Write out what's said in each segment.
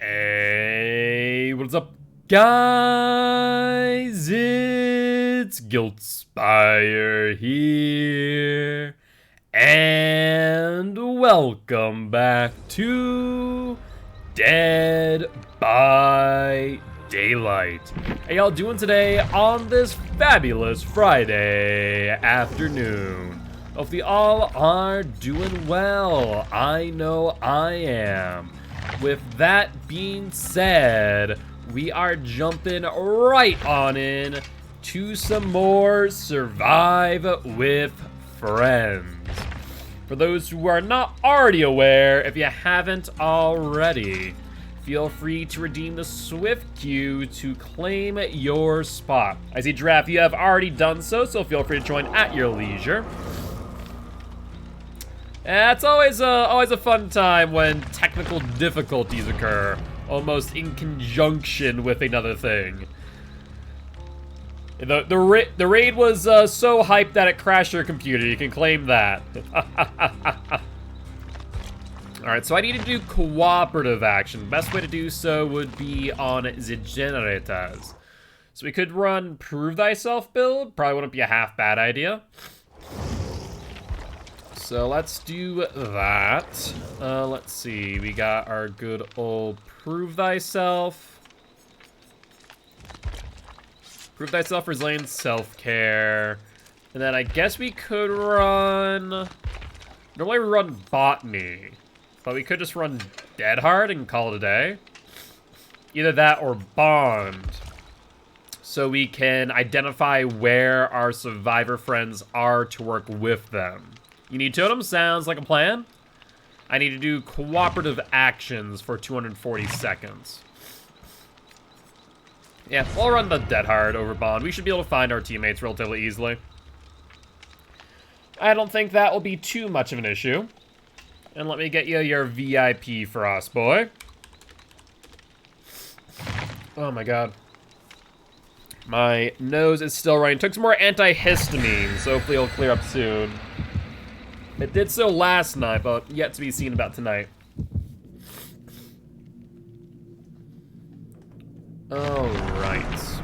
Hey, what's up, guys? It's Gilty here, and welcome back to Dead by Daylight. How y'all doing today on this fabulous Friday afternoon? Hopefully all are doing well. I know I am. With that being said, we are jumping right on in to some more Survive with Friends. For those who are not already aware, if you haven't already, feel free to redeem the Swift queue to claim your spot. I see, Giraffe, you have already done so feel free to join at your leisure. It's always a fun time when technical difficulties occur, almost in conjunction with another thing. The raid was so hyped that it crashed your computer. You can claim that. Alright, so I need to do cooperative action. Best way to do so would be on the generators. So we could run Prove Thyself build. Probably wouldn't be a half bad idea. So let's do that. Let's see, we got our good old Prove Thyself. Prove Thyself, Resilience, Self-Care. And then I guess we could run... Normally we run Botany. But we could just run Dead Hard and call it a day. Either that or Bond. So we can identify where our survivor friends are to work with them. You need totems? Sounds like a plan. I need to do cooperative actions for 240 seconds. Yeah, we'll run the Dead Hard over Bond. We should be able to find our teammates relatively easily. I don't think that will be too much of an issue. And let me get you your VIP Frost Boy. Oh my god. My nose is still running. Took some more antihistamine, so hopefully it'll clear up soon. It did so last night, but yet to be seen about tonight. All right.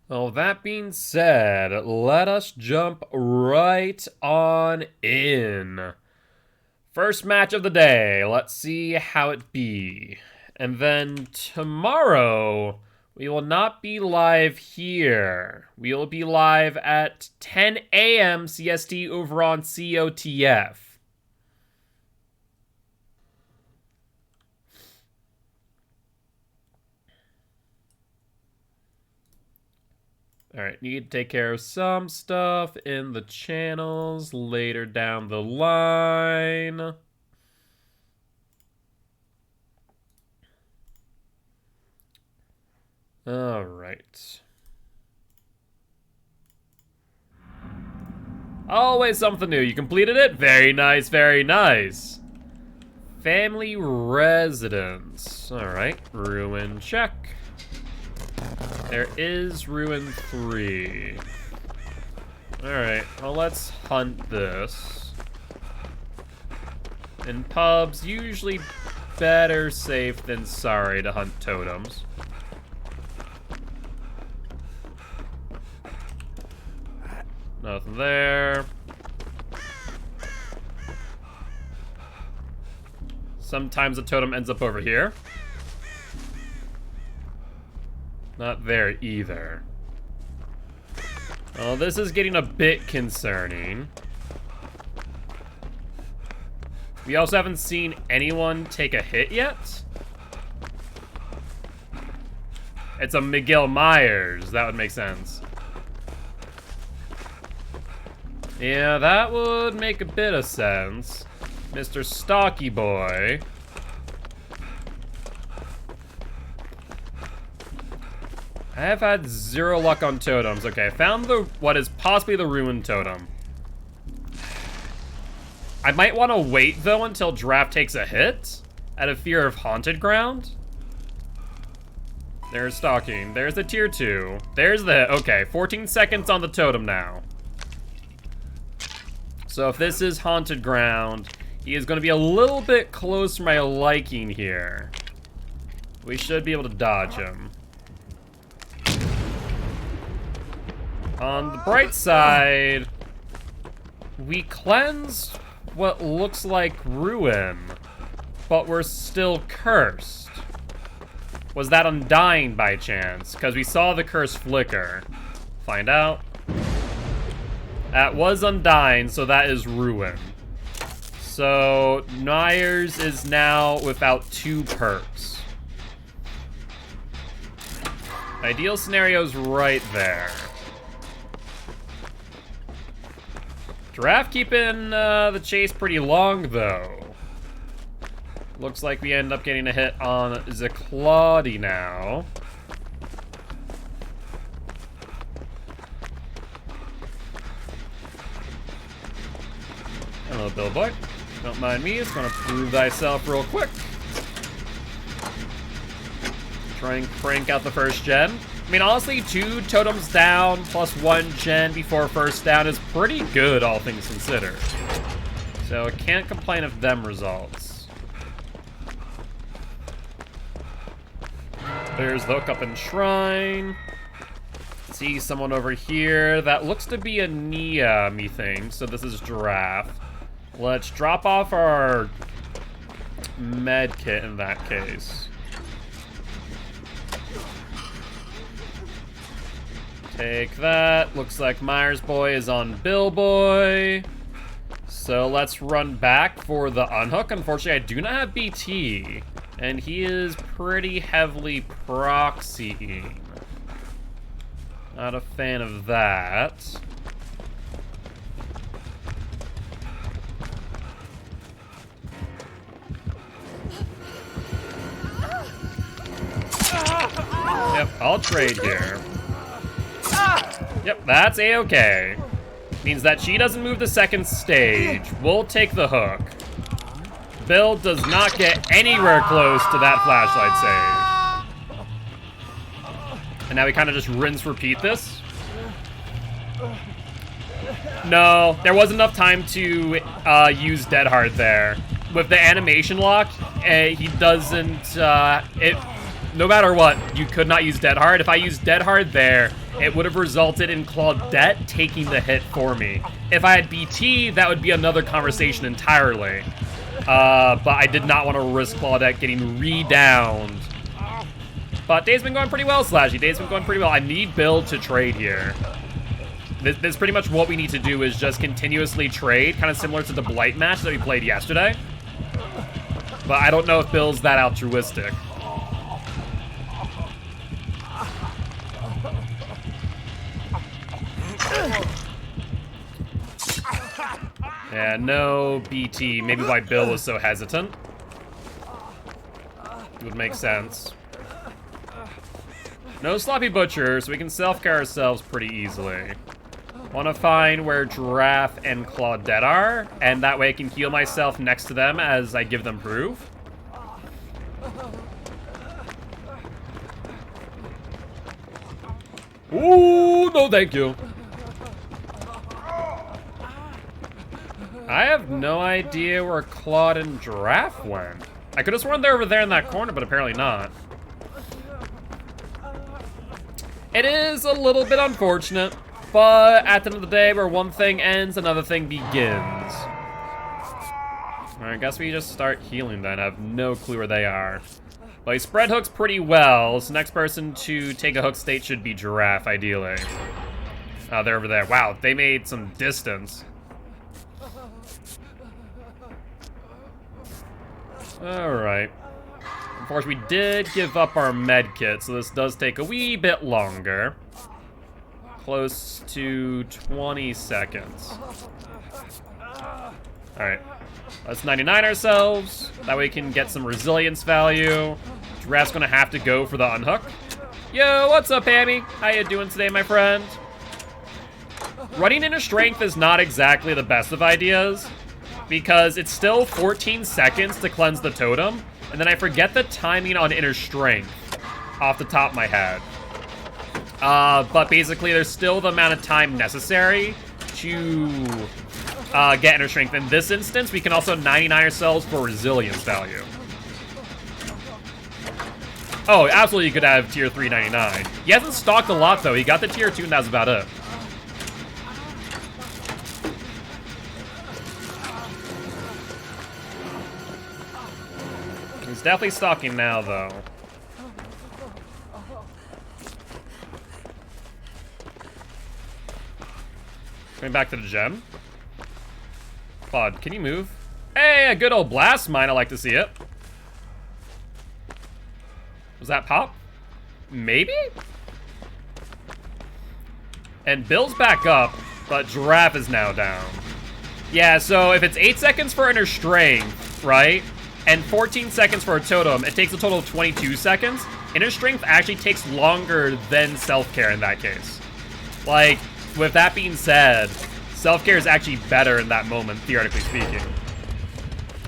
Well, that being said, let us jump right on in. First match of the day. Let's see how it be. And then tomorrow, we will not be live here. We will be live at 10 a.m. CST over on COTF. Alright, need to take care of some stuff in the channels later down the line. Alright. Always something new. You completed it? Very nice, very nice. Family residence. Alright, ruin check. There is Ruin 3. Alright, well let's hunt this. In pubs, usually better safe than sorry to hunt totems. Nothing there. Sometimes a totem ends up over here. Not there either. Well, this is getting a bit concerning. We also haven't seen anyone take a hit yet. It's a Miguel Myers. That would make sense. Yeah, that would make a bit of sense. Mr. Stocky Boy. I have had zero luck on totems. Okay, found what is possibly the ruined totem. I might want to wait, though, until Giraffe takes a hit. Out of fear of haunted ground? There's stalking. There's the tier 2. There's the... Okay, 14 seconds on the totem now. So if this is haunted ground, he is going to be a little bit close for my liking here. We should be able to dodge him. On the bright side, we cleansed what looks like ruin, but we're still cursed. Was that undying by chance? Because we saw the curse flicker. Find out. That was undying, so that is ruin. So Myers is now without 2 perks. Ideal scenario's right there. Giraffe keeping the chase pretty long, though. Looks like we end up getting a hit on Zaclaudy now. Hello, Billboy. Don't mind me, it's gonna prove thyself real quick. Try and crank out the first gen. I mean, honestly, 2 totems down plus 1 gen before first down is pretty good, all things considered. So, can't complain of them results. There's the hook up in Shrine. See someone over here. That looks to be a Nia, methinks. So this is Giraffe. Let's drop off our med kit in that case. Take that. Looks like Myers Boy is on Bill Boy. So let's run back for the unhook. Unfortunately, I do not have BT. And he is pretty heavily proxying. Not a fan of that. Yep, I'll trade here. Yep, that's A-okay. Means that she doesn't move the second stage. We'll take the hook. Bill does not get anywhere close to that flashlight save. And now we kind of just rinse repeat this. No, there wasn't enough time to use Dead Hard there. With the animation lock, he doesn't, no matter what, you could not use Dead Hard. If I used Dead Hard there, it would have resulted in Claudette taking the hit for me. If I had BT, that would be another conversation entirely. But I did not want to risk Claudette getting re-downed. But Dave's been going pretty well, Slashy. Dave's been going pretty well. I need Bill to trade here. This is pretty much what we need to do, is just continuously trade, kind of similar to the Blight match that we played yesterday. But I don't know if Bill's that altruistic. Yeah, no BT. Maybe why Bill was so hesitant. It would make sense. No Sloppy Butcher, so we can self-care ourselves pretty easily. Want to find where Giraffe and Claudette are, and that way I can heal myself next to them as I give them proof. Ooh, no thank you. I have no idea where Claude and Giraffe went. I could have sworn they're over there in that corner, but apparently not. It is a little bit unfortunate, but at the end of the day, where one thing ends, another thing begins. Alright, I guess we just start healing then. I have no clue where they are. But he spread hooks pretty well, so next person to take a hook state should be Giraffe, ideally. Oh, they're over there. Wow, they made some distance. Alright. Unfortunately, we did give up our med kit, so this does take a wee bit longer. Close to 20 seconds. Alright. Let's 99 ourselves. That way we can get some resilience value. Giraffe's gonna have to go for the unhook. Yo, what's up, Pammy? How you doing today, my friend? Running into strength is not exactly the best of ideas. because it's still 14 seconds to cleanse the totem, and then I forget the timing on inner strength off the top of my head. But basically, there's still the amount of time necessary to get inner strength. In this instance, we can also 99 ourselves for resilience value. Oh, absolutely, you could have tier 3 99. He hasn't stocked a lot, though. He got the tier 2, and that's about it. He's definitely stocking now, though. Coming back to the gem. Claude, can you move? Hey, a good old blast mine. I like to see it. Was that pop? Maybe? And Bill's back up, but Giraffe is now down. Yeah, so if it's 8 seconds for inner strength, right? And 14 seconds for a totem, it takes a total of 22 seconds. Inner strength actually takes longer than self-care in that case. Like, with that being said, self-care is actually better in that moment, theoretically speaking.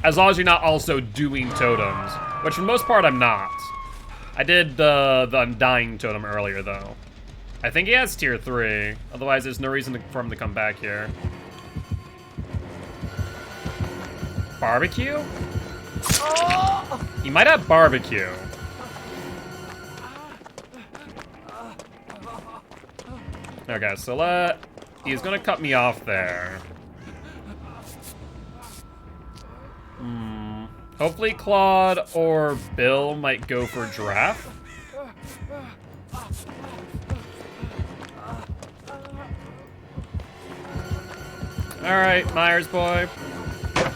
As long as you're not also doing totems, which for the most part I'm not. I did the Undying totem earlier, though. I think he has tier 3. Otherwise, there's no reason for him to come back here. Barbecue? He might have barbecue. Okay, so he's gonna cut me off there. Hopefully Claude or Bill might go for Giraffe. Alright, Myers boy.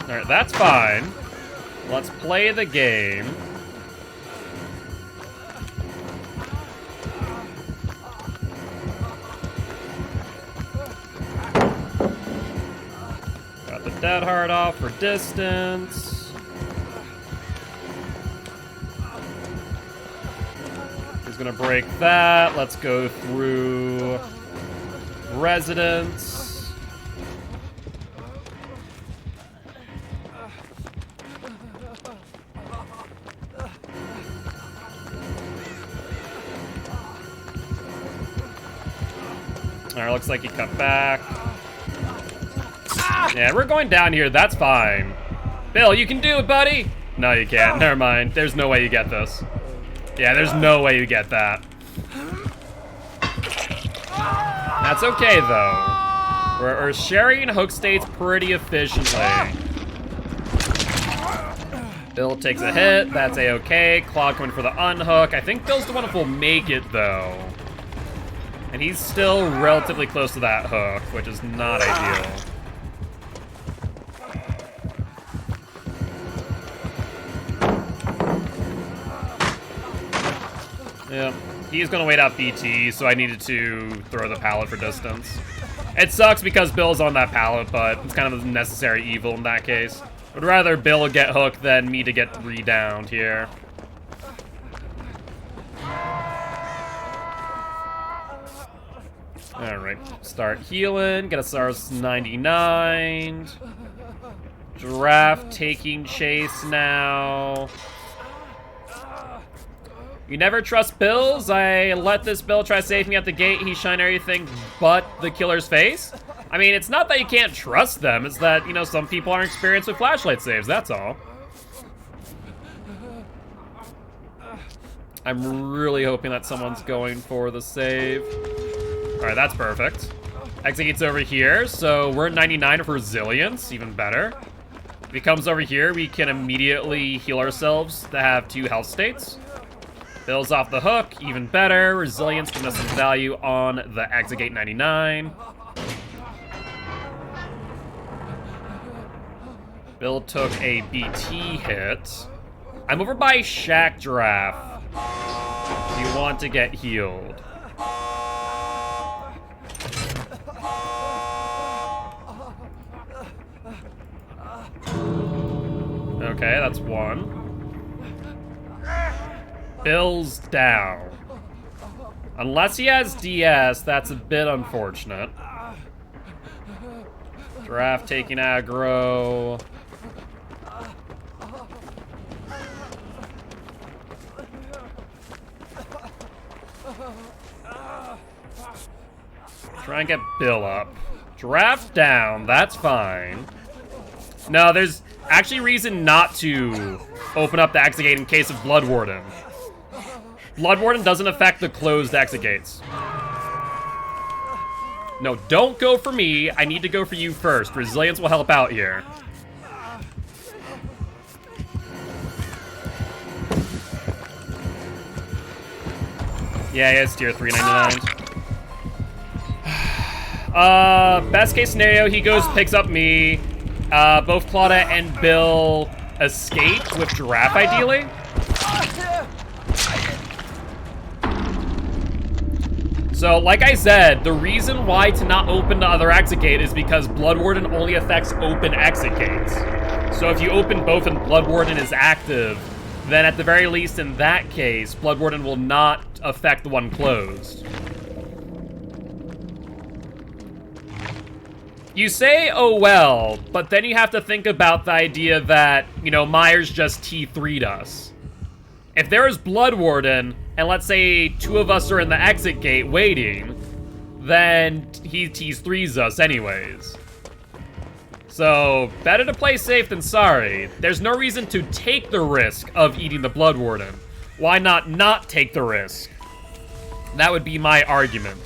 Alright, that's fine. Let's play the game. Got the dead heart off for distance. He's gonna break that. Let's go through residence. Alright, looks like he cut back. Yeah, we're going down here. That's fine. Bill, you can do it, buddy. No, you can't. Never mind. There's no way you get this. Yeah, there's no way you get that. That's okay, though. We're sharing hook states pretty efficiently. Bill takes a hit. That's a-okay. Claude coming for the unhook. I think Bill's the one who will make it, though. And he's still relatively close to that hook, which is not ideal. Yeah, he's gonna wait out BT, so I needed to throw the pallet for distance. It sucks because Bill's on that pallet, but it's kind of a necessary evil in that case. Would rather Bill get hooked than me to get re-downed here. Alright, start healing, get a SARS 99. Giraffe taking chase now. You never trust Bills. I let this Bill try to save me at the gate. He shine everything but the killer's face. I mean, it's not that you can't trust them. It's that, you know, some people aren't experienced with flashlight saves. That's all. I'm really hoping that someone's going for the save. All right, that's perfect. Execute's over here, so we're at 99 for resilience. Even better. If he comes over here, we can immediately heal ourselves to have 2 health states. Bill's off the hook, even better. Resilience giving us some value on the Exegate 99. Bill took a BT hit. I'm over by Shack Giraffe. If you want to get healed. Okay, that's one. Bill's down. Unless he has DS, that's a bit unfortunate. Giraffe taking aggro. Try and get Bill up. Draft down, that's fine. No, there's actually reason not to open up the exit gate in case of Blood Warden. Blood Warden doesn't affect the closed exit gates. No, don't go for me. I need to go for you first. Resilience will help out here. Yeah, it's tier 399. Best case scenario, he goes, picks up me. Both Claudia and Bill escape with Giraffe, ideally. So, like I said, the reason why to not open the other exit gate is because Blood Warden only affects open exit gates. So if you open both and Blood Warden is active, then at the very least in that case, Blood Warden will not affect the one closed. You say, oh well, but then you have to think about the idea that, you know, Myers just T3'd us. If there is Blood Warden, and let's say 2 of us are in the exit gate waiting, then he T3's us anyways. So, better to play safe than sorry. There's no reason to take the risk of eating the Blood Warden. Why not take the risk? That would be my argument.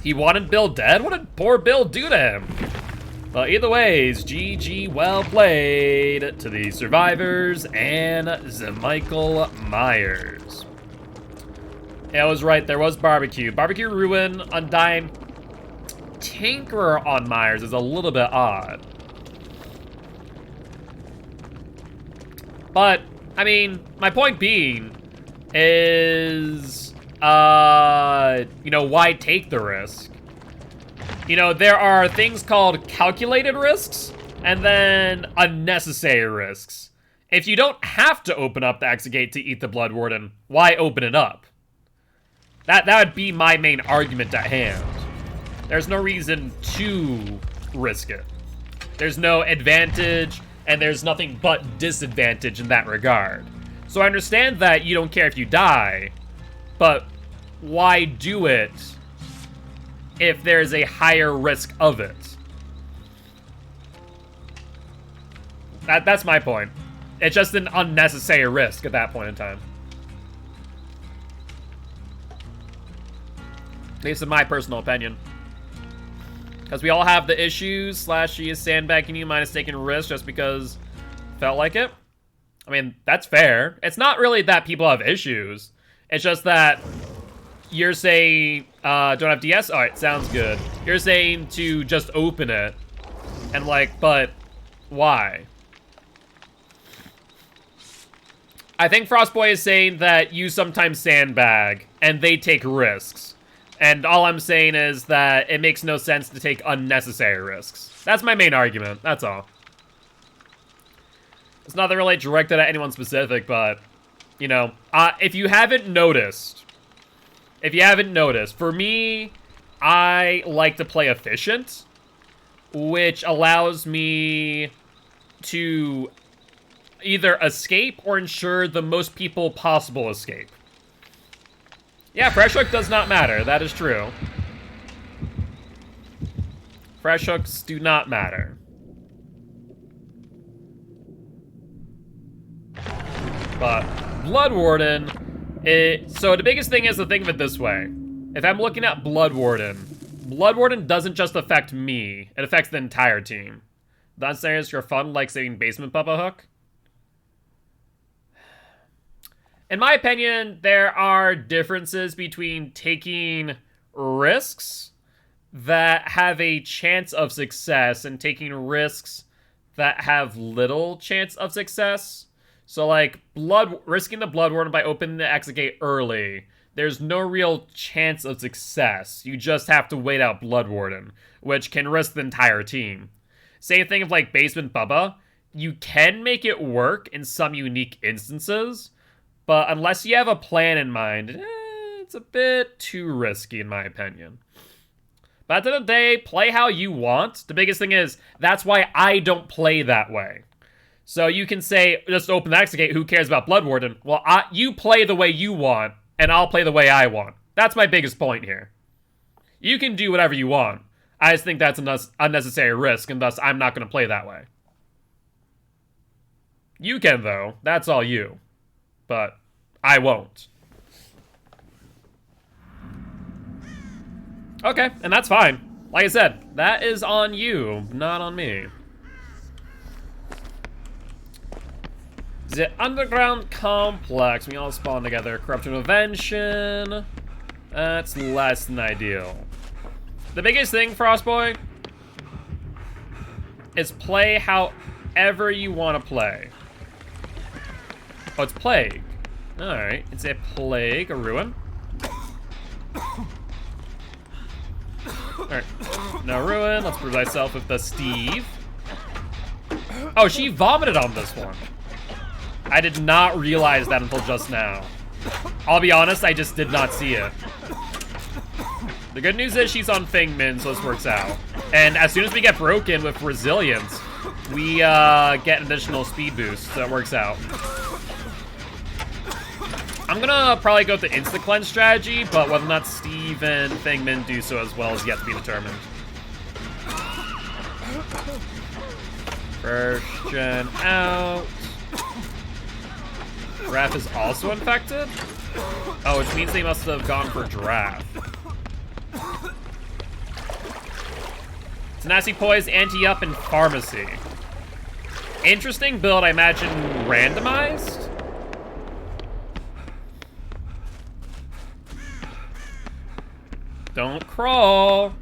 He wanted Bill dead? What did poor Bill do to him? Well, either ways, GG, well played to the survivors and Michael Myers. Yeah, I was right, there was barbecue. Barbecue Ruin, Undying, Tinkerer on Myers is a little bit odd. But, I mean, my point being is, you know, why take the risk? You know, there are things called calculated risks and then unnecessary risks. If you don't have to open up the exit gate to eat the Blood Warden, why open it up? That would be my main argument at hand. There's no reason to risk it. There's no advantage, and there's nothing but disadvantage in that regard. So I understand that you don't care if you die, but why do it if there's a higher risk of it? That's my point. It's just an unnecessary risk at that point in time. At least in my personal opinion. Because we all have the issues, / she is sandbagging you minus taking risks just because felt like it. I mean, that's fair. It's not really that people have issues. It's just that you're saying, don't have DS? Alright, sounds good. You're saying to just open it. And like, but why? I think Frostboy is saying that you sometimes sandbag and they take risks. And all I'm saying is that it makes no sense to take unnecessary risks. That's my main argument, that's all. It's not really directed at anyone specific, but, you know, if you haven't noticed, for me, I like to play efficient, which allows me to either escape or ensure the most people possible escape. Yeah, fresh hook does not matter. That is true. Fresh hooks do not matter. But Blood Warden, so the biggest thing is to think of it this way. If I'm looking at Blood Warden doesn't just affect me. It affects the entire team. Downstairs, you're fun like saving Basement Bubba Hook. In my opinion, there are differences between taking risks that have a chance of success and taking risks that have little chance of success. So like risking the Blood Warden by opening the exit gate early, there's no real chance of success. You just have to wait out Blood Warden, which can risk the entire team. Same thing of like Basement Bubba. You can make it work in some unique instances, but unless you have a plan in mind, it's a bit too risky in my opinion. But at the end of the day, play how you want. The biggest thing is, that's why I don't play that way. So you can say, just open the exit gate, who cares about Blood Warden? Well, you play the way you want. and I'll play the way I want. That's my biggest point here. You can do whatever you want. I just think that's an unnecessary risk, and thus I'm not going to play that way. You can, though. That's all you. But I won't. Okay, and that's fine. Like I said, that is on you, not on me. The underground complex. We all spawn together. Corrupt intervention. That's less than ideal. The biggest thing, Frostboy, is play however you want to play. Oh, it's plague. Alright, it's a plague, a ruin. Alright, no ruin. Let's prove thyself with the Steve. Oh, she vomited on this one. I did not realize that until just now. I'll be honest, I just did not see it. The good news is she's on Fingmin, so this works out. And as soon as we get broken with resilience, we get an additional speed boost, so it works out. I'm gonna probably go with the insta-cleanse strategy, but whether or not Steve and Fingmin do so as well is yet to be determined. First gen out. Raph is also infected? Oh, which means they must have gone for draft. Tenacity Poise, Anti-Up, and Pharmacy. Interesting build, I imagine randomized? Don't crawl.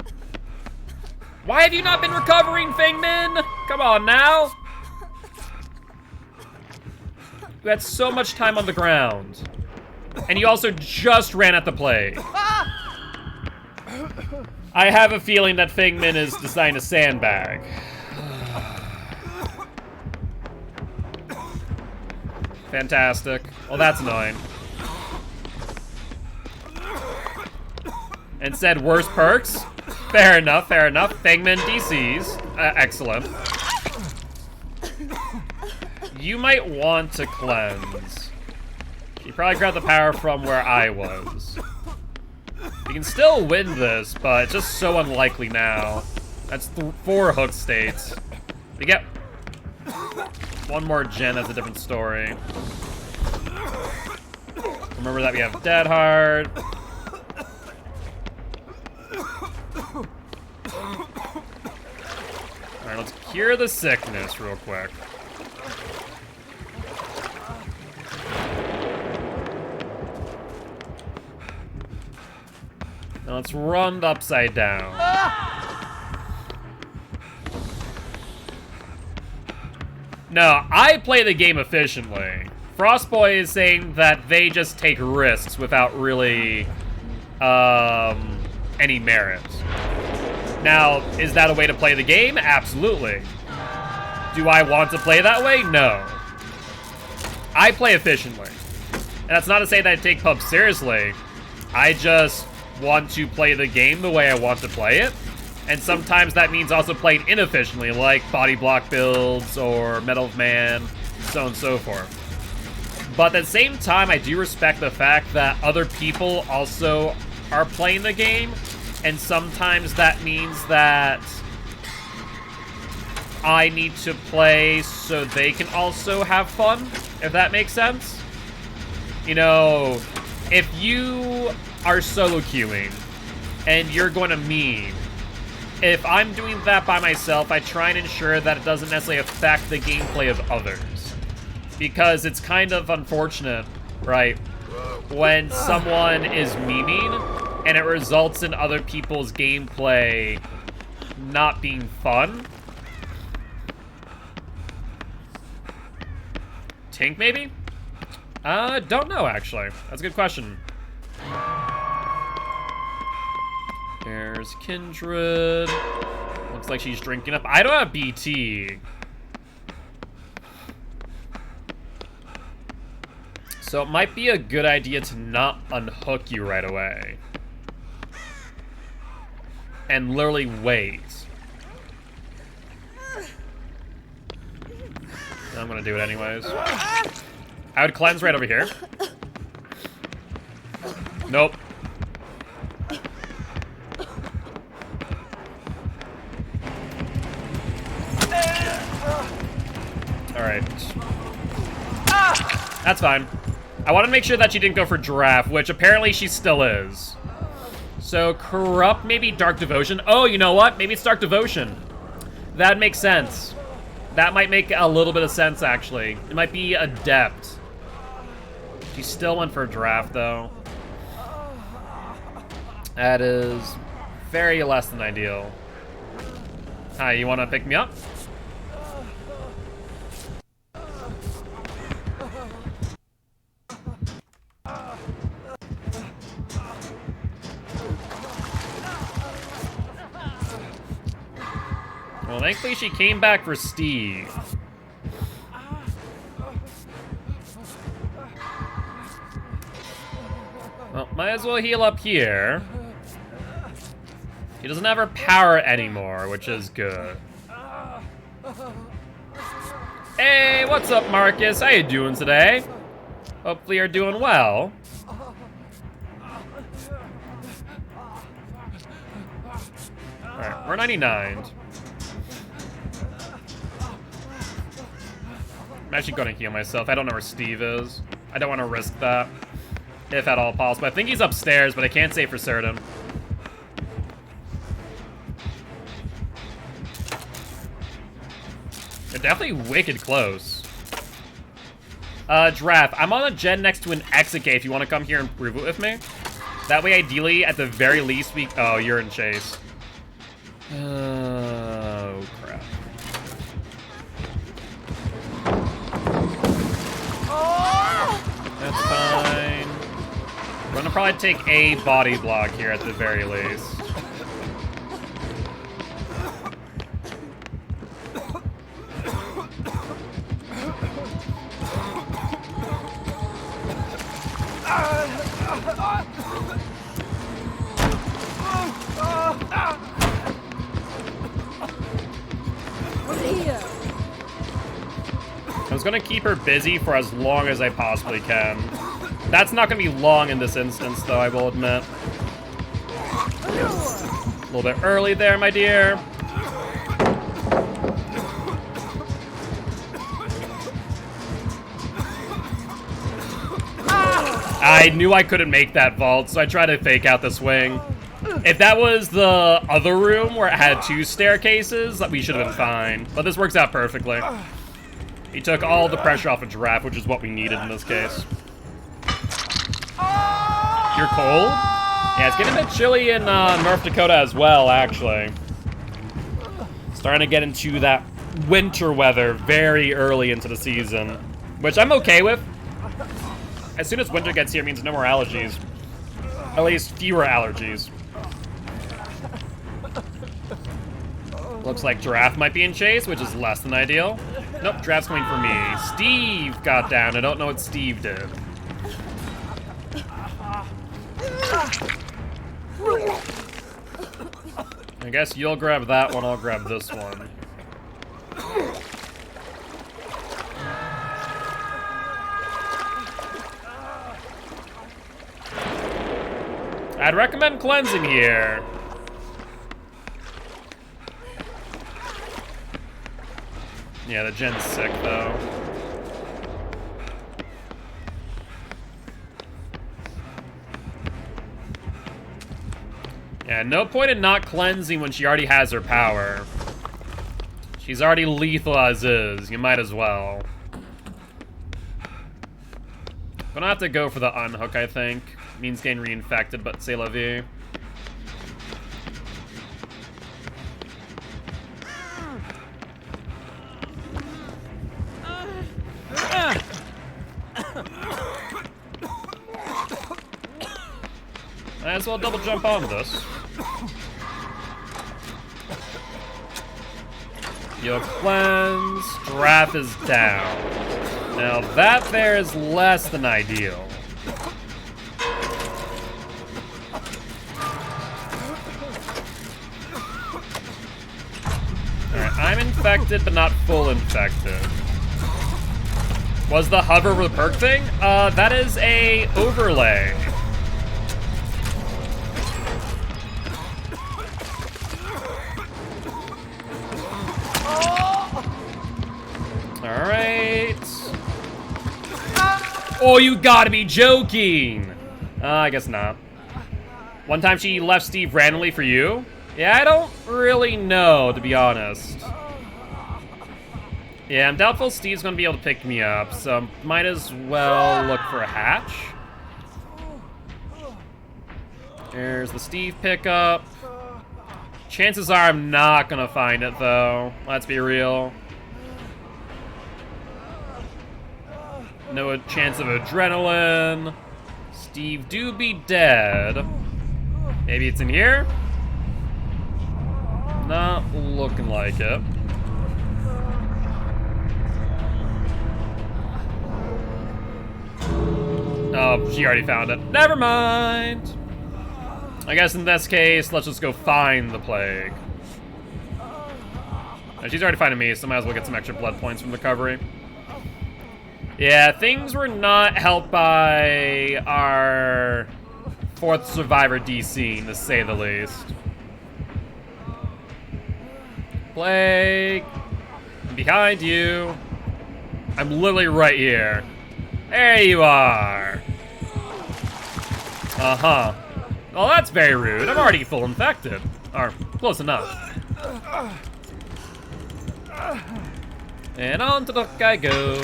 Why have you not been recovering, Fingmin? Come on now. You had so much time on the ground. And you also just ran at the plague. I have a feeling that Fingmin is designed to sandbag. Fantastic. Well, that's annoying. And said worse perks? Fair enough, fair enough. Fingmin DCs. Excellent. You might want to cleanse. You probably grabbed the power from where I was. You can still win this, but it's just so unlikely now. That's 4 hook states. We get one more gen, that's a different story. Remember that we have Dead Hard. Alright, let's cure the sickness real quick. Now let's run the upside down. No, I play the game efficiently. Frostboy is saying that they just take risks without really any merit. Now, is that a way to play the game? Absolutely. Do I want to play that way? No. I play efficiently. And that's not to say that I take pubs seriously. I just want to play the game the way I want to play it. And sometimes that means also playing inefficiently, like body block builds or Metal of Man, so on and so forth. But at the same time, I do respect the fact that other people also are playing the game, and sometimes that means that I need to play so they can also have fun, if that makes sense. You know, if you are solo queuing and you're going to meme, if I'm doing that by myself, I try and ensure that it doesn't necessarily affect the gameplay of others. Because it's kind of unfortunate, right, when someone is memeing and it results in other people's gameplay not being fun. Tink, maybe? Don't know, actually. That's a good question. There's Kindred. Looks like she's drinking up. I don't have BT. So it might be a good idea to not unhook you right away. And literally wait. I'm gonna do it anyways. I would cleanse right over here. Nope. Alright. That's fine. I want to make sure that she didn't go for Giraffe, which apparently she still is. So, Corrupt, maybe Dark Devotion. Oh, you know what? Maybe it's Dark Devotion. That makes sense. That might make a little bit of sense, actually. It might be Adept. She still went for a Giraffe, though. That is very less than ideal. Hi, you want to pick me up? Well, thankfully she came back for Steve. Well, might as well heal up here. He doesn't have her power anymore, which is good. Hey, what's up, Marcus? How you doing today? Hopefully you're doing well. Alright, we're 99. I'm actually gonna heal myself. I don't know where Steve is. I don't want to risk that, if at all possible. I think he's upstairs, but I can't say for certain. They're definitely wicked close. Giraffe, I'm on a gen next to an Exicate if you want to come here and prove it with me. That way, ideally, at the very least, we... Oh, you're in chase. Oh, crap. That's fine. We're gonna probably take a body block here at the very least. I was gonna keep her busy for as long as I possibly can. That's not gonna be long in this instance, though, I will admit. A little bit early there, my dear. I knew I couldn't make that vault, so I tried to fake out the swing. If that was the other room where it had 2 staircases, we should have been fine. But this works out perfectly. He took all the pressure off of Giraffe, which is what we needed in this case. You're cold? Yeah, it's getting a bit chilly in North Dakota as well, actually. Starting to get into that winter weather very early into the season, which I'm okay with. As soon as winter gets here, it means no more allergies. At least fewer allergies. Looks like Giraffe might be in chase, which is less than ideal. Nope, Giraffe's coming for me. Steve got down. I don't know what Steve did. I guess you'll grab that one, I'll grab this one. I'd recommend cleansing here. Yeah, the gen's sick, though. Yeah, no point in not cleansing when she already has her power. She's already lethal as is. You might as well. Gonna have to go for the unhook, I think. Means getting reinfected, but c'est la vie. Might as well double jump on this. You'll cleanse. Giraffe is down. Now that there is less than ideal. Alright, I'm infected, but not full infected. Was the hover with the perk thing? That is a overlay. Oh, you gotta be joking. I guess not. One time she left Steve randomly for you? Yeah, I don't really know, to be honest. Yeah, I'm doubtful Steve's gonna be able to pick me up, so might as well look for a hatch. There's the Steve pickup. Chances are I'm not gonna find it, though. Let's be real. No chance of adrenaline. Steve do be dead. Maybe it's in here? Not looking like it. Oh, she already found it. Never mind. I guess in this case, let's just go find the plague. And she's already finding me, so might as well get some extra blood points from recovery. Yeah, things were not helped by our 4th survivor DC, to say the least. Plague. I'm behind you. I'm literally right here. There you are. Uh-huh. Well, that's very rude. I'm already full infected. Or, close enough. And on to the hook I go.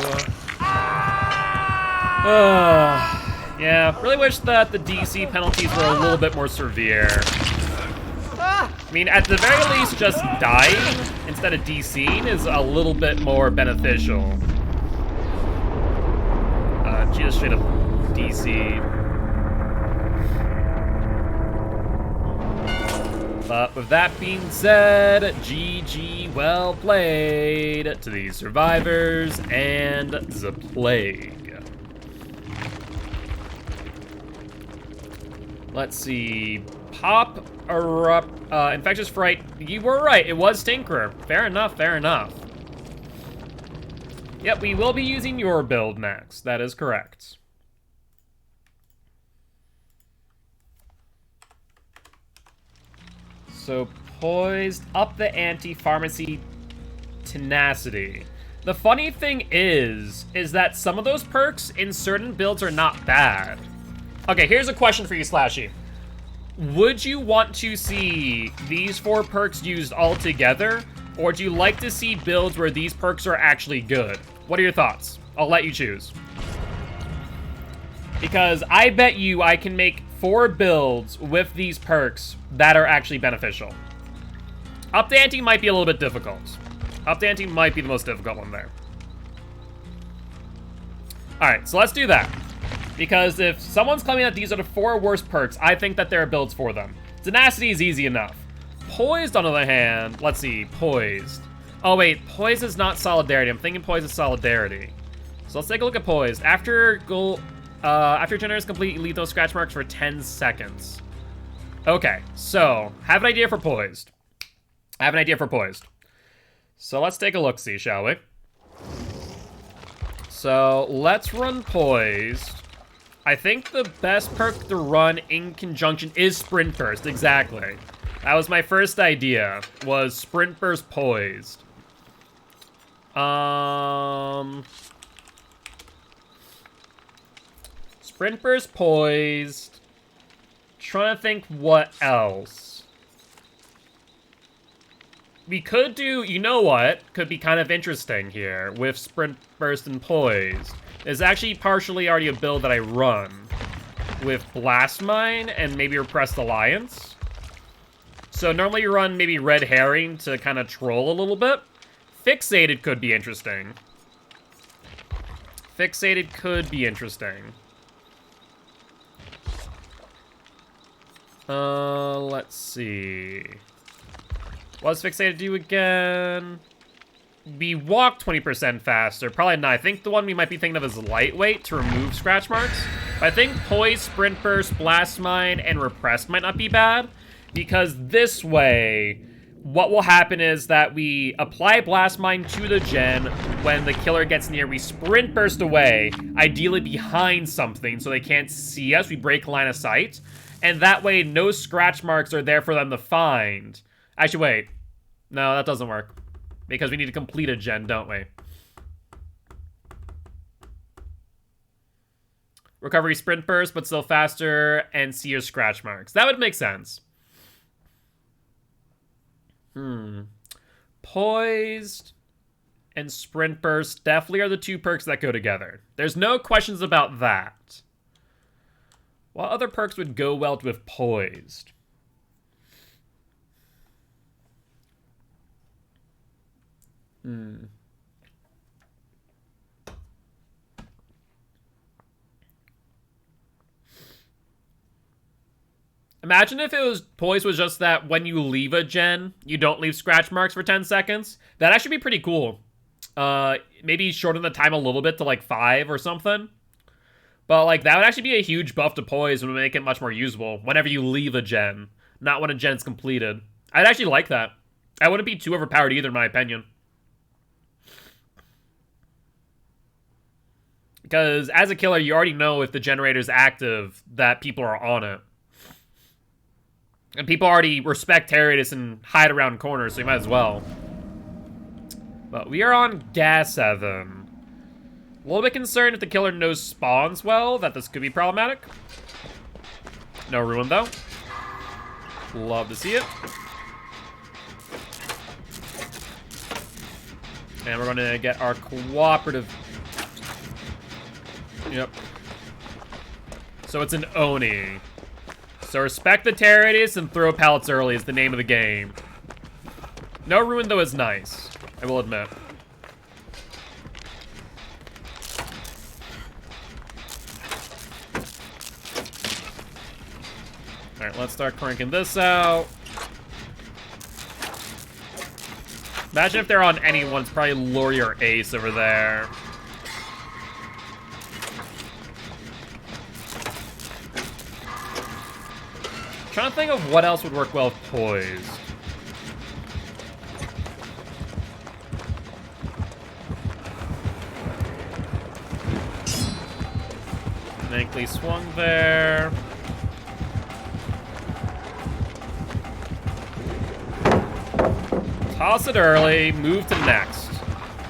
Yeah, really wish that the DC penalties were a little bit more severe. I mean, at the very least, just dying instead of DCing is a little bit more beneficial. She just straight up DC'd. But with that being said, GG, well played to the survivors and the plague. Let's see. Pop, erupt, infectious fright. You were right, it was Tinkerer. Fair enough, fair enough. Yep, we will be using your build next. That is correct. So, poised, up the ante, pharmacy, tenacity. The funny thing is that some of those perks in certain builds are not bad. Okay, here's a question for you, Slashy. Would you want to see these 4 perks used all together, or do you like to see builds where these perks are actually good? What are your thoughts? I'll let you choose. Because I bet you I can make 4 builds with these perks that are actually beneficial. Up the ante might be a little bit difficult. Up the ante might be the most difficult one there. Alright, so let's do that. Because if someone's claiming that these are the 4 worst perks, I think that there are builds for them. Tenacity is easy enough. Poised, on the other hand, let's see, Poised. Oh wait, Poised is not Solidarity. I'm thinking Poised is Solidarity. So let's take a look at Poised. After generators complete, you leave those scratch marks for 10 seconds. Okay, so, have an idea for Poised. I have an idea for Poised. So let's take a look-see, shall we? So, let's run Poised. I think the best perk to run in conjunction is Sprint Burst, exactly. That was my first idea, was Sprint Burst Poised. Sprint Burst Poised. Trying to think what else. We could do, you know what, could be kind of interesting here with Sprint Burst and Poised. There's actually partially already a build that I run with Blast Mine and maybe Repressed Alliance. So normally you run maybe Red Herring to kind of troll a little bit. Fixated could be interesting. Fixated could be interesting. Let's see. What does Fixated do again? We walk 20% faster. Probably not. I think the one we might be thinking of is Lightweight to remove scratch marks. But I think Poise, Sprint Burst, Blast Mine, and Repressed might not be bad. Because this way, what will happen is that we apply Blast Mine to the gen. When the killer gets near, we Sprint Burst away, ideally behind something so they can't see us. We break line of sight. And that way, no scratch marks are there for them to find. Actually, wait. No, that doesn't work. Because we need to complete a gen, don't we? recovery sprint burst, but still faster, and see your scratch marks. That would make sense. Poised and sprint burst definitely are the two perks that go together. There's no questions about that. What other perks would go well with poised? Imagine if it was poised was just that when you leave a gen, you don't leave scratch marks for 10 seconds. That'd actually be pretty cool. Maybe shorten the time a little bit to like 5 or something. But like that would actually be a huge buff to poise and would make it much more usable whenever you leave a gen, not when a gen's completed. I'd actually like that. I wouldn't be too overpowered either, in my opinion. Because as a killer, you already know if the generator's active that people are on it. And people already respect Terror Radius and hide around corners, so you might as well. But we are on Gas 7. A little bit concerned if the killer knows spawns well, that this could be problematic. No ruin, though. Love to see it. And we're going to get our cooperative... Yep. So it's an Oni. So respect the Terror Radius and throw pallets early is the name of the game. No ruin, though, is nice, I will admit. Alright, let's start cranking this out. Imagine if they're on anyone, it's probably Lori or Ace over there. Trying to think of what else would work well with poised. Ankly swung there. Toss it early, move to next.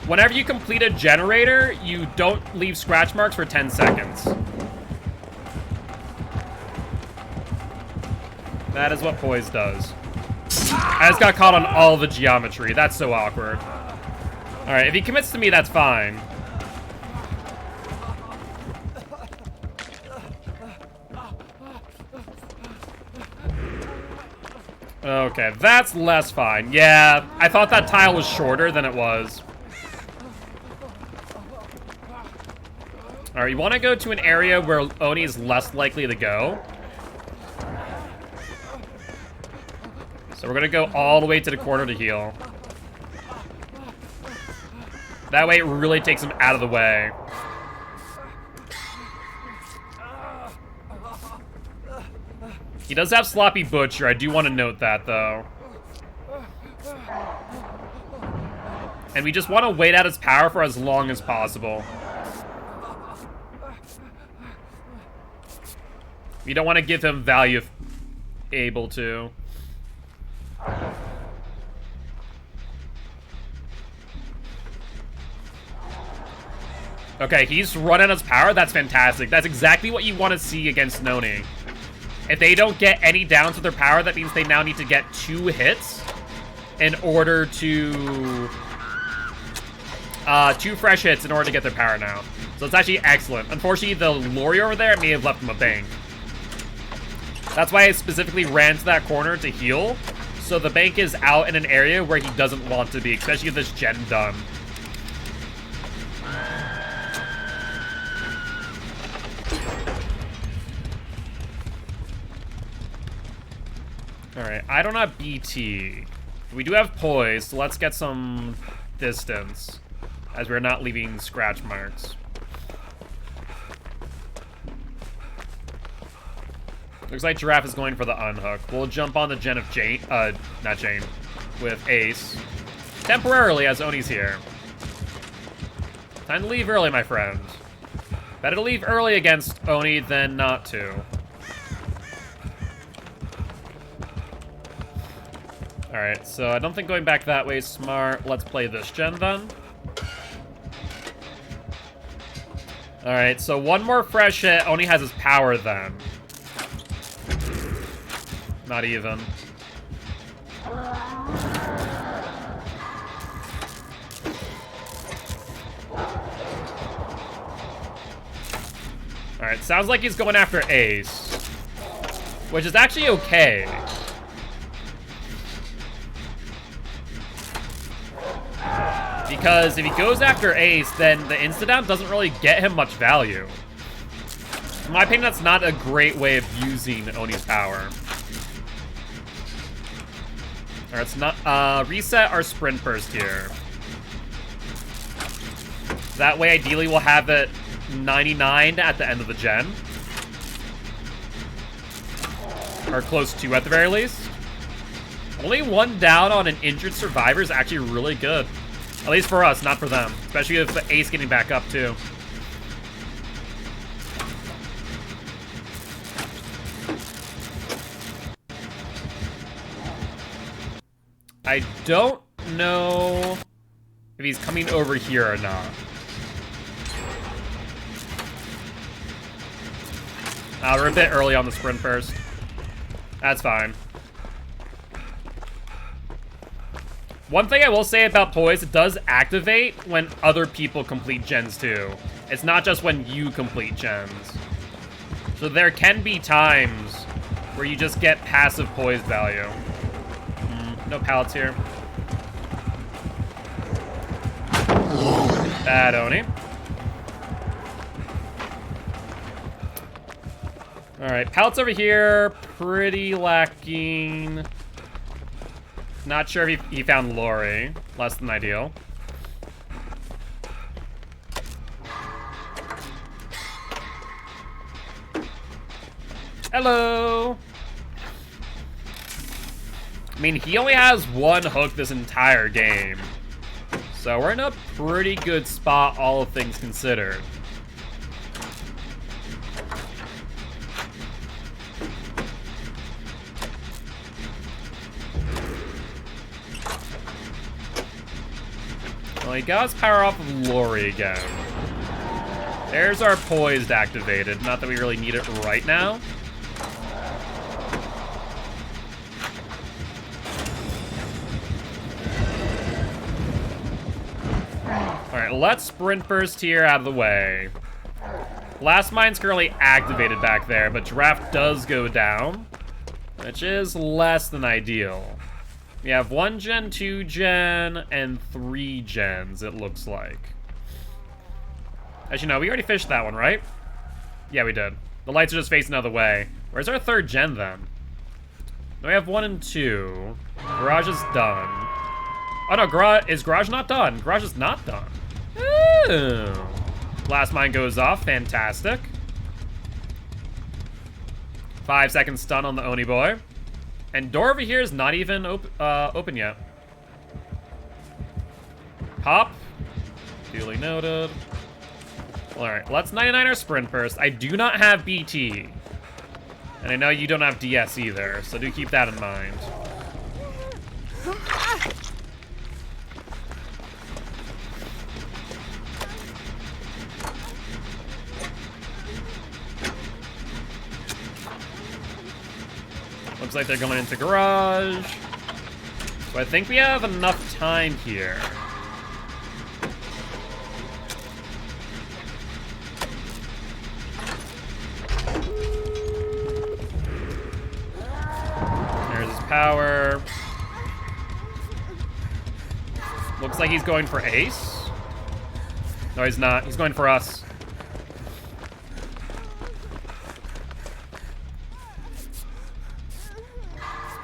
Whenever you complete a generator, you don't leave scratch marks for 10 seconds. That is what poise does. I just got caught on all the geometry. That's so awkward. Alright, if he commits to me, that's fine. Okay, that's less fine. Yeah, I thought that tile was shorter than it was. Alright, you want to go to an area where Oni is less likely to go. So we're going to go all the way to the corner to heal. That way it really takes him out of the way. He does have Sloppy Butcher. I do want to note that, though. And we just want to wait out his power for as long as possible. We don't want to give him value if able to. Okay, he's run out of his power. That's fantastic. That's exactly what you want to see against Noni. If they don't get any downs with their power, that means they now need to get 2 hits in order to... 2 fresh hits in order to get their power now. So it's actually excellent. Unfortunately, the Lori over there may have left him a bank. That's why I specifically ran to that corner to heal. So the bank is out in an area where he doesn't want to be, especially with this gen done. Alright, I don't have BT. We do have poise, so let's get some distance, as we're not leaving scratch marks. Looks like Giraffe is going for the unhook. We'll jump on the gen of Jane, not Jane, with Ace. Temporarily, as Oni's here. Time to leave early, my friend. Better to leave early against Oni than not to. Alright, so I don't think going back that way is smart. Let's play this gen then. Alright, so one more fresh hit only has his power then. Not even. Alright, sounds like he's going after Ace. Which is actually okay. Because if he goes after Ace, then the insta-down doesn't really get him much value. In my opinion, that's not a great way of using Oni's power. Alright, let's not reset our sprint burst here. That way, ideally, we'll have it 99 at the end of the gen. Or close to, at the very least. Only one down on an injured survivor is actually really good. At least for us, not for them. Especially with the Ace getting back up, too. I don't know if he's coming over here or not. We're a bit early on the sprint first. That's fine. One thing I will say about Poise, it does activate when other people complete gens too. It's not just when you complete gens. So there can be times where you just get passive Poise value. No pallets here. Bad Oni. Alright, pallets over here, pretty lacking. Not sure if he found Lori. Less than ideal. Hello! I mean, he only has one hook this entire game. So we're in a pretty good spot, all things considered. Well, he got his power off of Lori again. There's our Poised activated. Not that we really need it right now. Alright, let's sprint burst here out of the way. Last mine's currently activated back there, but Giraffe does go down, which is less than ideal. We have 1 gen, 2 gen, and 3 gens, it looks like. Actually, no, we already fished that one, right? Yeah, we did. The lights are just facing the other way. Where's our 3rd gen, then? No, we have 1 and 2. Garage is done. Oh, no, is Garage not done? Garage is not done. Ooh. Last mine goes off. Fantastic. 5-second stun on the Oni boy. And door over here is not even open yet. Pop. Duly noted. Alright, let's 99 our sprint first. I do not have BT. And I know you don't have DS either, so do keep that in mind. Looks like they're going into garage. So I think we have enough time here. There's his power. Looks like he's going for Ace. No, he's not. He's going for us.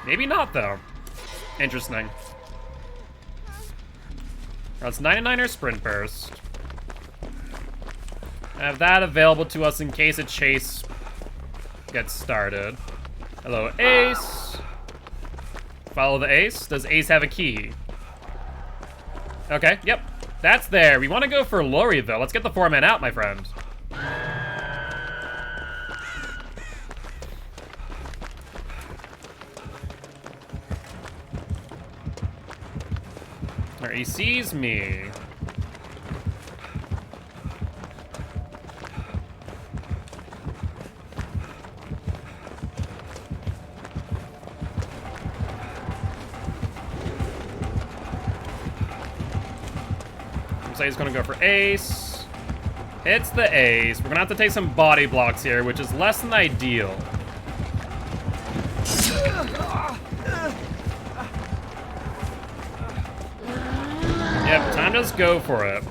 Maybe not, though. Interesting. Let's 99er sprint burst. Have that available to us in case a chase gets started. Hello, Ace. Follow the Ace. Does Ace have a key? Okay, yep. That's there. We want to go for Lori, though. Let's get the 4-man out, my friend. He sees me. So he's gonna go for ace. Hits the ace. We're gonna have to take some body blocks here, which is less than ideal. Yep, time to just go for it.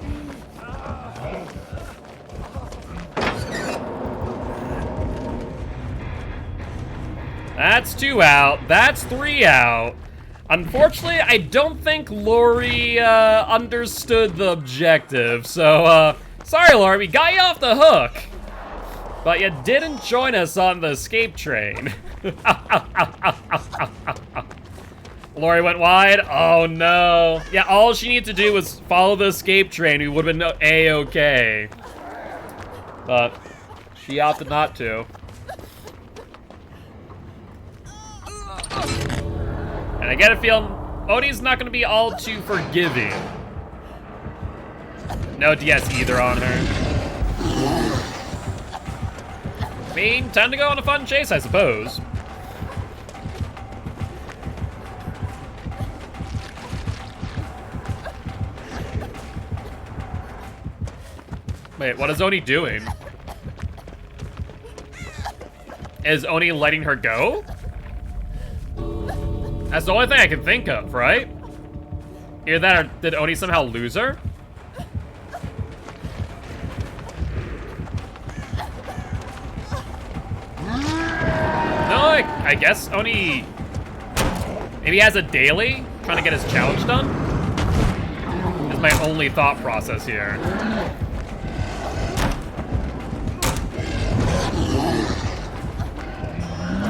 That's 2 out. That's 3 out. Unfortunately, I don't think Lori understood the objective. So, sorry, Lori, we got you off the hook. But you didn't join us on the escape train. Lori went wide. Oh, no. Yeah, all she needed to do was follow the escape train. We would have been A-okay. But she opted not to. And I get a feeling Odie's not going to be all too forgiving. No DS either on her. I mean, time to go on a fun chase, I suppose. Wait, what is Oni doing? Is Oni letting her go? That's the only thing I can think of, right? Either that or did Oni somehow lose her? No, I guess Oni maybe has a daily trying to get his challenge done. Is my only thought process here.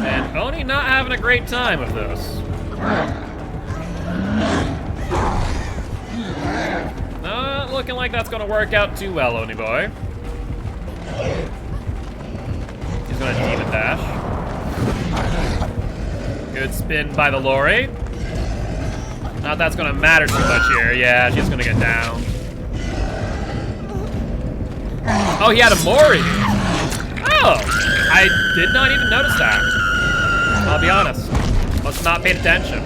And Oni not having a great time with this. Not looking like that's gonna work out too well, Oni boy. He's gonna demon dash. Good spin by the Lori. Not that's gonna matter too much here. Yeah, she's gonna get down. Oh, he had a Mori. Oh, I did not even notice that. I'll be honest. Must not paid attention.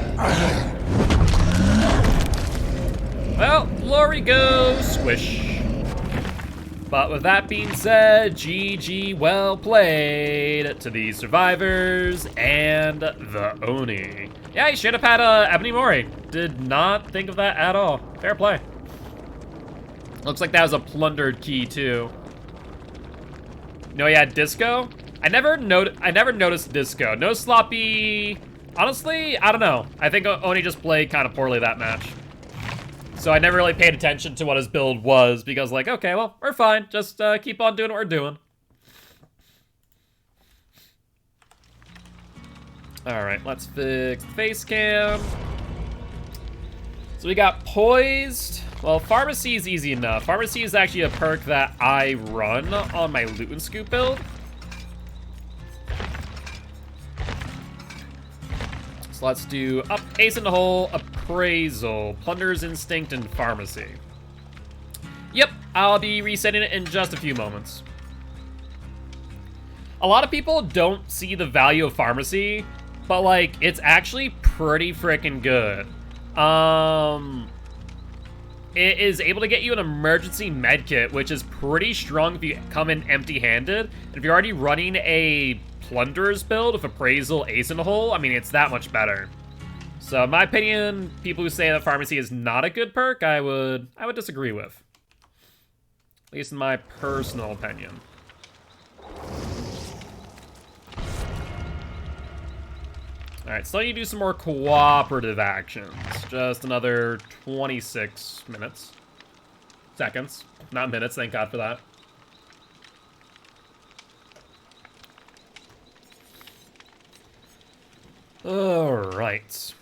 Well, Lori goes squish. But with that being said, GG, well played to the survivors and the Oni. Yeah, he should have had Ebony Mori. Did not think of that at all. Fair play. Looks like that was a plundered key too. No, he had disco. I never noticed disco. No sloppy. Honestly, I don't know. I think Oni just played kind of poorly that match. So I never really paid attention to what his build was because, like, okay, well, we're fine. Just keep on doing what we're doing. All right, let's fix the face cam. So we got Poised. Well, Pharmacy is easy enough. Pharmacy is actually a perk that I run on my Loot and Scoop build. So let's do up, Ace in the Hole, Appraisal, Plunder's Instinct, and Pharmacy. Yep, I'll be resetting it in just a few moments. A lot of people don't see the value of Pharmacy, but like, it's actually pretty freaking good. It is able to get you an emergency med kit, which is pretty strong if you come in empty-handed. And if you're already running a Plunderer's build with Appraisal, Ace in the Hole, I mean, it's that much better. So in my opinion, people who say that Pharmacy is not a good perk, I would disagree with. At least in my personal opinion. Alright, so you do some more cooperative actions. Just another 26 minutes. Seconds. Not minutes, thank God for that. Alright.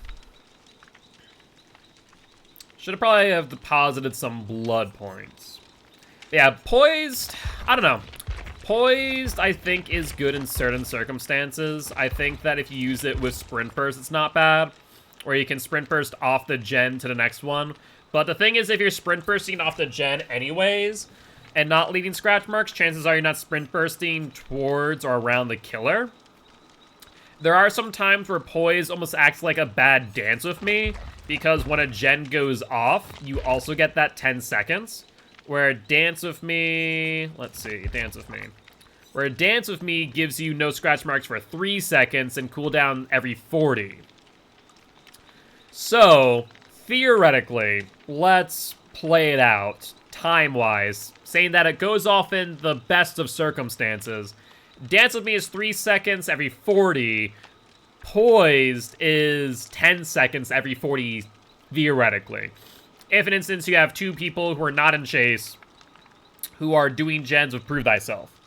Should have probably have deposited some blood points. Yeah, Poised, I don't know. Poised, I think, is good in certain circumstances. I think that if you use it with Sprint Burst, it's not bad. Or you can Sprint Burst off the gen to the next one. But the thing is, if you're Sprint Bursting off the gen anyways, and not leaving scratch marks, chances are you're not Sprint Bursting towards or around the killer. There are some times where Poise almost acts like a bad dance with me, because when a gen goes off, you also get that 10 seconds. Where Dance With Me... Let's see, Dance With Me. Where Dance With Me gives you no scratch marks for 3 seconds and cooldown every 40. So, theoretically, let's play it out, time-wise, saying that it goes off in the best of circumstances. Dance With Me is 3 seconds every 40. Poised is 10 seconds every 40, theoretically. If, in instance, you have 2 people who are not in chase, who are doing gens with Prove Thyself.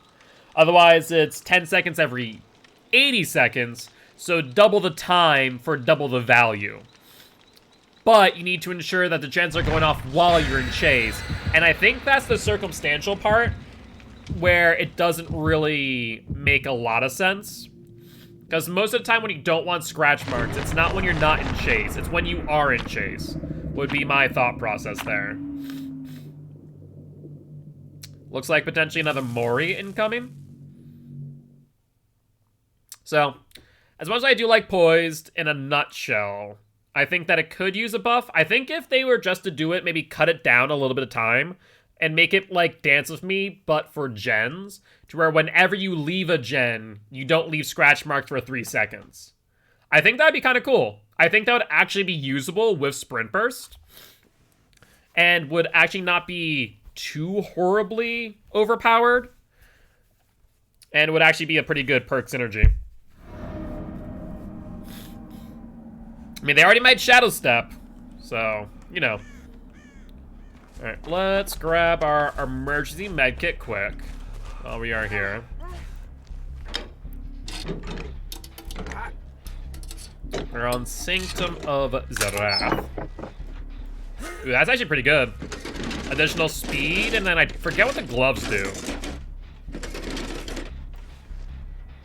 Otherwise, it's 10 seconds every 80 seconds, so double the time for double the value. But you need to ensure that the gens are going off while you're in chase. And I think that's the circumstantial part where it doesn't really make a lot of sense. Because most of the time when you don't want scratch marks, it's not when you're not in chase. It's when you are in chase, would be my thought process there. Looks like potentially another Mori incoming. So, as much as I do like Poised, in a nutshell, I think that it could use a buff. I think if they were just to do it, maybe cut it down a little bit of time and make it like Dance With Me, but for gens, to where whenever you leave a gen, you don't leave scratch marks for 3 seconds. I think that'd be kind of cool. I think that would actually be usable with Sprint Burst and would actually not be too horribly overpowered and would actually be a pretty good perk synergy. I mean, they already made Shadow Step, so, you know. Alright, let's grab our emergency medkit quick while we are here. We're on Sanctum of Zerath. Ooh, that's actually pretty good. Additional speed, and then I forget what the gloves do.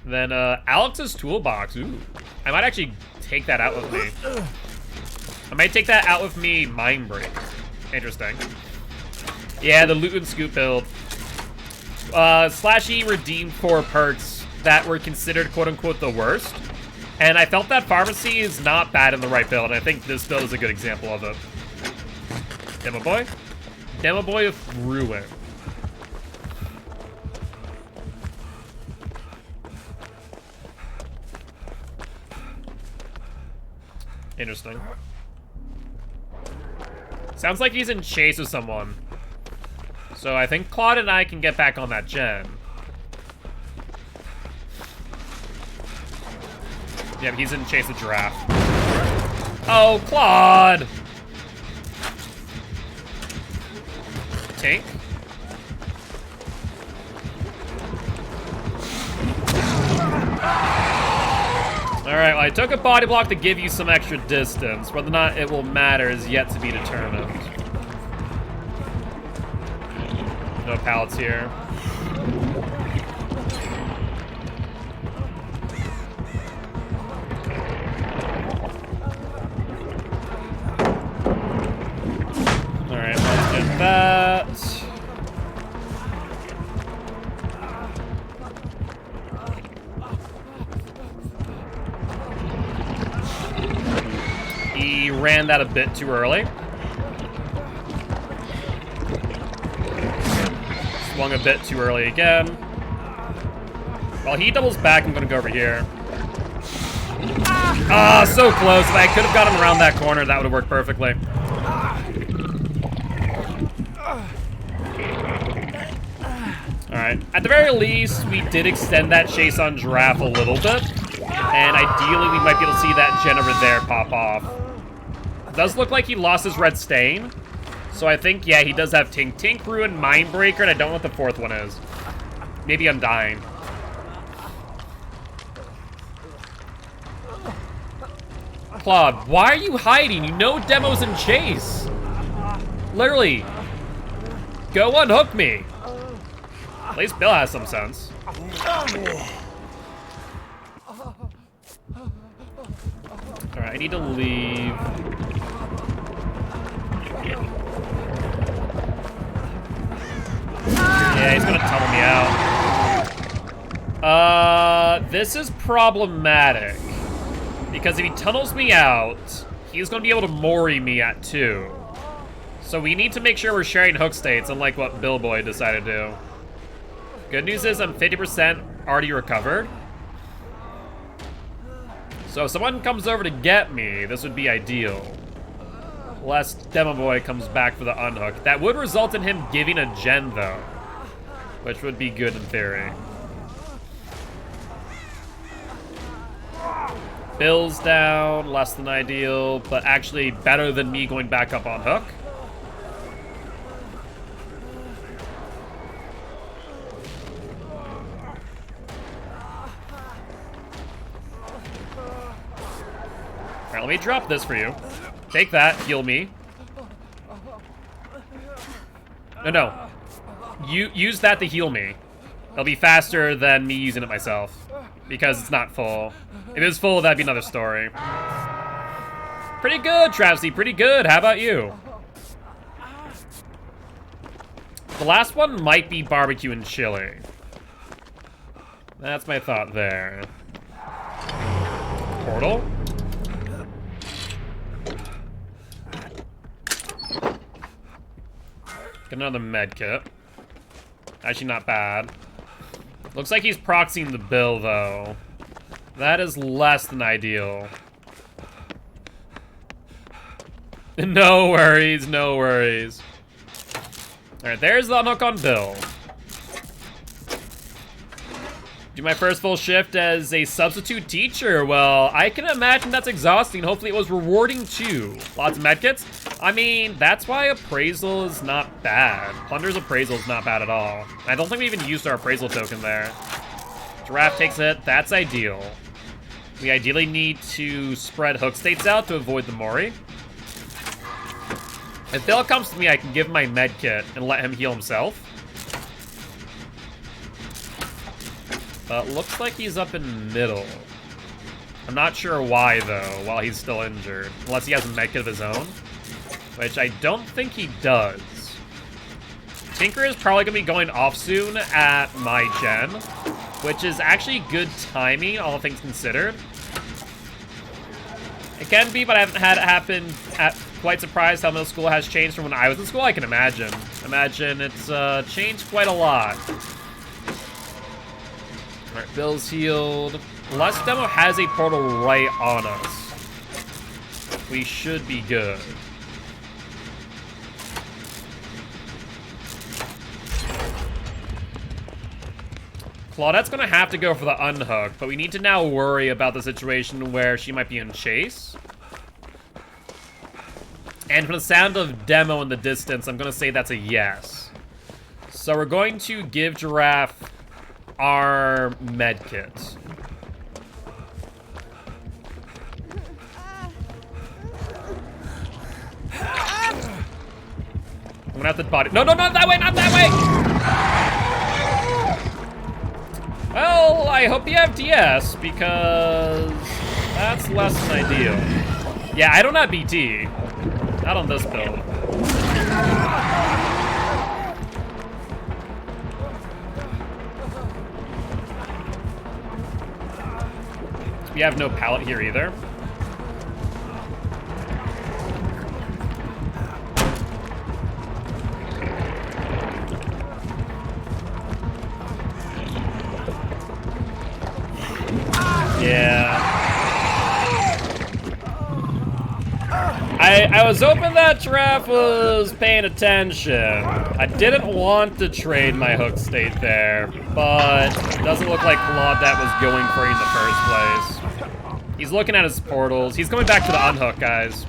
Then, Alex's toolbox. Ooh, I might actually take that out with me. I might take that out with me, Mind Break. Interesting. Yeah, the loot and scoop build. Slash E redeemed 4 perks that were considered quote-unquote the worst. And I felt that Pharmacy is not bad in the right build, and I think this build is a good example of it. Demo Boy? Demo Boy with Ruin. Interesting. Sounds like he's in chase with someone. So I think Claude and I can get back on that gen. Yeah, he's in chase with Giraffe. Oh, Claude! Tank? Alright, well, I took a body block to give you some extra distance. Whether or not it will matter is yet to be determined. No pallets here. Alright, let's get that. He ran that a bit too early. Swung a bit too early again. While he doubles back, I'm gonna go over here. Ah, so close. If I could have got him around that corner, that would have worked perfectly. Alright, at the very least, we did extend that chase on Giraffe a little bit. And ideally, we might be able to see that gen over there pop off. It does look like he lost his red stain. So I think, yeah, he does have Tink. Tink, Ruin, Mindbreaker, and I don't know what the 4th one is. Maybe Undying. Claude, why are you hiding? You know Demo's in chase. Literally. Go unhook me. At least Bill has some sense. Alright, I need to leave. Yeah, he's gonna tunnel me out. This is problematic. Because if he tunnels me out, he's gonna be able to Mori me at 2. So we need to make sure we're sharing hook states, unlike what Billboy decided to do. Good news is I'm 50% already recovered. So if someone comes over to get me, this would be ideal. Unless Demo Boy comes back for the unhook. That would result in him giving a gen, though. Which would be good in theory. Bill's down, less than ideal, but actually better than me going back up on hook. Alright, let me drop this for you. Take that, heal me. No. You use that to heal me. It'll be faster than me using it myself. Because it's not full. If it was full, that'd be another story. Pretty good, Travesty, pretty good. How about you? The last one might be barbecue and chili. That's my thought there. Portal? Get another med kit. Actually not bad. Looks like he's proxying the bill, though. That is less than ideal. No worries, no worries. Alright, there's the unhook on Bill. Do my first full shift as a substitute teacher. Well, I can imagine that's exhausting. Hopefully it was rewarding too. Lots of medkits. I mean, that's why appraisal is not bad. Plunder's appraisal is not bad at all. I don't think we even used our appraisal token there. Giraffe takes it. That's ideal. We ideally need to spread hook states out to avoid the Mori. If Bill comes to me, I can give him my medkit and let him heal himself. Looks like he's up in middle. I'm not sure why, though, while he's still injured. Unless he has a medkit of his own. Which I don't think he does. Tinker is probably going to be going off soon at my gen. Which is actually good timing, all things considered. It can be, but I haven't had it happen. Quite surprised how middle school has changed from when I was in school, I can imagine. Imagine it's changed quite a lot. Alright, Bill's healed. Unless Demo has a portal right on us, we should be good. Claudette's gonna have to go for the unhook, but we need to now worry about the situation where she might be in chase. And from the sound of Demo in the distance, I'm gonna say that's a yes. So we're going to give Giraffe our medkit. I'm gonna have to body. No, not that way, not that way! Well, I hope you have DS, because that's less than ideal. Yeah, I don't have BT. Not on this build. We have no pallet here either. Yeah. I was hoping that Giraffe was paying attention. I didn't want to trade my hook state there, but it doesn't look like Claudette was going for it in the first place. He's looking at his portals. He's going back to the unhook, guys.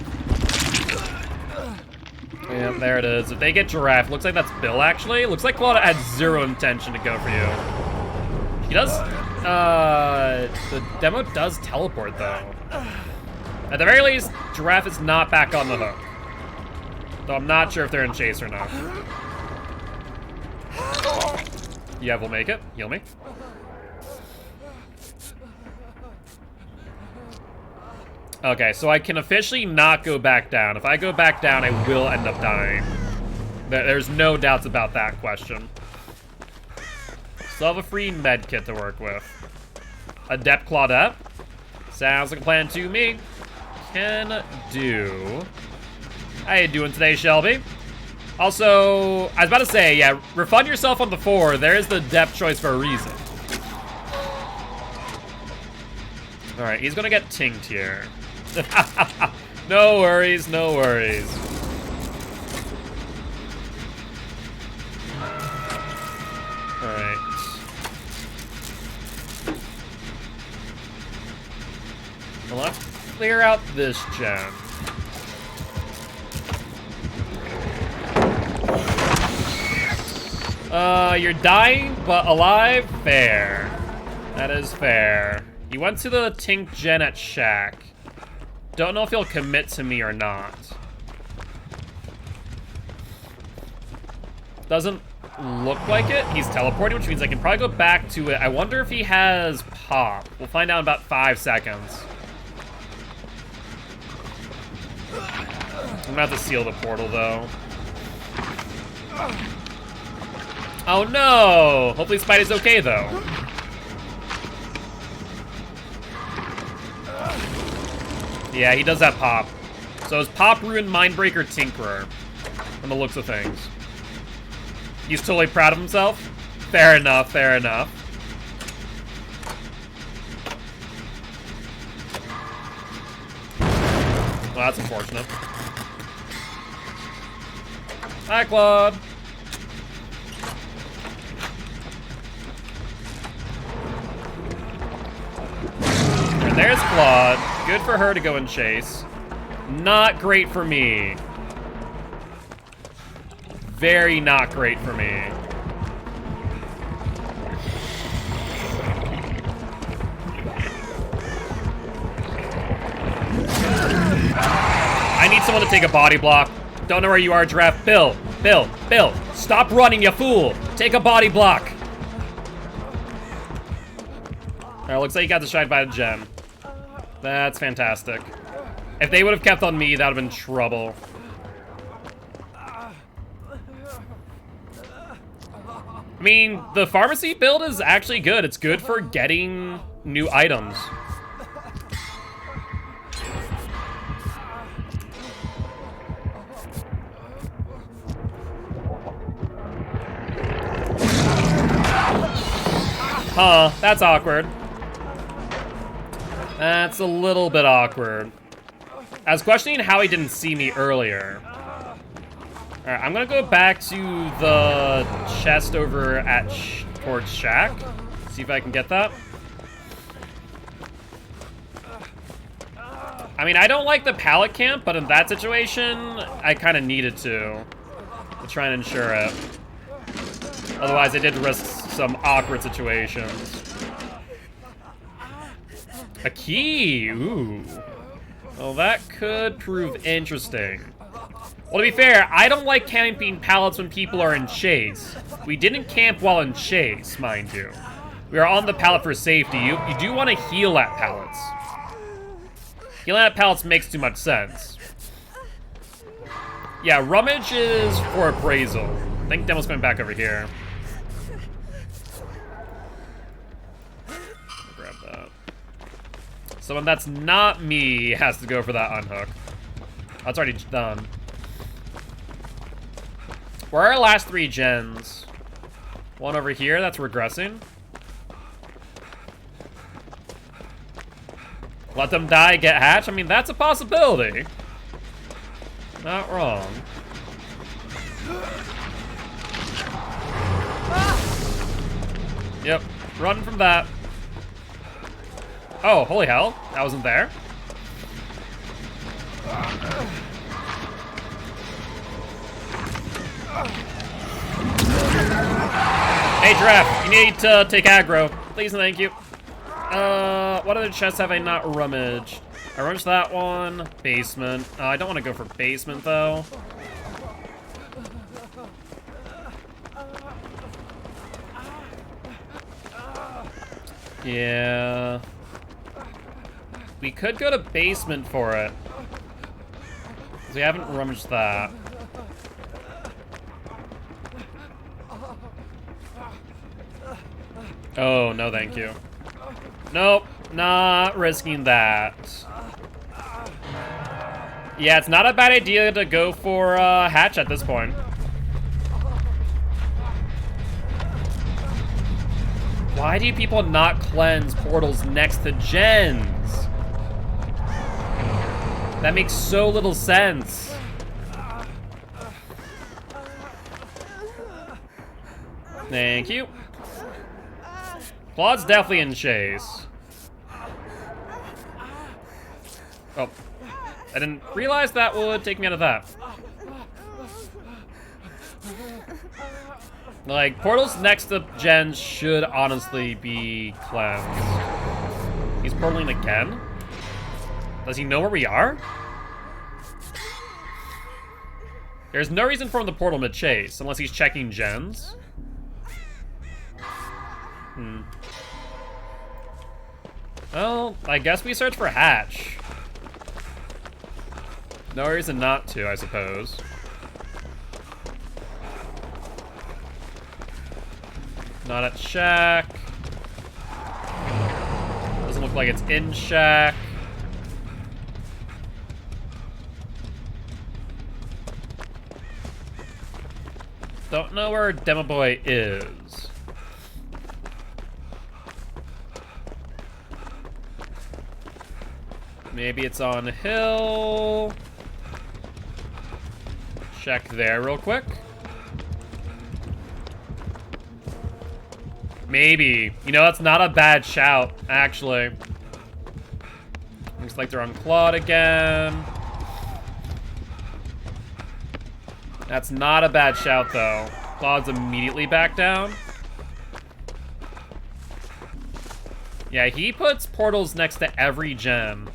Yeah, there it is. If they get Giraffe, looks like that's Bill, actually. Looks like Claudette had zero intention to go for you. He does... the Demo does teleport, though. At the very least, Giraffe is not back on the hook. Though I'm not sure if they're in chase or not. Yeah, we'll make it. Heal me. Okay, so I can officially not go back down. If I go back down, I will end up dying. There's no doubts about that question. Still have a free med kit to work with. Adept Claudette. Sounds like a plan to me. Can do. How you doing today, Shelby? Also, I was about to say, yeah, refund yourself on the 4. There's the depth choice for a reason. All right, he's gonna get tinked here. No worries, no worries. All right. Well, let's clear out this gem. You're dying, but alive? Fair. That is fair. He went to the Tink Gen at Shack. Don't know if he'll commit to me or not. Doesn't look like it. He's teleporting, which means I can probably go back to it. I wonder if he has pop. We'll find out in about 5 seconds. I'm gonna have to seal the portal, though. Oh no! Hopefully Spidey's okay, though. Yeah, he does have pop. So is pop ruin Mindbreaker Tinkerer? From the looks of things. He's totally proud of himself? Fair enough, fair enough. Well, that's unfortunate. Hi, Claude. And there's Claude. Good for her to go and chase. Not great for me. Very not great for me. I need someone to take a body block. Don't know where you are, Giraffe. Bill, stop running, you fool. Take a body block. Alright, looks like you got destroyed by the gem. That's fantastic. If they would have kept on me, that would have been trouble. I mean, the pharmacy build is actually good. It's good for getting new items. Huh, that's awkward. That's a little bit awkward. I was questioning how he didn't see me earlier. Alright, I'm gonna go back to the chest over at towards Shack. See if I can get that. I mean, I don't like the pallet camp, but in that situation, I kind of needed to try and ensure it. Otherwise, I did risk some awkward situations. A key! Ooh. Well, that could prove interesting. Well, to be fair, I don't like camping pallets when people are in chase. We didn't camp while in chase, mind you. We are on the pallet for safety. You do want to heal at pallets. Healing at pallets makes too much sense. Yeah, rummage is for appraisal. I think Demo's coming back over here. Grab that. Someone that's not me has to go for that unhook. That's already done. Where are our last 3 gens? One over here, that's regressing. Let them die, get hatched? I mean, that's a possibility. Not wrong. Yep, run from that. Oh, holy hell, that wasn't there. Hey, Giraffe, you need to take aggro. Please and thank you. What other chests have I not rummaged? I rummaged that one. Basement. I don't want to go for basement, though. Yeah. We could go to basement for it. 'Cause we haven't rummaged that. Oh, no thank you. Nope, not risking that. Yeah, it's not a bad idea to go for Hatch at this point. Why do people not cleanse portals next to gens? That makes so little sense. Thank you. Claude's definitely in chase. Oh. I didn't realize that would take me out of that. Like, portals next to gens should honestly be cleansed. He's portaling again? Does he know where we are? There's no reason for him to portal mid-chase, unless he's checking gens. Well, I guess we search for hatch. No reason not to, I suppose. Not at shack. Doesn't look like it's in shack. Don't know where Demo Boy is. Maybe it's on a hill. Check there real quick. Maybe. You know, that's not a bad shout, actually. Looks like they're on Claude again. That's not a bad shout, though. Claude's immediately back down. Yeah, he puts portals next to every gen.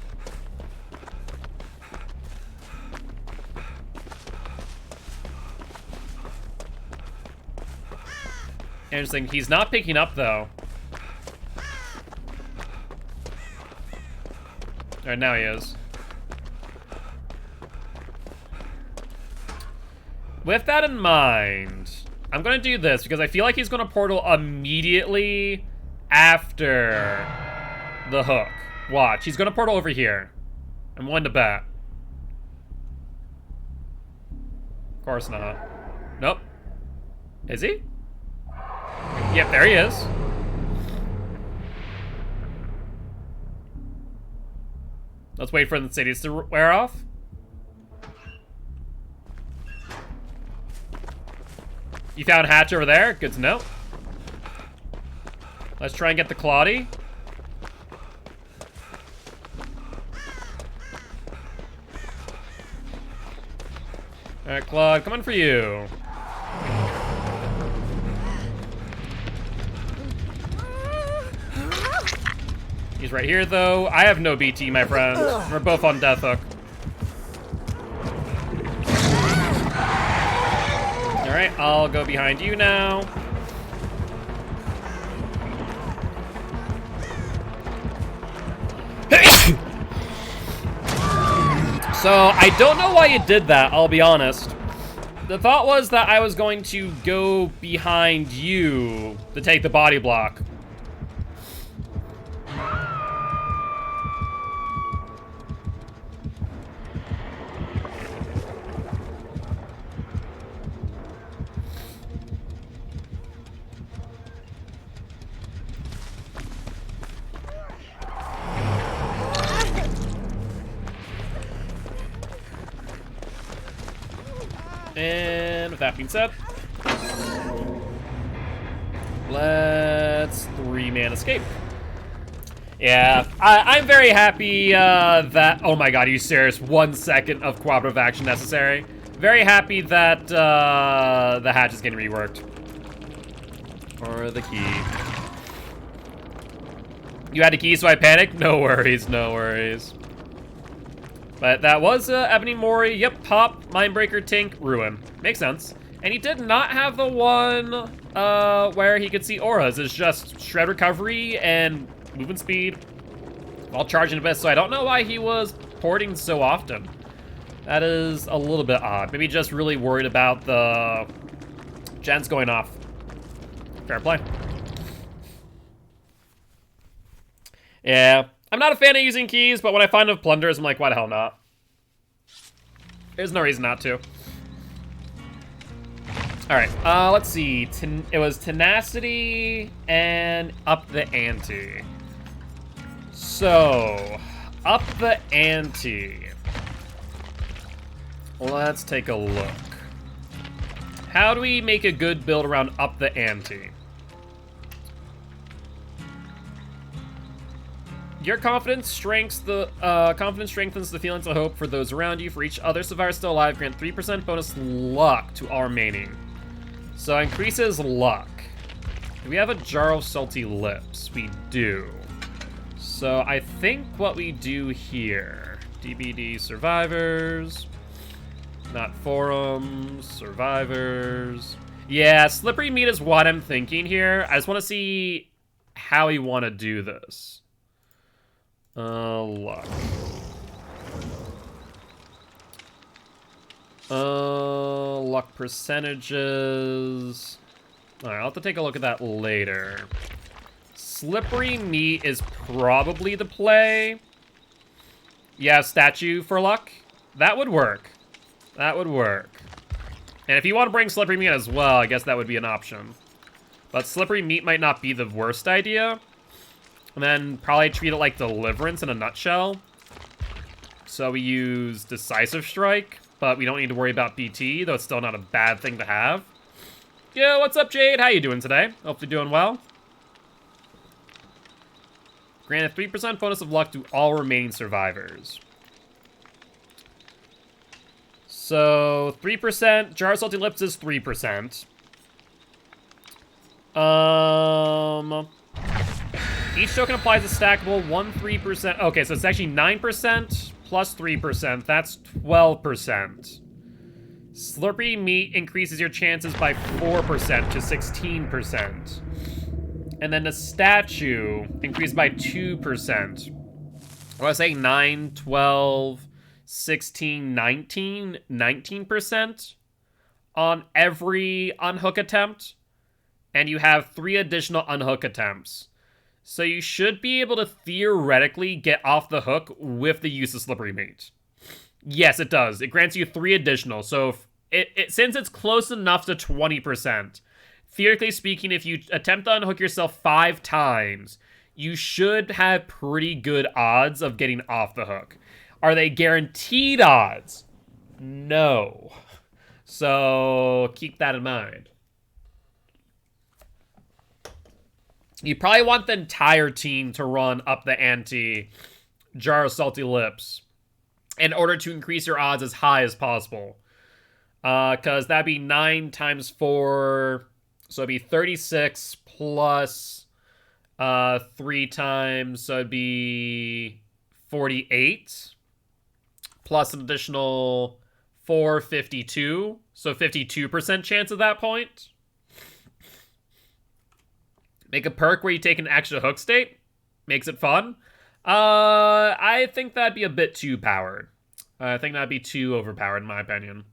Interesting. He's not picking up, though. Alright, now he is. With that in mind, I'm gonna do this because I feel like he's gonna portal immediately after the hook. Watch, he's gonna portal over here. I'm willing to bet. Of course not. Nope. Is he? Yep, there he is. Let's wait for the cities to wear off. You found hatch over there? Good to know. Let's try and get the Claudie. Alright, Claude, coming for you. He's right here, though. I have no BT, my friend. We're both on death hook. Alright, I'll go behind you now. So, I don't know why you did that, I'll be honest. The thought was that I was going to go behind you to take the body block. And with that being said, let's 3-man escape. Yeah, I'm very happy that, oh my god, are you serious? 1 second of cooperative action necessary. Very happy that the hatch is getting reworked. Or the key. You had a key, so I panicked? No worries, no worries. But that was Ebony Mori. Yep, Pop, Mindbreaker, Tink, Ruin. Makes sense. And he did not have the one where he could see auras. It's just Shred Recovery and Movement Speed while charging Abyss. So I don't know why he was porting so often. That is a little bit odd. Maybe just really worried about the gens going off. Fair play. Yeah. I'm not a fan of using keys, but when I find enough plunders, I'm like, why the hell not? There's no reason not to. All right, let's see. It was tenacity and up the ante. So, up the ante. Let's take a look. How do we make a good build around up the ante? Your confidence strengthens the feelings of hope for those around you. For each other survivor still alive, grant 3% bonus luck to all remaining. So increases luck. Do we have a jar of salty lips? We do. So I think what we do here, DBD survivors, not forums, survivors. Yeah, slippery meat is what I'm thinking here. I just want to see how we want to do this. Luck. Luck percentages. Alright, I'll have to take a look at that later. Slippery meat is probably the play. Yeah, statue for luck. That would work. That would work. And if you want to bring slippery meat as well, I guess that would be an option. But slippery meat might not be the worst idea. And then probably treat it like deliverance in a nutshell. So we use decisive strike, but we don't need to worry about BT, though it's still not a bad thing to have. Yo, what's up, Jade? How you doing today? Hope you're doing well. Grant a 3% bonus of luck to all remaining survivors. So 3%. Jar of Salty Lips is 3%. Each token applies a stackable 3%. Okay, so it's actually 9% plus 3%. That's 12%. Slurpy meat increases your chances by 4% to 16%. And then the statue increased by 2%. I was saying 9, 12, 16, 19, 19% on every unhook attempt. And you have 3 additional unhook attempts. So you should be able to theoretically get off the hook with the use of slippery meat. Yes, it does. It grants you 3 additional. So if since it's close enough to 20%, theoretically speaking, if you attempt to unhook yourself 5 times, you should have pretty good odds of getting off the hook. Are they guaranteed odds? No. So keep that in mind. You probably want the entire team to run up the ante Jar of Salty Lips in order to increase your odds as high as possible. Because that'd be 9 times 4, so it'd be 36 plus 3 times, so it'd be 48. Plus an additional 4, 52. So 52% chance at that point. Make a perk where you take an extra hook state. Makes it fun. I think that'd be a bit too powered. I think that'd be too overpowered in my opinion.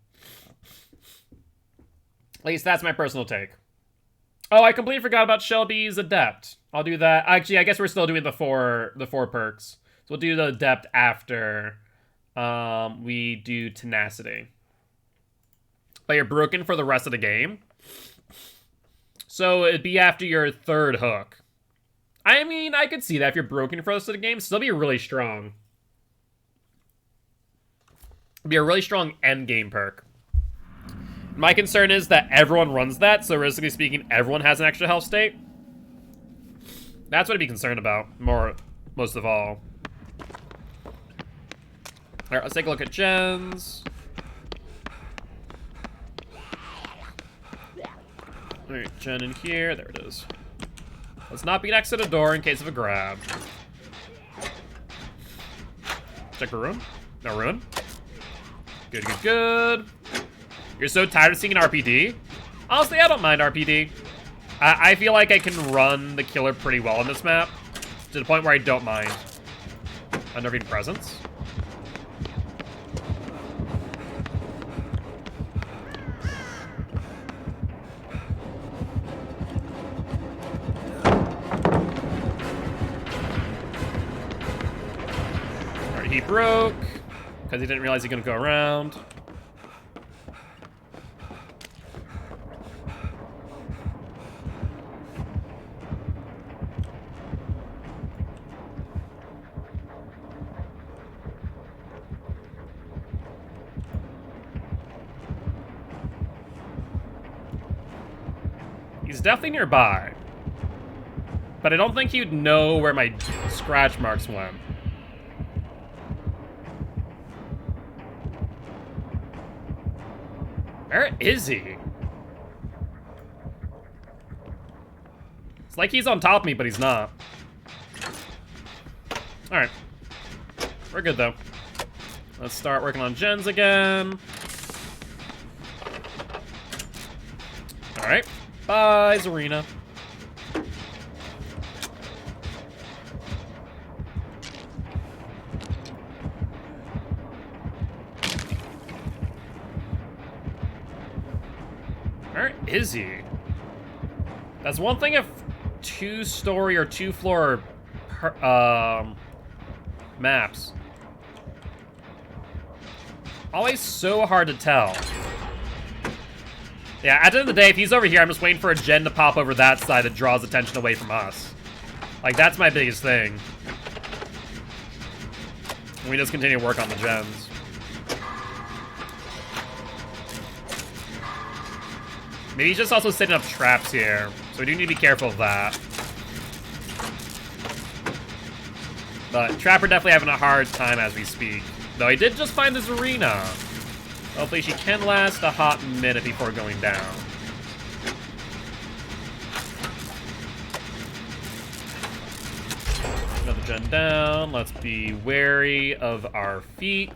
At least that's my personal take. Oh, I completely forgot about Shelby's Adept. I'll do that. Actually, I guess we're still doing the four perks. So we'll do the Adept after we do Tenacity. But you're broken for the rest of the game. So it'd be after your 3rd hook. I mean, I could see that if you're broken for the rest of the game. Still be really strong. It'd be a really strong end game perk. My concern is that everyone runs that, so realistically speaking, everyone has an extra health state. That's what I'd be concerned about, most of all. Alright, let's take a look at gens. Alright, gen in here. There it is. Let's not be next to the door in case of a grab. Check for ruin. No ruin. Good, good, good. You're so tired of seeing an RPD? Honestly, I don't mind RPD. I feel like I can run the killer pretty well on this map. To the point where I don't mind. Unnerving presence. Alright, he broke. Because he didn't realize he was going to go around. definitely nearby. But I don't think he'd know where my scratch marks went. Where is he? It's like he's on top of me, but he's not. Alright. We're good, though. Let's start working on gens again. Alright. Bye, Zarina. Where is he? That's one thing if two-story or two-floor maps. Always so hard to tell. Yeah, at the end of the day, if he's over here, I'm just waiting for a gen to pop over that side that draws attention away from us. Like, that's my biggest thing. We just continue to work on the gens. Maybe he's just also setting up traps here, so we do need to be careful of that. But Trapper definitely having a hard time as we speak. Though I did just find this arena. Hopefully she can last a hot minute before going down. Another gen down. Let's be wary of our feet.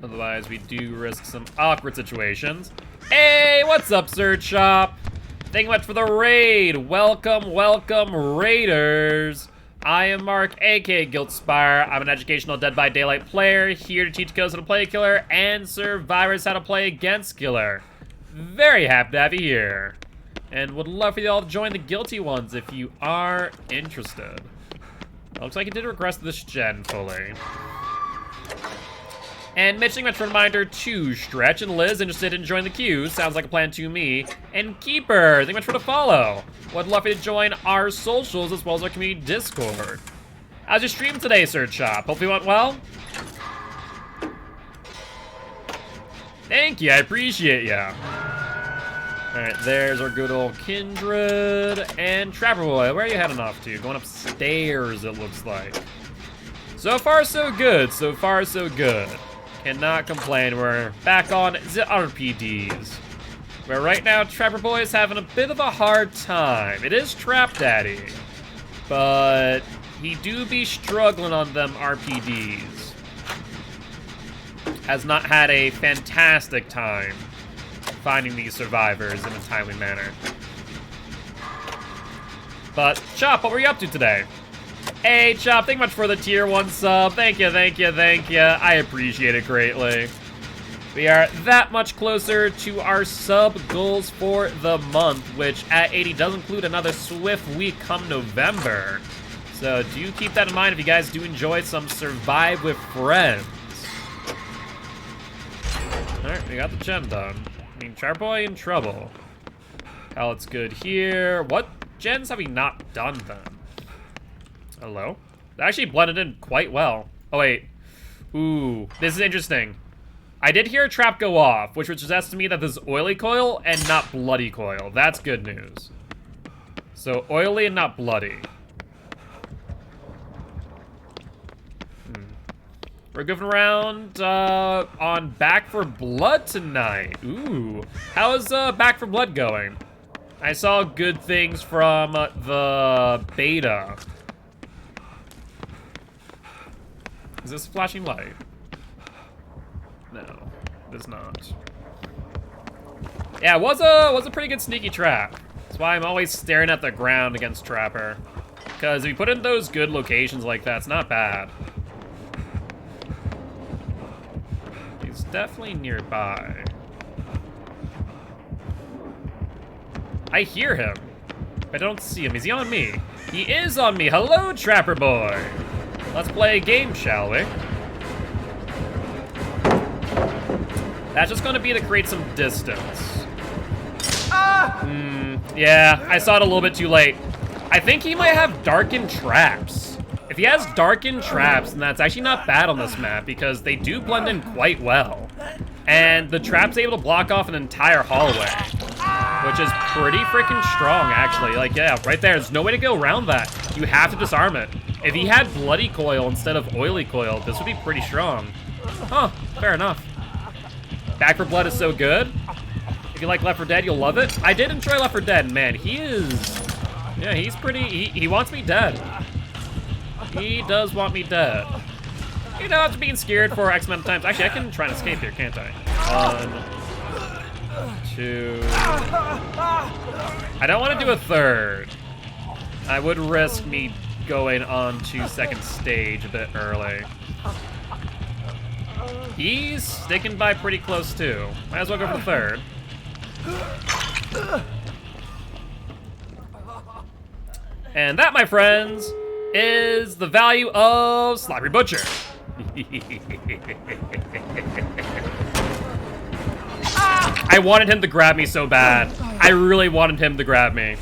Otherwise, we do risk some awkward situations. Hey, what's up, Search Shop? Thank you much for the raid. Welcome, welcome, raiders. I am Mark, aka Giltspire. I'm an educational Dead by Daylight player, here to teach kills how to play killer and survivors how to play against killer. Very happy to have you here. And would love for you all to join the Guilty ones if you are interested. Looks like it did regress this gen fully. And Mitch, thank you much for a reminder to Stretch, and Liz, interested in joining the queue. Sounds like a plan to me. And Keeper, thank you much for the follow. Would love for you to join our socials as well as our community Discord. How's your stream today, Search Shop? Hopefully it went well. Thank you, I appreciate ya. Alright, there's our good old Kindred. And Trapper Boy, where are you heading off to? Going upstairs, it looks like. So far, so good. So far, so good. Cannot complain. We're back on the RPDs. Where right now, Trapper Boy is having a bit of a hard time. It is Trap Daddy. But he do be struggling on them RPDs. Has not had a fantastic time finding these survivors in a timely manner. But, Chop, what were you up to today? Hey, Chop, thank you much for the tier 1 sub. Thank you, thank you, thank you. I appreciate it greatly. We are that much closer to our sub goals for the month, which at 80 does include another swift week come November. So do keep that in mind if you guys do enjoy some Survive with Friends. Alright, we got the gen done. I mean, Trapper Boy in trouble. Hell, it's good here. What gens have we not done then? Hello? It actually blended in quite well. Oh, wait. Ooh, this is interesting. I did hear a trap go off, which would suggest to me that this is oily coil and not bloody coil. That's good news. So, oily and not bloody. We're goofing around on Back for Blood tonight. Ooh. How is Back for Blood going? I saw good things from the beta. Is this a flashing light? No, it is not. Yeah, it was a pretty good sneaky trap. That's why I'm always staring at the ground against Trapper. Because if you put in those good locations like that, it's not bad. He's definitely nearby. I hear him. I don't see him. Is he on me? He is on me. Hello, Trapper Boy. Let's play a game, shall we? That's just going to be to create some distance. Yeah, I saw it a little bit too late. I think he might have darkened traps. If he has darkened traps, then that's actually not bad on this map because they do blend in quite well. And the trap's able to block off an entire hallway. which is pretty freaking strong, actually. Like, yeah, right there. There's no way to go around that. You have to disarm it. If he had bloody coil instead of oily coil, this would be pretty strong. Huh, fair enough. Back for Blood is so good. If you like Left 4 Dead, you'll love it. I did enjoy Left 4 Dead, man. He is... Yeah, he's pretty... He wants me dead. He does want me dead. You know, after being scared for X amount of times. Actually, I can try and escape here, can't I? 1, 2... I don't want to do a third. I would risk me going on to second stage a bit early. He's sticking by pretty close, too. Might as well go for the third. And that, my friends, is the value of Sloppy Butcher. I wanted him to grab me so bad. I really wanted him to grab me.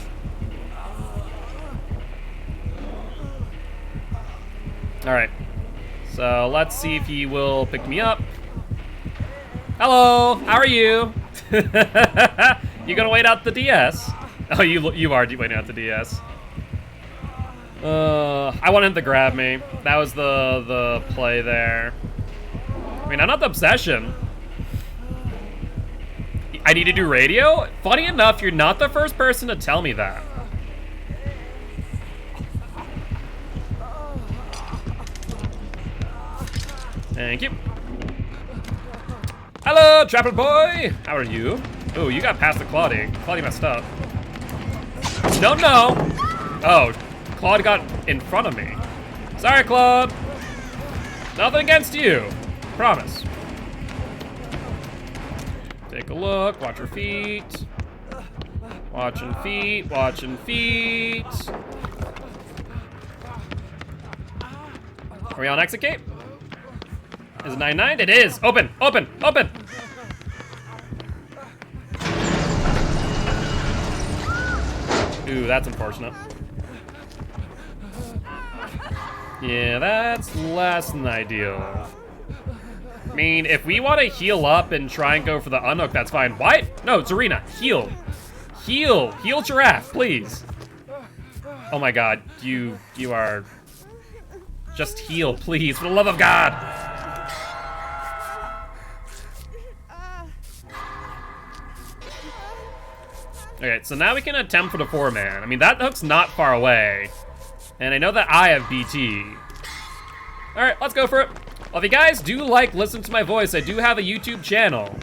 Alright. So let's see if he will pick me up. Hello, how are you? You gonna wait out the DS? Oh, you are waiting out the DS. I want him to grab me. That was the play there. I mean, I'm not the obsession. I need to do radio? Funny enough, you're not the first person to tell me that. Thank you. Hello, Trapper Boy! How are you? Oh, you got past the Claudie. Claudie messed up. No, no! Oh, Claude got in front of me. Sorry, Claude. Nothing against you. Promise. Take a look. Watch your feet. Watching feet. Watching feet. Are we on exit gate? Is it 9-9? It is. Open. Open. Open. Ooh, that's unfortunate. Yeah, that's less than ideal. I mean, if we want to heal up and try and go for the unhook, that's fine. Why? No, Zarina, heal. Heal. Heal Giraffe, please. Oh my god, you are... Just heal, please, for the love of God. Okay, so now we can attempt for the 4-man. I mean, that hook's not far away. And I know that I have BT. All right, let's go for it. Well, if you guys do like listening to my voice, I do have a YouTube channel.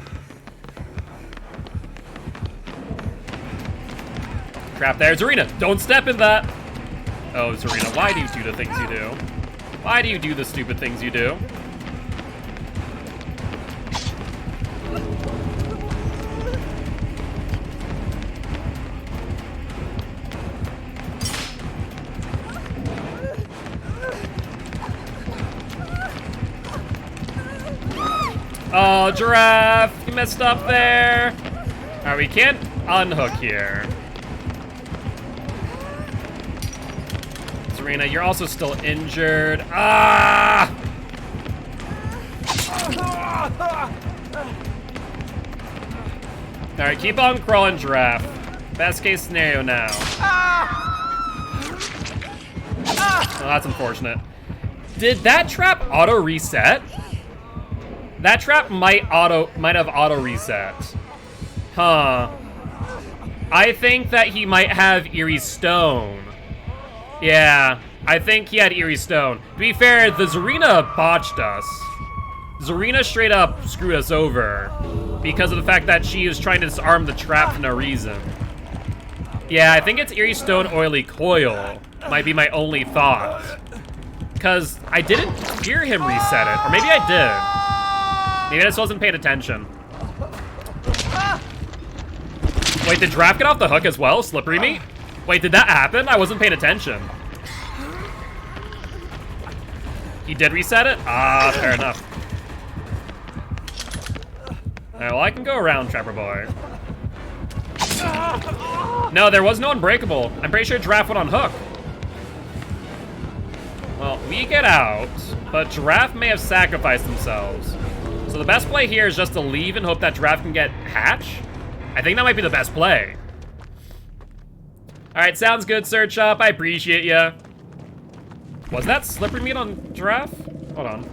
Crap there, Zarina, don't step in that. Oh, Zarina, why do you do the things you do? Why do you do the stupid things you do? Oh, Giraffe, you messed up there. All right, we can't unhook here. Serena, you're also still injured. Ah! All right, keep on crawling, Giraffe. Best case scenario now. Oh, that's unfortunate. Did that trap auto reset? That trap might have auto reset. Huh. I think that he might have Eerie Stone. Yeah, I think he had Eerie Stone. To be fair, the Zarina botched us. Zarina straight up screwed us over because of the fact that she was trying to disarm the trap for no reason. Yeah, I think it's Eerie Stone Oily Coil. Might be my only thought. Because I didn't hear him reset it, or maybe I did. Maybe I just wasn't paying attention. Wait, did Giraffe get off the hook as well? Slippery meat? Wait, did that happen? I wasn't paying attention. He did reset it? Ah, fair enough. Alright, well, I can go around, Trapper Boy. No, there was no Unbreakable. I'm pretty sure Giraffe went on hook. Well, we get out, but Giraffe may have sacrificed themselves. So the best play here is just to leave and hope that Giraffe can get Hatch. I think that might be the best play. Alright, sounds good, Search Up. I appreciate ya. Was that slippery meat on Giraffe? Hold on.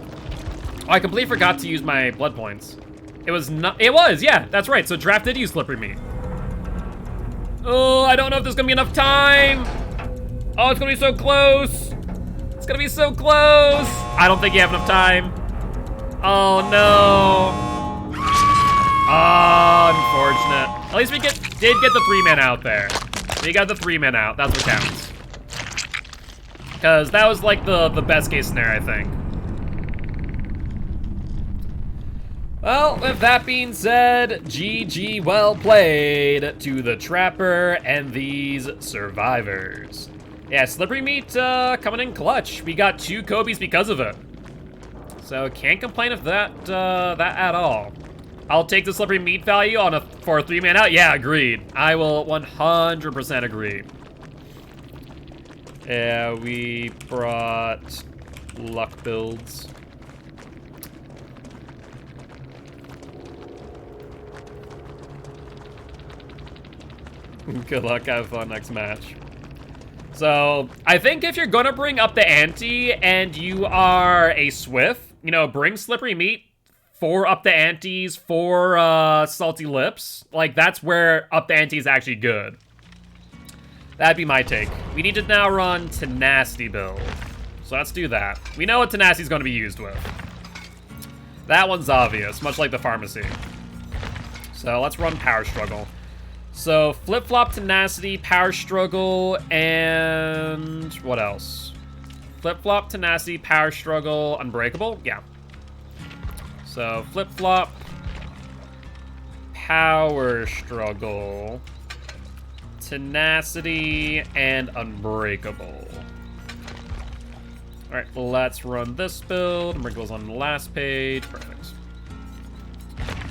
Oh, I completely forgot to use my blood points. It was not. It was, yeah, that's right. So Giraffe did use slippery meat. Oh, I don't know if there's gonna be enough time. Oh, it's gonna be so close. It's gonna be so close. I don't think you have enough time. Oh no. Oh, unfortunate. At least we did get the 3 men out there. We got the 3 men out. That's what counts. Because that was like the best case scenario, I think. Well, with that being said, GG well played to the Trapper and these survivors. Yeah, slippery meat coming in clutch. We got 2 Kobe's because of it. So can't complain of that at all. I'll take the slippery meat value for a 3-man out. Yeah, agreed. I will 100% agree. Yeah, we brought luck builds. Good luck, have fun next match. So, I think if you're gonna bring up the ante and you are a Swift, you know, bring slippery meat for up the antes, for salty lips. Like, that's where up the ante is actually good. That'd be my take. We need to now run Tenacity build. So let's do that. We know what Tenacity is going to be used with. That one's obvious, much like the Pharmacy. So let's run Power Struggle. So Flip-Flop, Tenacity, Power Struggle, and what else? Flip-Flop, Tenacity, Power Struggle, Unbreakable? Yeah. So Flip-Flop, Power Struggle, Tenacity, and Unbreakable. All right, let's run this build. Unbreakable's on the last page. Perfect.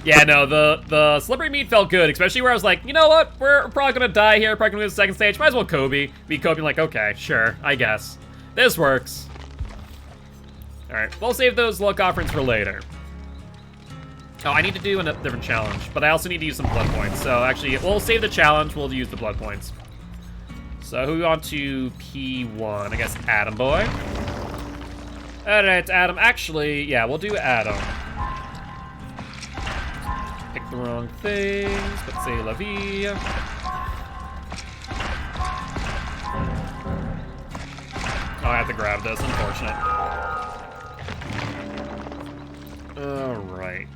Yeah, no, the slippery meat felt good, especially where I was like, you know what? We're probably gonna die here. Probably gonna lose the second stage. Might as well Kobe. Be Kobe like, okay, sure, I guess. This works. All right, we'll save those luck offerings for later. Oh, I need to do a different challenge, but I also need to use some blood points. So actually, we'll save the challenge. We'll use the blood points. So who we want to P1? I guess Adam boy. All right, Adam. Actually, yeah, we'll do Adam. Pick the wrong things, but say la vie. Oh, I have to grab this. Unfortunate. All right.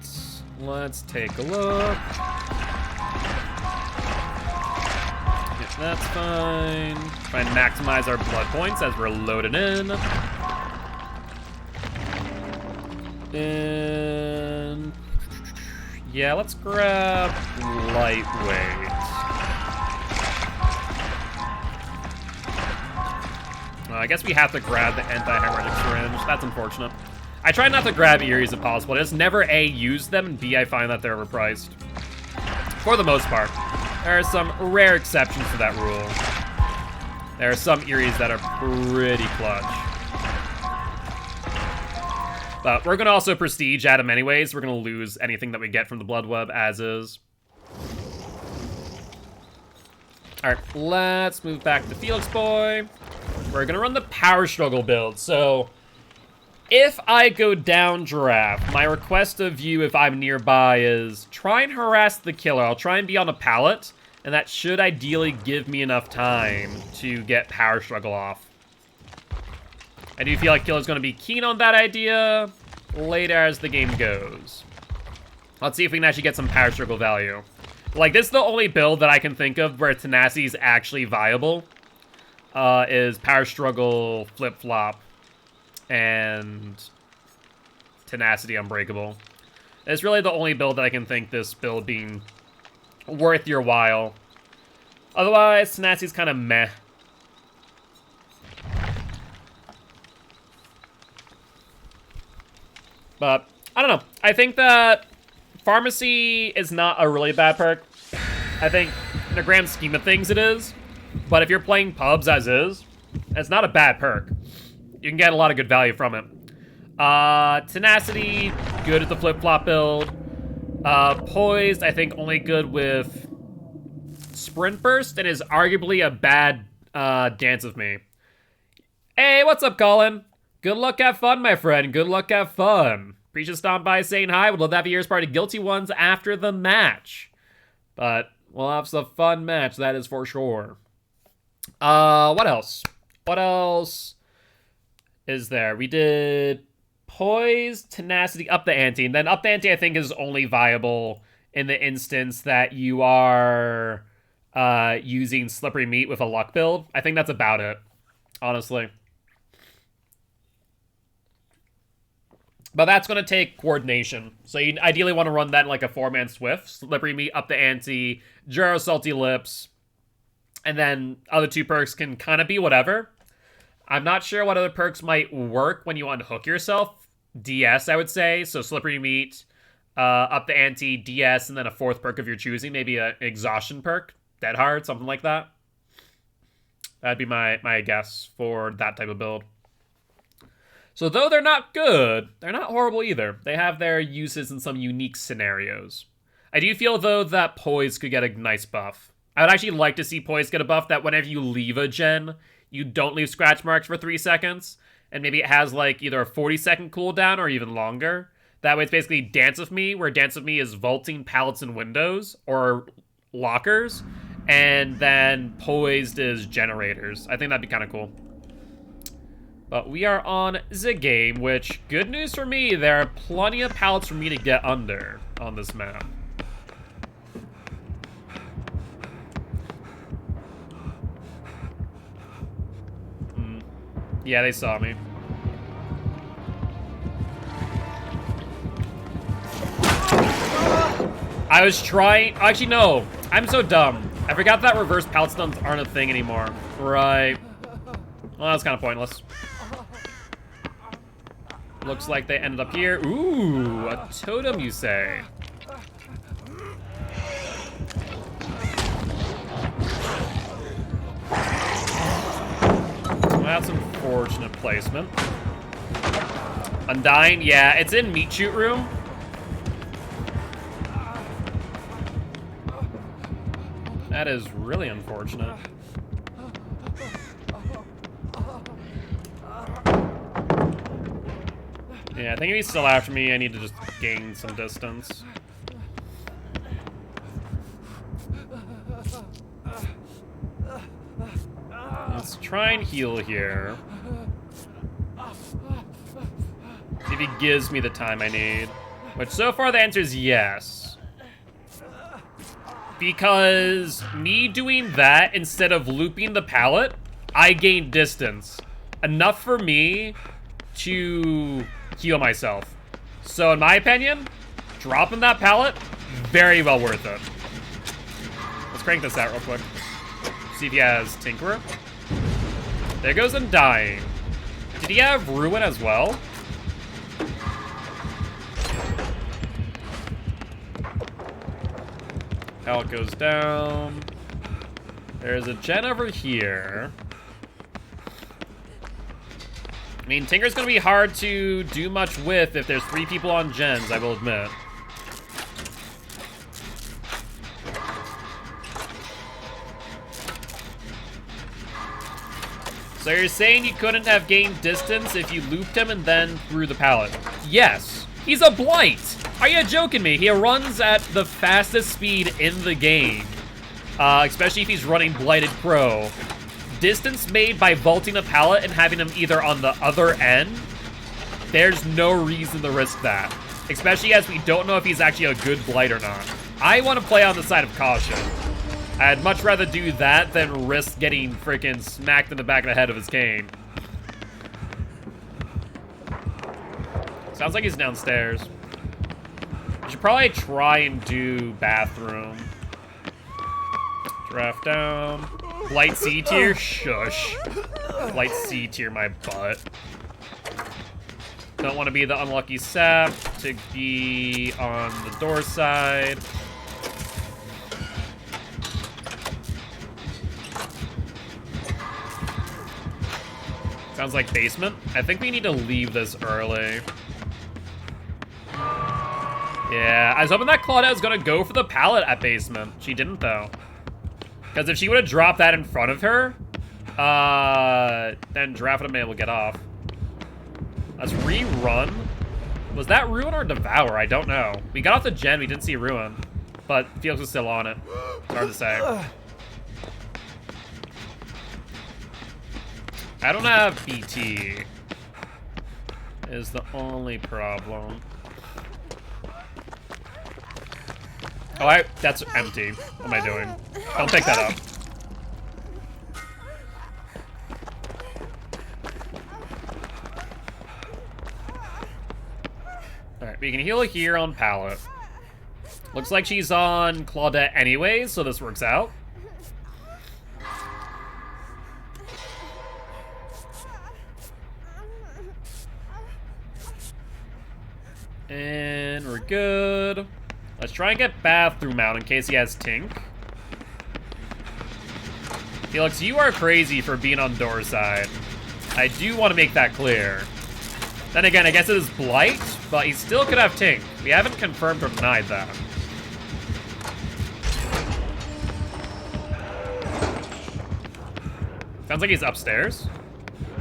Let's take a look. Yeah, that's fine. Try and maximize our blood points as we're loaded in. And yeah, let's grab lightweight. I guess we have to grab the anti-hemorrhagic syringe. That's unfortunate. I try not to grab Eries if possible. I just never A, use them, and B, I find that they're overpriced. For the most part. There are some rare exceptions to that rule. There are some Eries that are pretty clutch. But we're gonna also prestige Adam anyways. We're gonna lose anything that we get from the Blood Web as is. Alright, let's move back to Felix Boy. We're gonna run the Power Struggle build, so if I go down Giraffe, my request of you if I'm nearby is try and harass the killer. I'll try and be on a pallet, and that should ideally give me enough time to get Power Struggle off. I do feel like Killer's going to be keen on that idea later as the game goes. Let's see if we can actually get some Power Struggle value. Like, this is the only build that I can think of where Tenacity is actually viable, is Power Struggle, Flip-Flop, and Tenacity Unbreakable. It's really the only build that I can think this build being worth your while. Otherwise, Tenacity's kind of meh. But, I don't know. I think that Pharmacy is not a really bad perk. I think, in the grand scheme of things, it is. But if you're playing pubs as is, it's not a bad perk. You can get a lot of good value from it. Tenacity, good at the flip-flop build. Poised, I think only good with sprint burst and is arguably a bad dance with me. Hey, what's up, Colin? Good luck, have fun, my friend. Good luck, have fun. Appreciate you stopping by saying hi. Would love to have a year's party Guilty ones after the match. But we'll have some fun match, that is for sure. What else? What else is there? We did Poise, Tenacity, Up the Ante. And then Up the Ante, I think, is only viable in the instance that you are using Slippery Meat with a luck build. I think that's about it, honestly. But that's going to take coordination. So you ideally want to run that in like a 4-man Swift. Slippery Meat, Up the Ante, Jaro Salty Lips. And then other 2 perks can kind of be whatever. I'm not sure what other perks might work when you unhook yourself. DS, I would say. So Slippery Meat, Up the Ante, DS, and then a 4th perk of your choosing. Maybe an Exhaustion perk. Dead Hard, something like that. That'd be my guess for that type of build. So though they're not good, they're not horrible either. They have their uses in some unique scenarios. I do feel, though, that Poise could get a nice buff. I would actually like to see Poise get a buff that whenever you leave a gen, you don't leave scratch marks for 3 seconds. And maybe it has, like, either a 40-second cooldown or even longer. That way it's basically Dance With Me, where Dance With Me is vaulting pallets and windows, or lockers. And then Poised is generators. I think that'd be kind of cool. But we are on the game, which, good news for me, there are plenty of pallets for me to get under on this map. Yeah, they saw me. I was trying... Actually, no. I'm so dumb. I forgot that reverse pallet stuns aren't a thing anymore. Right. Well, that's kind of pointless. Looks like they ended up here. Ooh, a totem, you say? Well, that's unfortunate placement. Undying, yeah, it's in Meat Shoot Room. That is really unfortunate. Yeah, I think if he's still after me, I need to just gain some distance. Let's try and heal here. See if he gives me the time I need. Which so far the answer is yes. Because me doing that instead of looping the pallet, I gain distance. Enough for me to heal myself. So in my opinion, dropping that pallet, very well worth it. Let's crank this out real quick. See if he has Tinkerer. There goes Undying. Did he have Ruin as well? Pallet goes down. There's a gen over here. I mean, Tinker's gonna be hard to do much with if there's 3 people on gens, I will admit. So you're saying you couldn't have gained distance if you looped him and then threw the pallet? Yes. He's a blight! Are you joking me? He runs at the fastest speed in the game. Especially if he's running Blighted Crow. Distance made by vaulting a pallet and having him either on the other end, there's no reason to risk that. Especially as we don't know if he's actually a good blight or not. I want to play on the side of caution. I'd much rather do that than risk getting freaking smacked in the back of the head of his cane. Sounds like he's downstairs. I should probably try and do bathroom. Draft down. Light C tier? Shush. Light C tier, my butt. Don't want to be the unlucky sap to be on the door side. Sounds like basement. I think we need to leave this early. Yeah, I was hoping that Claudette was gonna go for the pallet at basement. She didn't, though. Because if she would have dropped that in front of her, then Giraffe would have been able to get off. Let's rerun. Was that Ruin or Devour? I don't know. We got off the gen, we didn't see Ruin. But Felix was still on it. It's hard to say. I don't have BT. Is the only problem. Oh, that's empty. What am I doing? Don't pick that up. Alright, we can heal here on Pallet. Looks like she's on Claudette anyways, so this works out. And we're good. Let's try and get Bathroom out in case he has Tink. Felix, you are crazy for being on door side. I do want to make that clear. Then again, I guess it is Blight, but he still could have Tink. We haven't confirmed or denied that. Sounds like he's upstairs.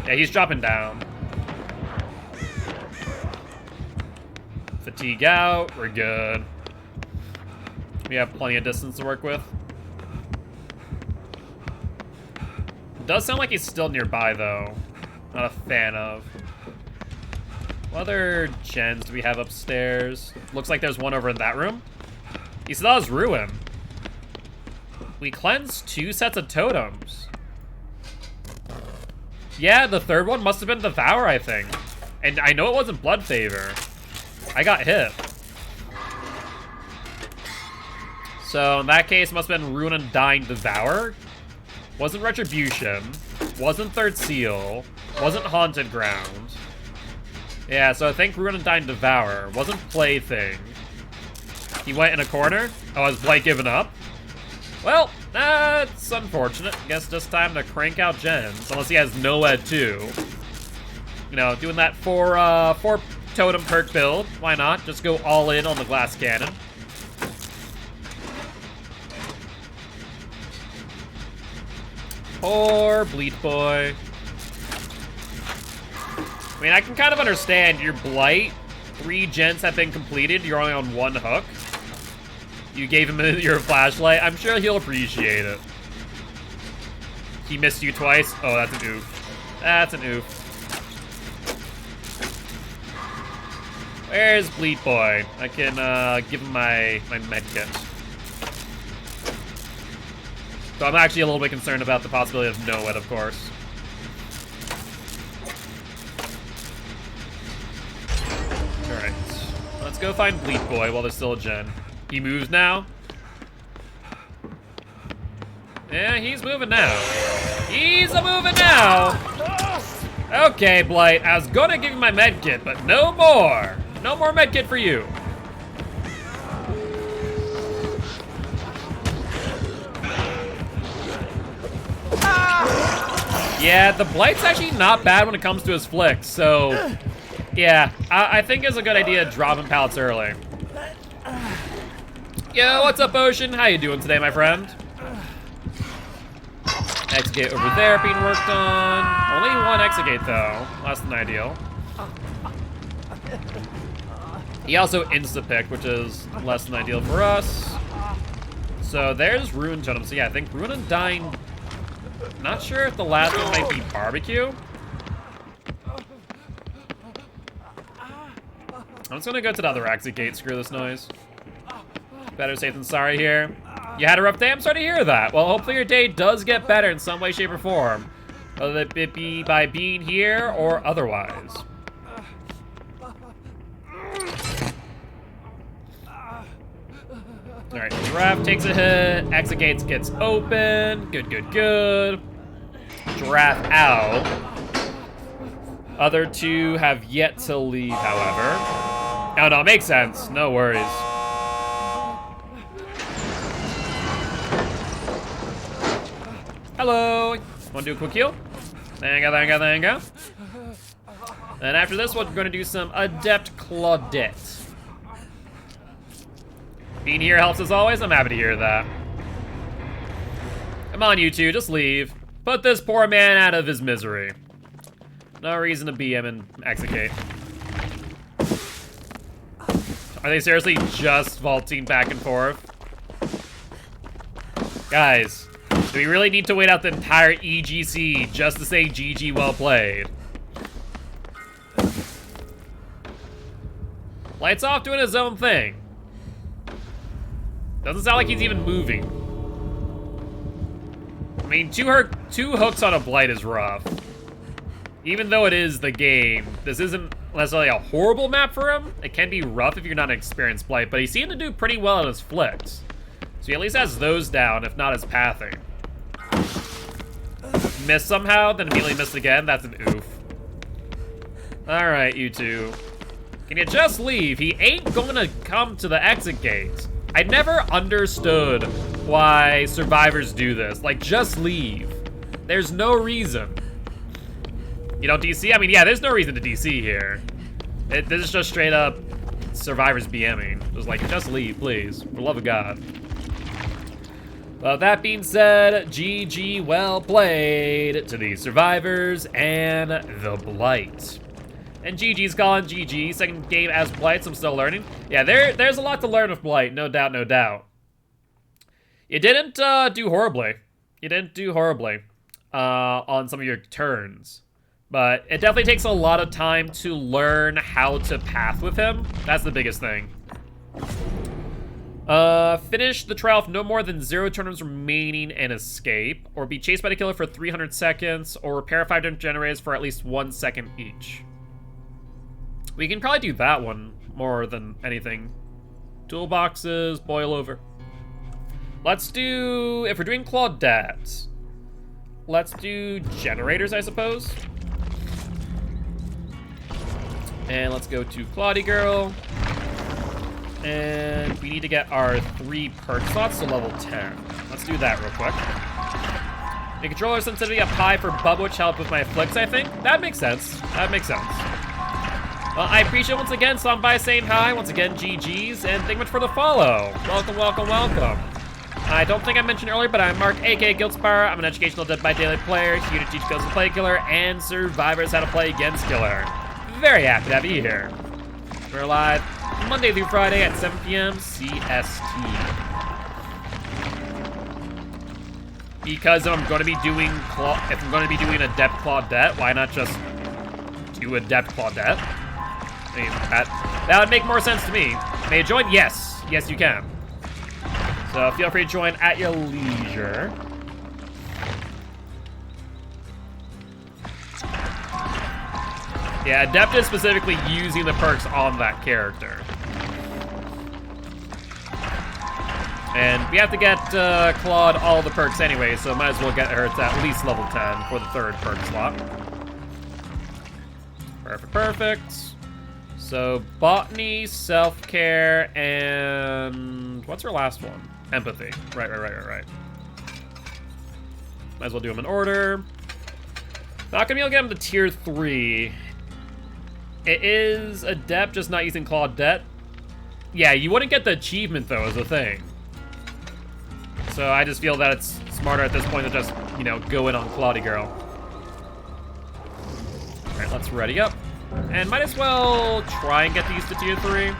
Yeah, he's dropping down. Fatigue out, we're good. We have plenty of distance to work with. Does sound like he's still nearby though. Not a fan of. What other gens do we have upstairs? Looks like there's one over in that room. He still has Ruin. We cleansed 2 sets of totems. Yeah, the third one must have been Devour, I think. And I know it wasn't Blood Favor. I got hit. So in that case, it must have been Ruin and Dying Devour. Wasn't Retribution. Wasn't Third Seal. Wasn't Haunted Ground. Yeah, so I think Ruin and Dying Devour. Wasn't Plaything. He went in a corner. Oh, has Blight given up? Well, that's unfortunate. Guess just time to crank out gens. Unless he has Noed too. You know, doing that for totem perk build. Why not? Just go all in on the glass cannon. Poor Bleat Boy. I mean, I can kind of understand your Blight. 3 gens have been completed. You're only on 1 hook. You gave him your flashlight. I'm sure he'll appreciate it. He missed you twice. Oh, that's an oof. That's an oof. Where's Bleat Boy? I can give him my med kit. So I'm actually a little bit concerned about the possibility of Noed, of course. Alright. Let's go find Bleat Boy while there's still a gen. He moves now. Yeah, he's moving now. He's a-moving now! Okay, Blight, I was gonna give you my med kit, but no more! No more med kit for you. Yeah, the Blight's actually not bad when it comes to his flicks, so... Yeah, I think it's a good idea dropping pallets early. Yo, what's up, Ocean? How you doing today, my friend? Exegate over there being worked on. Only 1 Exegate, though. Less than ideal. He also insta-picked, which is less than ideal for us. So there's Ruin Totem. So yeah, I think Ruin and Dying... Not sure if the last one might be Barbecue. I'm just gonna go to the other Exegate, screw this noise. Better safe than sorry here. You had a rough day? I'm sorry to hear that. Well, hopefully your day does get better in some way, shape, or form. Whether it be by being here or otherwise. Alright, Giraffe takes a hit. Exegates gets open. Good, good, good. Giraffe out. Other 2 have yet to leave, however. Oh, no, it makes sense. No worries. Hello. Want to do a quick heal? There you go, there you go, there you go. And after this, we're going to do some Adept Claudette. Being here helps as always. I'm happy to hear that. Come on, you two, just leave. Put this poor man out of his misery. No reason to be him and execute. Are they seriously just vaulting back and forth? Guys, do we really need to wait out the entire EGC just to say GG well played? Light's off doing his own thing. Doesn't sound like he's even moving. I mean, two hooks on a Blight is rough. Even though it is the game, this isn't necessarily a horrible map for him. It can be rough if you're not an experienced Blight, but he seemed to do pretty well on his flicks. So he at least has those down, if not his pathing. Missed somehow, then immediately missed again. That's an oof. All right, you two. Can you just leave? He ain't gonna come to the exit gate. I never understood why survivors do this. Like, just leave. There's no reason. You don't DC? I mean, yeah, there's no reason to DC here. This is just straight up survivors BMing. Just like, just leave, please. For the love of God. Well, that being said, GG well played to the survivors and the Blight. And GG's gone, GG. Second game as Blights, I'm still learning. Yeah, there's a lot to learn with Blight, no doubt, no doubt. You didn't do horribly. You didn't do horribly on some of your turns. But it definitely takes a lot of time to learn how to path with him. That's the biggest thing. Finish the trial with no more than 0 turns remaining and escape. Or be chased by the killer for 300 seconds. Or repair 5 different generators for at least 1 second each. We can probably do that one more than anything. Toolboxes, boil over. Let's do, if we're doing Claudette, let's do generators, I suppose. And let's go to Claudie Girl. And we need to get our 3 perk slots to level 10. Let's do that real quick. The controller sensitivity up high for Bubba, which helped with my flicks, I think. That makes sense. That makes sense. Well, I appreciate once again, stopping by, saying hi. Once again, GG's, and thank you much for the follow. Welcome, welcome, welcome. I don't think I mentioned earlier, but I'm Mark, aka Giltspire. I'm an educational Dead by Daylight player, here to teach Ghosts to play Killer and survivors how to play against Killer. Very happy to have you here. We're live Monday through Friday at 7 p.m. CST. Because if I'm going to be doing Adept Claudette, why not just do Adept Claudette? I mean, that would make more sense to me. May I join? Yes. Yes, you can. So feel free to join at your leisure. Yeah, Adept is specifically using the perks on that character. And we have to get Claude all the perks anyway, so might as well get her to at least level 10 for the 3rd perk slot. Perfect, perfect. So, Botany, Self-Care, and what's her last one? Empathy. Right. Might as well do them in order. Not gonna be able to get them to tier 3. It is Adept, just not using Claudette. Yeah, you wouldn't get the achievement, though, as a thing. So I just feel that it's smarter at this point to just, you know, go in on Claudie Girl. All right, let's ready up. And might as well try and get these to tier 3.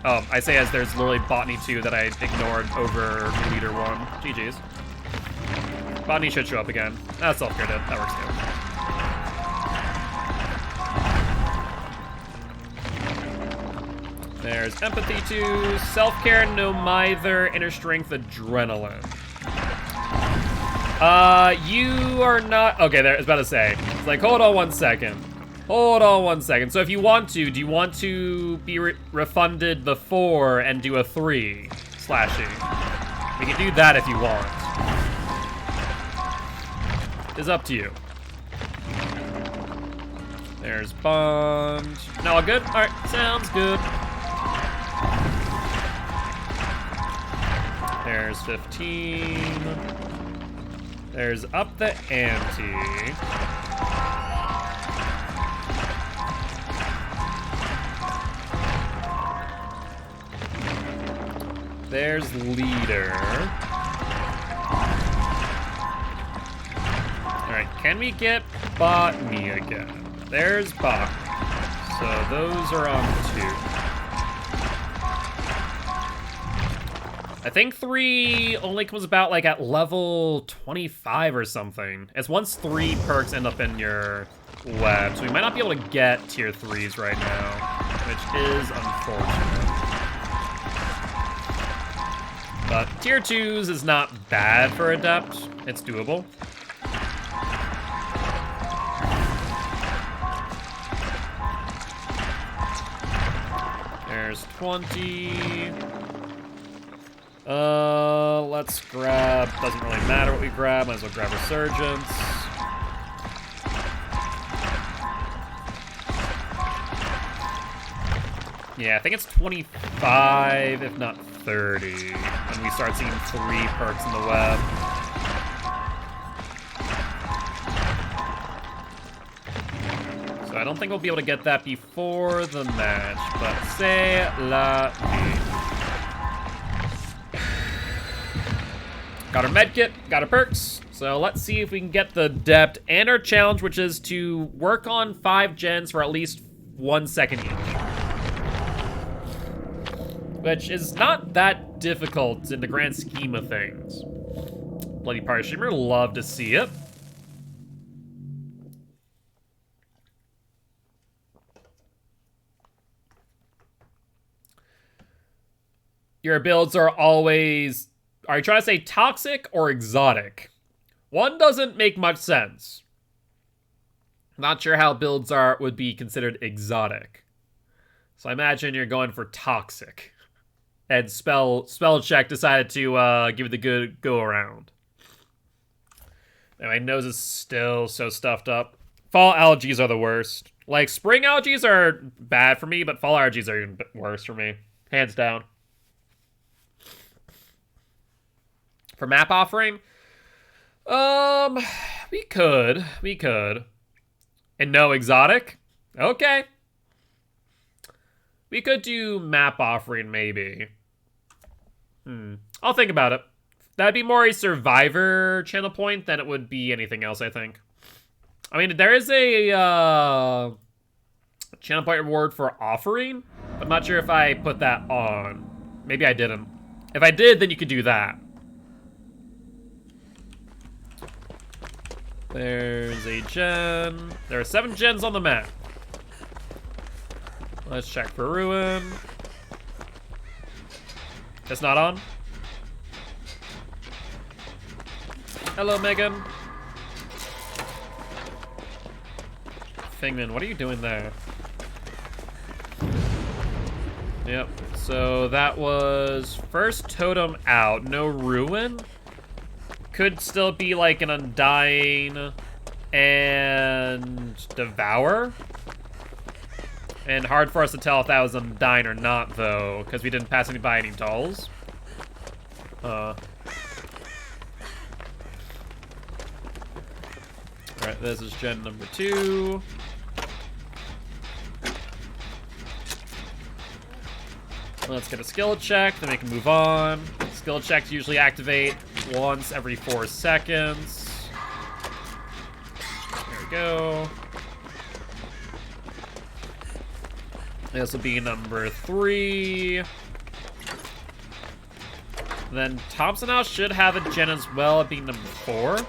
Oh, I say as there's literally Botany 2 that I ignored over Leader 1. GG's. Botany should show up again. That's Self-Care did. That works too. There's Empathy 2, Self-Care, No Mither, Inner Strength, Adrenaline. You are not... Okay, there, I was about to say. It's like, hold on 1 second. Hold on 1 second. So if you want to, do you want to be refunded the 4 and do a 3 slashing? We can do that if you want. It's up to you. There's Bond. No, all good? All right, sounds good. There's 15. There's up the ante. There's Leader. Can we get botany again? There's botany. So those are on 2. I think 3 only comes about like at level 25 or something. It's once 3 perks end up in your web, so we might not be able to get tier 3s right now, which is unfortunate. But tier 2s is not bad for Adept. It's doable. There's 20. Let's grab, doesn't really matter what we grab, might as well grab Resurgence. Yeah, I think it's 25, if not 30, when we start seeing 3 perks in the web. So I don't think we'll be able to get that before the match, but c'est la vie. Got our medkit, got our perks, so let's see if we can get the Adept and our challenge, which is to work on 5 gens for at least 1 second each. Which is not that difficult in the grand scheme of things. Bloody Party Streamer, love to see it. Your builds are always... Are you trying to say toxic or exotic? One doesn't make much sense. Not sure how builds would be considered exotic. So I imagine you're going for toxic. And spell check decided to give it the good go around. And my nose is still so stuffed up. Fall allergies are the worst. Like, spring allergies are bad for me, but fall allergies are even worse for me. Hands down. For map offering? We could. And no exotic? Okay. We could do map offering, maybe. I'll think about it. That'd be more a survivor channel point than it would be anything else, I think. I mean, there is a channel point reward for offering, but I'm not sure if I put that on. Maybe I didn't. If I did, then you could do that. There's a gen. There are 7 gens on the map. Let's check for Ruin. It's not on. Hello, Megan. Fingman, what are you doing there? Yep, so that was first totem out. No Ruin. Could still be like an Undying and Devour. And hard for us to tell if that was Undying or not, though, because we didn't pass any binding tolls. Alright, this is gen number 2. Let's get a skill check, then we can move on. Skill checks usually activate once every 4 seconds. There we go. This will be number 3. Then Thompson House should have a gen as well, being number 4. And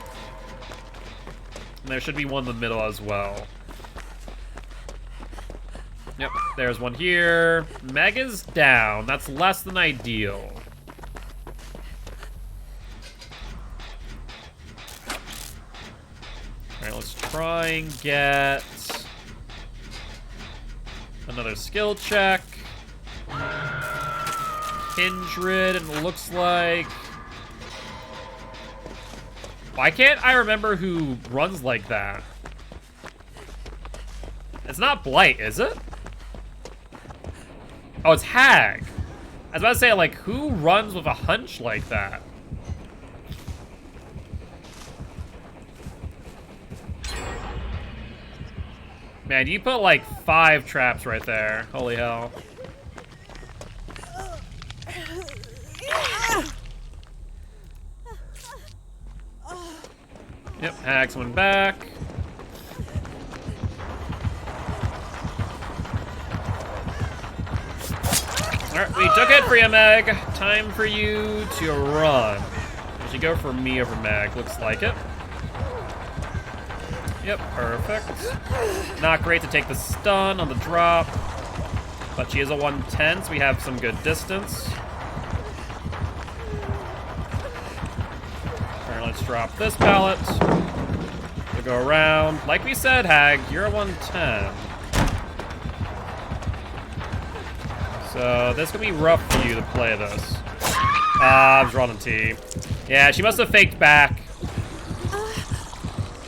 there should be one in the middle as well. Yep, there's one here. Meg is down. That's less than ideal. Alright, let's try and get another skill check. Kindred, and it looks like... Why can't I remember who runs like that? It's not Blight, is it? Oh, it's Hag. I was about to say, like, who runs with a hunch like that? Man, you put like 5 traps right there. Holy hell. Yep, Hag's one back. Alright, we took it for you, Meg. Time for you to run. You should go for me over Meg. Looks like it. Yep, perfect. Not great to take the stun on the drop. But she is a 110, so we have some good distance. Alright, let's drop this pallet. We'll go around. Like we said, Hag, you're a 110. So this is gonna be rough for you to play this. I was rolling T. Yeah, she must have faked back.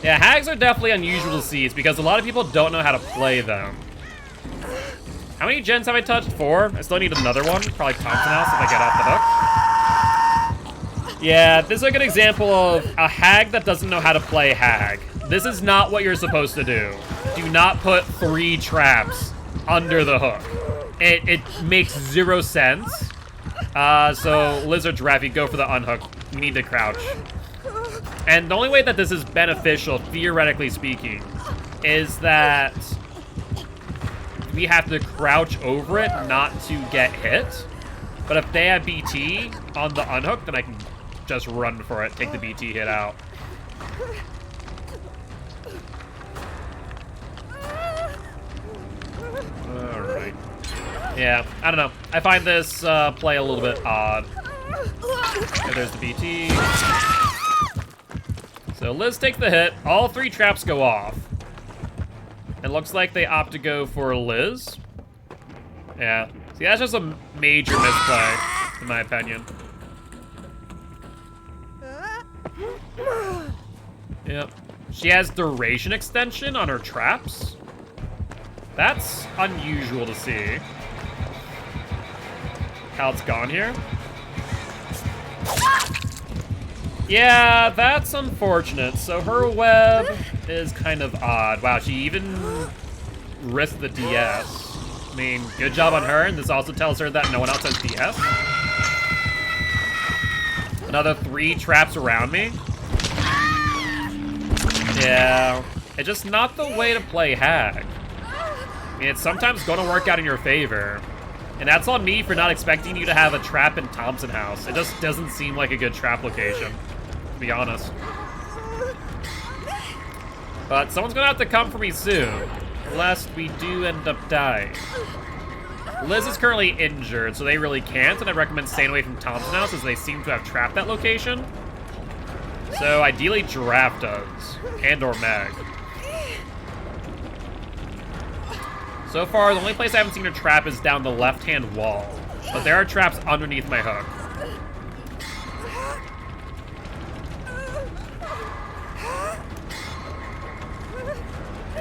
Yeah, Hags are definitely unusual to see. It's because a lot of people don't know how to play them. How many gens have I touched? 4? I still need another one. Probably Thompson House if I get off the hook. Yeah, this is a good example of a Hag that doesn't know how to play Hag. This is not what you're supposed to do. Do not put 3 traps under the hook. It makes 0 sense. So Lizard Giraffe, you go for the unhook. You need to crouch. And the only way that this is beneficial, theoretically speaking, is that we have to crouch over it not to get hit. But if they have BT on the unhook, then I can just run for it, take the BT hit out. Alright. Yeah, I don't know. I find this play a little bit odd. Okay, there's the BT. So Liz takes the hit. All 3 traps go off. It looks like they opt to go for Liz. Yeah. See, that's just a major misplay, in my opinion. Yep. She has duration extension on her traps. That's unusual to see. How it's gone here. Yeah, that's unfortunate. So her web is kind of odd. Wow, she even risked the DS. I mean, good job on her, and this also tells her that no one else has DS. Another 3 traps around me. Yeah, it's just not the way to play Hag. I mean, it's sometimes going to work out in your favor. And that's on me for not expecting you to have a trap in Thompson House. It just doesn't seem like a good trap location, to be honest. But someone's gonna have to come for me soon, lest we do end up dying. Liz is currently injured, so they really can't, and I recommend staying away from Thompson House as they seem to have trapped that location. So ideally Giraffe does, and or Meg. So far, the only place I haven't seen her trap is down the left-hand wall, but there are traps underneath my hook.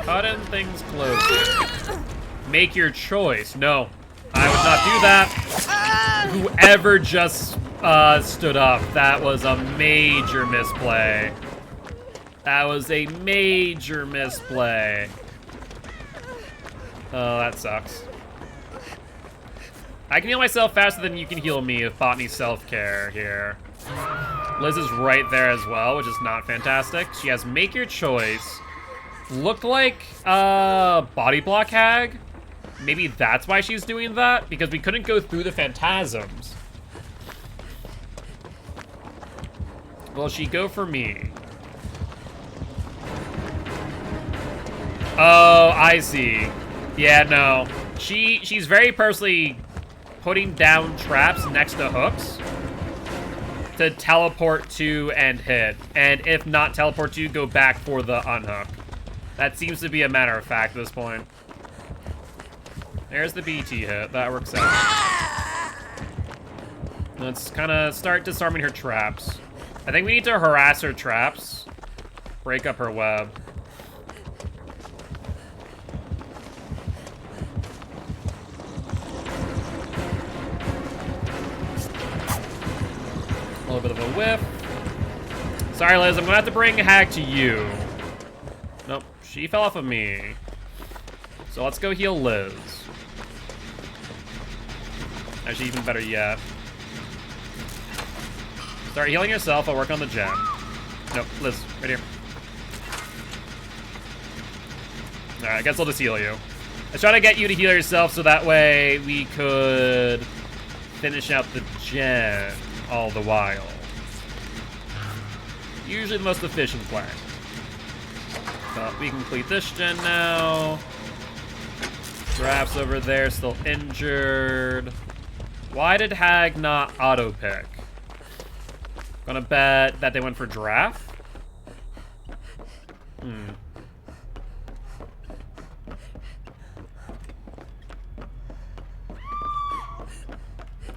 Cutting things close. Make your choice. No, I would not do that. Whoever just stood up, that was a major misplay. That was a major misplay. Oh, that sucks. I can heal myself faster than you can heal me with botany self-care here. Liz is right there as well, which is not fantastic. She has make your choice. Looked like body block Hag. Maybe that's why she's doing that, because we couldn't go through the phantasms. Will she go for me? Oh, I see. Yeah, no. She's very personally putting down traps next to hooks to teleport to and hit. And if not teleport to, go back for the unhook. That seems to be a matter of fact at this point. There's the BT hit. That works out. Let's kind of start disarming her traps. I think we need to harass her traps. Break up her web. A little bit of a whiff. Sorry, Liz, I'm gonna have to bring Hag to you. Nope, she fell off of me. So let's go heal Liz. Actually, even better yet. Start healing yourself, I'll work on the gem. Nope, Liz, right here. Alright, I guess I'll just heal you. I was trying to get you to heal yourself so that way we could finish out the gen all the while. Usually the most efficient plan. But we complete this gen now. Giraffe's over there, still injured. Why did Hag not auto-pick? Gonna bet that they went for Giraffe?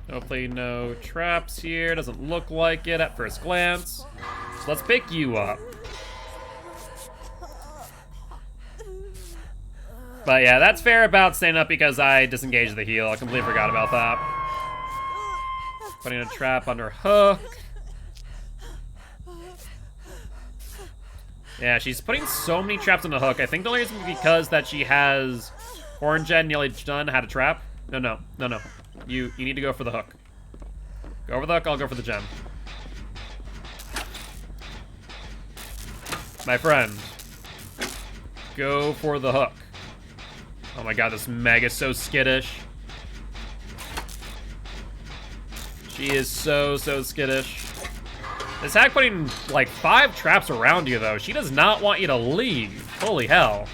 Hopefully no traps here. Doesn't look like it at first glance. So let's pick you up. But yeah, that's fair about staying up because I disengaged the heal. I completely forgot about that. Putting a trap under Hook. Yeah, she's putting so many traps on the Hook. I think the only reason is because that she has Horn Gen nearly done, had a trap. No. You need to go for the Hook. Go for the Hook, I'll go for the gem. My friend. Go for the Hook. Oh my god, this Meg is so skittish. She is so skittish. This Hag putting like 5 traps around you though. She does not want you to leave. Holy hell.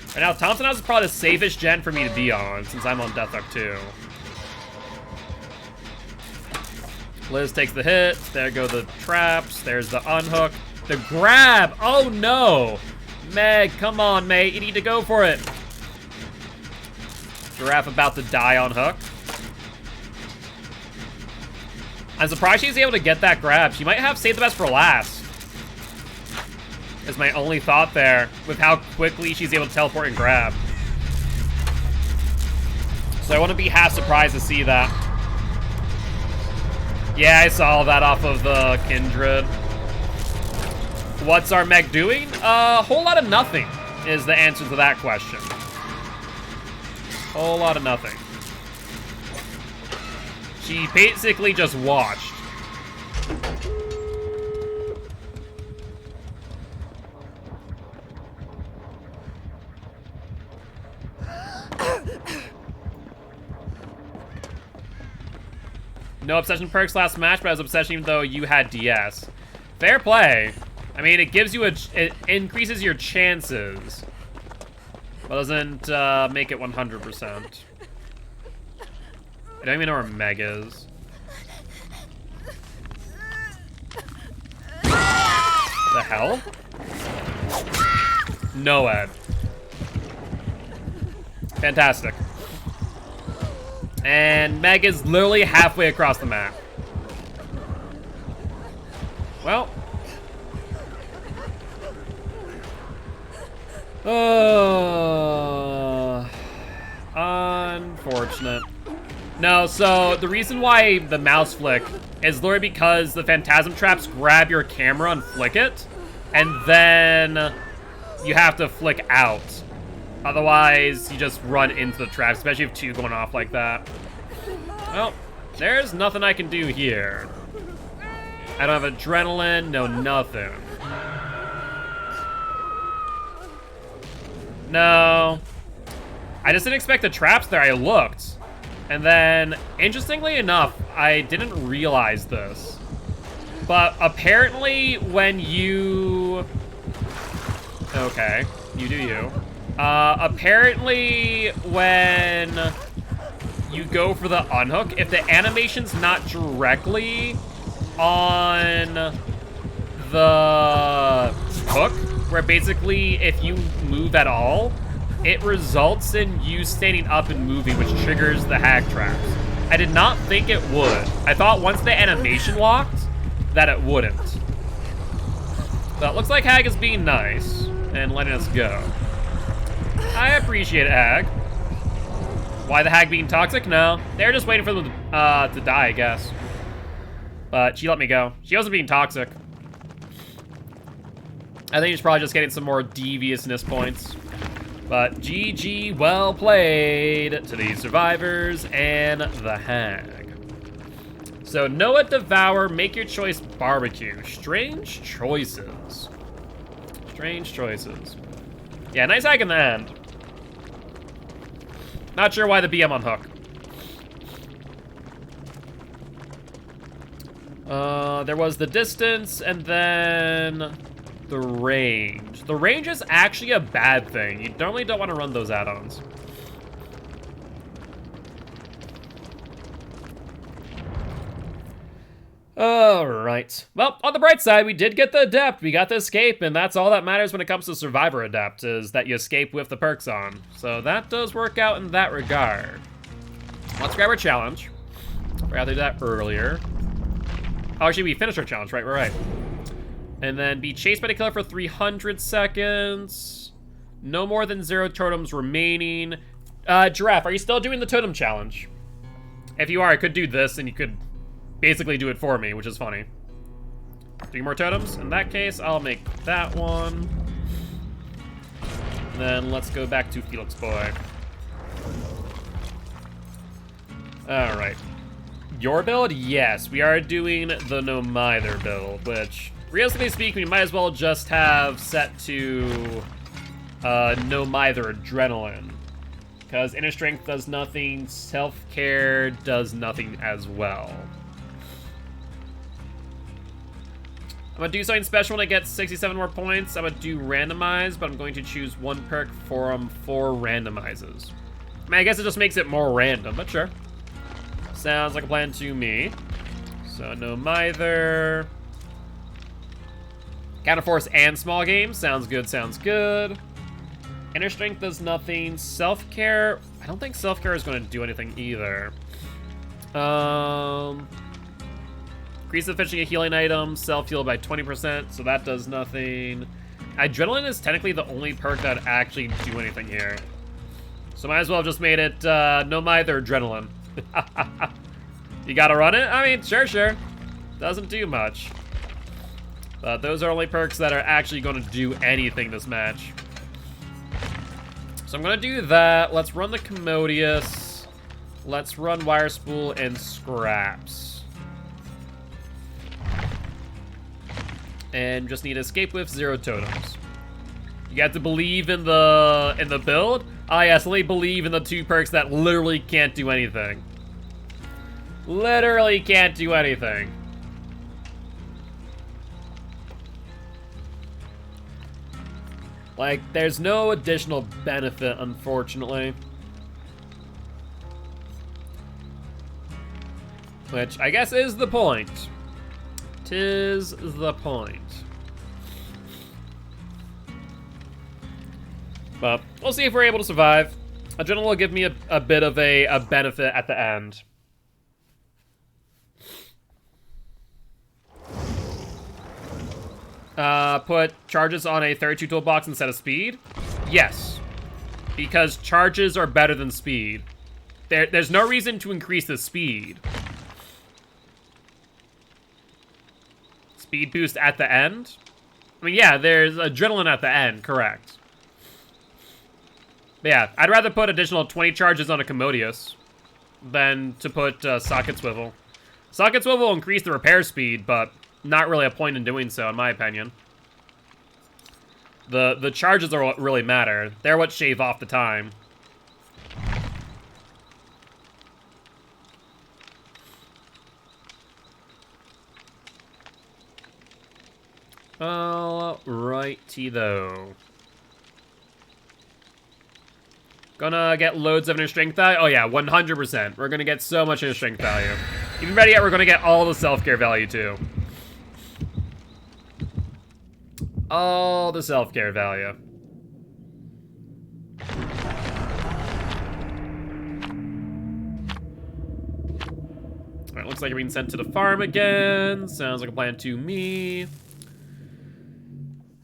Right now, Thompson House is probably the safest gen for me to be on since I'm on Death Hook too. Liz takes the hit. There go the traps. There's the unhook. The grab. Oh no. Meg, come on, mate. You need to go for it. Giraffe about to die on Hook. I'm surprised she's able to get that grab. She might have saved the best for last. Is my only thought there with how quickly she's able to teleport and grab. So I want to be half surprised to see that. Yeah, I saw that off of the Kindred. What's our Meg doing? A whole lot of nothing is the answer to that question. Whole lot of nothing. She basically just watched. No obsession perks last match, but I was obsession even though you had DS. Fair play. I mean, it gives you it increases your chances, but doesn't make it 100%. I don't even know where Meg is. The hell? No, Ed. Fantastic. And Meg is literally halfway across the map. Well. Unfortunate. No, so the reason why the mouse flick is literally because the phantasm traps grab your camera and flick it, and then you have to flick out. Otherwise, you just run into the traps, especially if 2 going off like that. Well, there's nothing I can do here. I don't have adrenaline, no nothing. No. I just didn't expect the traps there. I looked. And then, interestingly enough, I didn't realize this. But apparently when you... Okay, you do you. Apparently when you go for the unhook, if the animation's not directly on the hook, where basically if you move at all, it results in you standing up and moving, which triggers the Hag traps. I did not think it would. I thought once the animation locked, that it wouldn't. But it looks like Hag is being nice and letting us go. I appreciate it, Hag. Why the Hag being toxic? No. They're just waiting for them to die, I guess. But she let me go. She wasn't being toxic. I think she's probably just getting some more deviousness points. But GG, well played to the survivors and the Hag. So Noah Devour, make your choice barbecue. Strange choices. Strange choices. Yeah, nice hike in the end. Not sure why the BM on hook. There was the distance, and then the range. The range is actually a bad thing. You normally don't want to run those add-ons. Alright. Well, on the bright side, we did get the Adept. We got the escape, and that's all that matters when it comes to Survivor Adept, is that you escape with the perks on. So that does work out in that regard. Let's grab our challenge. Forgot to do that earlier. Oh, actually, we finished our challenge, right? We're right. And then be chased by the killer for 300 seconds. No more than 0 totems remaining. Giraffe, are you still doing the totem challenge? If you are, I could do this, and you could basically do it for me, which is funny. 3 more totems? In that case, I'll make that one. Then let's go back to Felix Boy. Alright. Your build? Yes, we are doing the No Mither build, which, realistically speaking, we might as well just have set to No Mither Adrenaline. Because Inner Strength does nothing, Self-Care does nothing as well. I'm gonna do something special when I get 67 more points. I'm gonna do Randomize, but I'm going to choose 1 perk from 4 randomizes. I mean, I guess it just makes it more random, but sure. Sounds like a plan to me. So, No Mither. Counterforce and small game. Sounds good, sounds good. Inner Strength does nothing. Self-Care. I don't think Self-Care is going to do anything either. Increase the efficiency of healing item. Self-heal by 20%, so that does nothing. Adrenaline is technically the only perk that actually do anything here. So might as well have just made it No Mither Adrenaline. You gotta run it? I mean, sure. Doesn't do much. But those are only perks that are actually going to do anything this match. So I'm going to do that. Let's run the Commodious. Let's run Wire Spool and Scraps. And just need to escape with 0 totems. You have to believe in the build. I absolutely believe in the 2 perks that literally can't do anything. Literally can't do anything. Like, there's no additional benefit, unfortunately. Which, I guess, is the point. 'Tis the point. But we'll see if we're able to survive. Adrenaline will give me a bit of a benefit at the end. Put charges on a 32 toolbox instead of speed? Yes. Because charges are better than speed. There's no reason to increase the speed. Speed boost at the end? I mean, yeah, there's adrenaline at the end, correct. But yeah, I'd rather put additional 20 charges on a Commodious than to put Socket Swivel. Socket Swivel will increase the repair speed, but not really a point in doing so, in my opinion. The charges are what really matter. They're what shave off the time. Alrighty though. Gonna get loads of inner strength value. Oh yeah, 100%. We're gonna get so much inner strength value. Even better yet, we're gonna get all the self-care value too. All the self-care value. Alright, looks like we're being sent to the farm again. Sounds like a plan to me.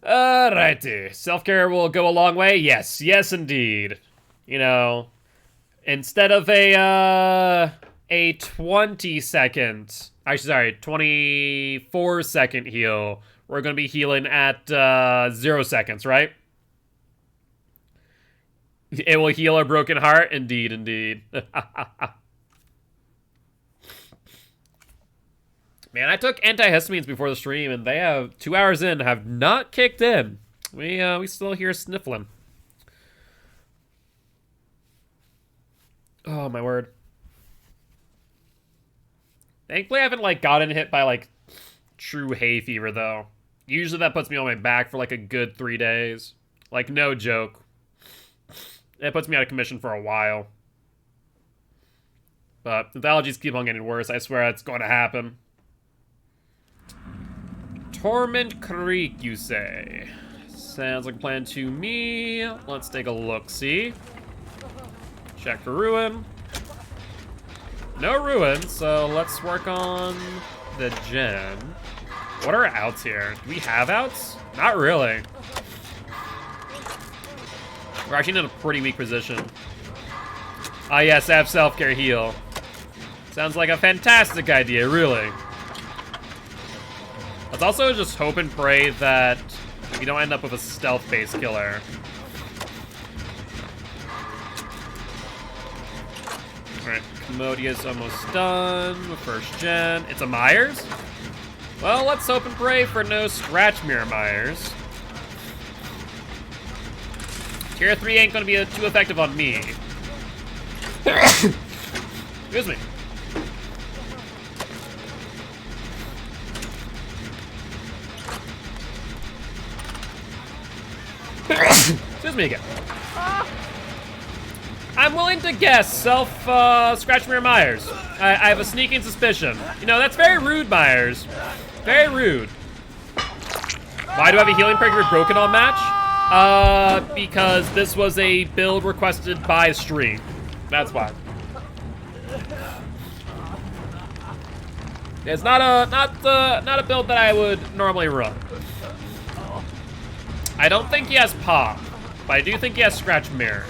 Alrighty. Self-care will go a long way? Yes. Yes, indeed. You know, instead of a 20-second, actually, sorry, 24-second heal, we're going to be healing at 0 seconds, right? It will heal our broken heart? Indeed, indeed. Man, I took antihistamines before the stream, and they have 2 hours in, have not kicked in. We still hear sniffling. Oh, my word. Thankfully, I haven't, like, gotten hit by, like, true hay fever, though. Usually that puts me on my back for, like, a good 3 days. Like, no joke. It puts me out of commission for a while. But if the allergies keep on getting worse, I swear it's going to happen. Torment Creek, you say? Sounds like a plan to me. Let's take a look-see. Check for ruin. No ruin, so let's work on the gen. What are outs here? Do we have outs? Not really. We're actually in a pretty weak position. Ah yes, I have self-care heal. Sounds like a fantastic idea, really. Let's also just hope and pray that we don't end up with a stealth-based killer. Alright, Commodia's almost done with first gen. It's a Myers? Well, let's hope and pray for no Scratch Mirror Myers. Tier 3 ain't gonna be too effective on me. Excuse me. Excuse me again. I'm willing to guess Scratch Mirror Myers. I have a sneaking suspicion. You know, that's very rude, Myers. Very rude. Why do I have a healing perk for broken on match? Because this was a build requested by stream. That's why. It's not a build that I would normally run. I don't think he has pop, but I do think he has Scratch Mirror.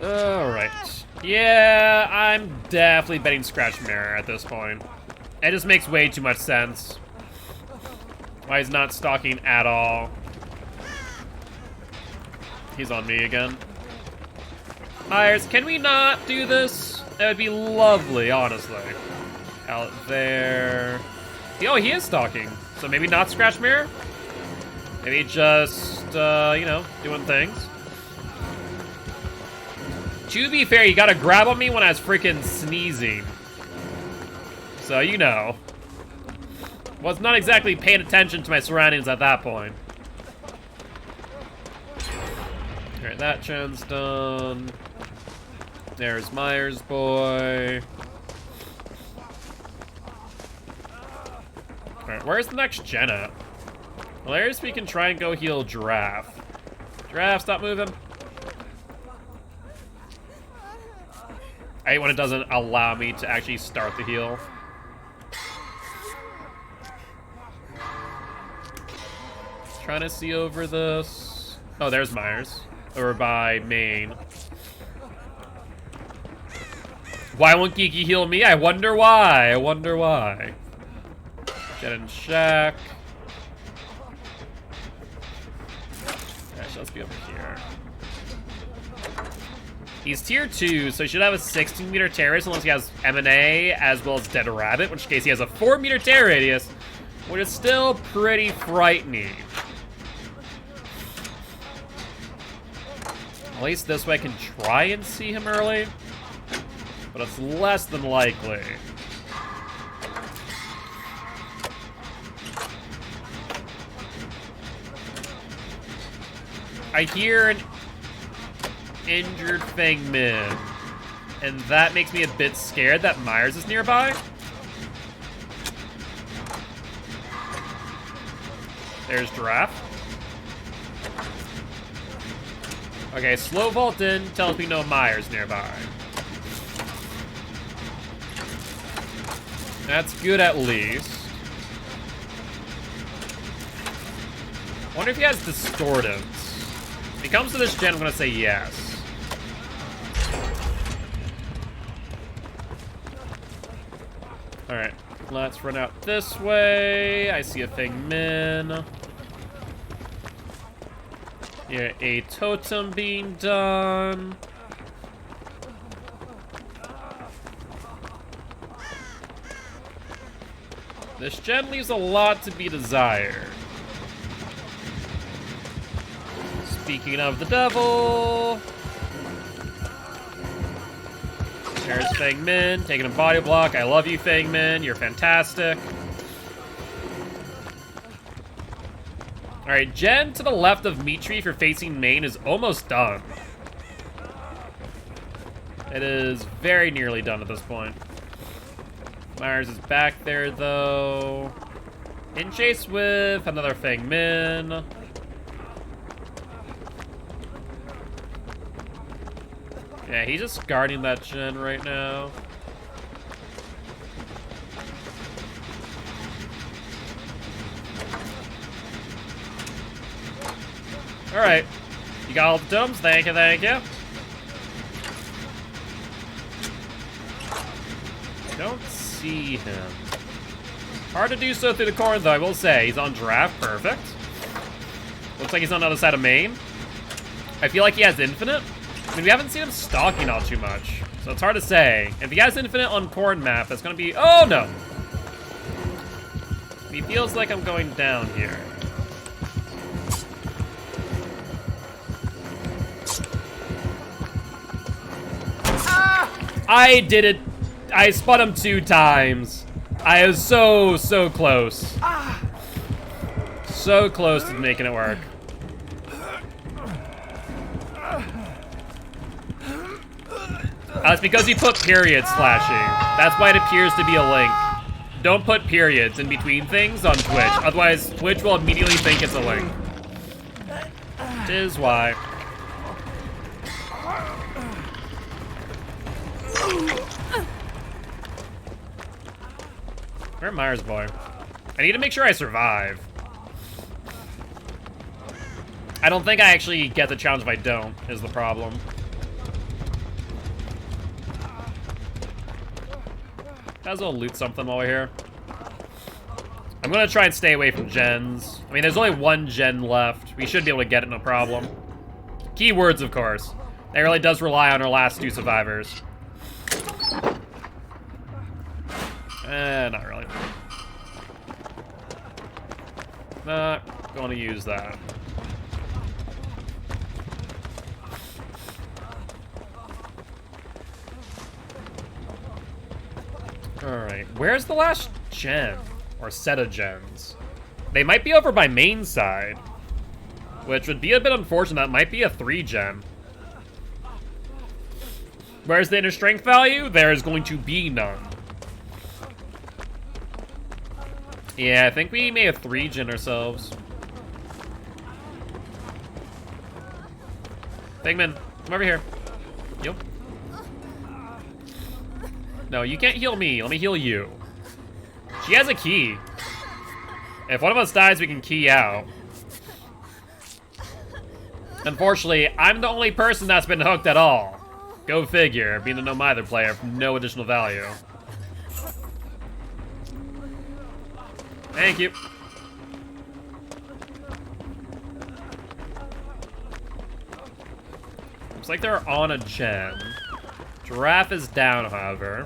Alright. Yeah, I'm definitely betting Scratch Mirror at this point. It just makes way too much sense. Why he's not stalking at all. He's on me again. Myers, can we not do this? That would be lovely, honestly. Out there. Oh, he is stalking. So maybe not Scratch Mirror? Maybe just, you know, doing things. To be fair, you gotta grab on me when I was freaking sneezing. So, you know. Was not exactly paying attention to my surroundings at that point. Alright, that gen's done. There's Myers boy. Alright, where's the next gen at? Well, there's we can try and go heal Giraffe. Giraffe, stop moving. I hate when it doesn't allow me to actually start the heal. Trying to see over this. Oh, there's Myers. Over by main. Why won't Geeky heal me? I wonder why. I wonder why. Get in shack. Actually, let's be over here. He's tier 2, so he should have a 16-meter tear radius unless he has M&A as well as Dead Rabbit, in which case he has a 4-meter tear radius, which is still pretty frightening. At least this way I can try and see him early, but it's less than likely. I hear an injured Fang Min, and that makes me a bit scared that Myers is nearby. There's Giraffe. Okay, slow vault in tells me no Myers nearby. That's good at least. I wonder if he has Distortives. If he comes to this gen, I'm gonna say yes. Alright, let's run out this way. I see a Fang Min. Yeah, a totem being done. This gen leaves a lot to be desired. Speaking of the devil... There's Feng Min, taking a body block. I love you, Feng Min. You're fantastic. Alright, gen to the left of Mitri for facing main is almost done. It is very nearly done at this point. Myers is back there, though. In chase with another Feng Min. Yeah, he's just guarding that gen right now. Alright. You got all the domes? Thank you, thank you. Don't see him. Hard to do so through the corn, though, I will say. He's on draft, perfect. Looks like he's on the other side of main. I feel like he has infinite. I mean, we haven't seen him stalking all too much, so it's hard to say. If he has infinite on corn map, that's gonna be... Oh, no! He feels like I'm going down here. I did it. I spun him 2 times. I was so close. So close to making it work. It's because you put period slashing. That's why it appears to be a link. Don't put periods in between things on Twitch. Otherwise, Twitch will immediately think it's a link. Tis why. Where's Myers boy? I need to make sure I survive. I don't think I actually get the challenge if I don't, is the problem. Might as well loot something while we're here. I'm gonna try and stay away from gens. I mean, there's only 1 gen left. We should be able to get it, no problem. Keywords, of course. That really does rely on our last 2 survivors. Not really. Not gonna use that. Alright, where's the last gen? Or set of gens? They might be over by main side. Which would be a bit unfortunate. That might be a 3 gen. Where's the inner strength value? There is going to be none. Yeah, I think we may have 3 gen ourselves. Fengman, come over here. Yep. No, you can't heal me. Let me heal you. She has a key. If one of us dies, we can key out. Unfortunately, I'm the only person that's been hooked at all. Go figure, being a no mither player for no additional value. Thank you. Looks like they're on a gen. Giraffe is down, however.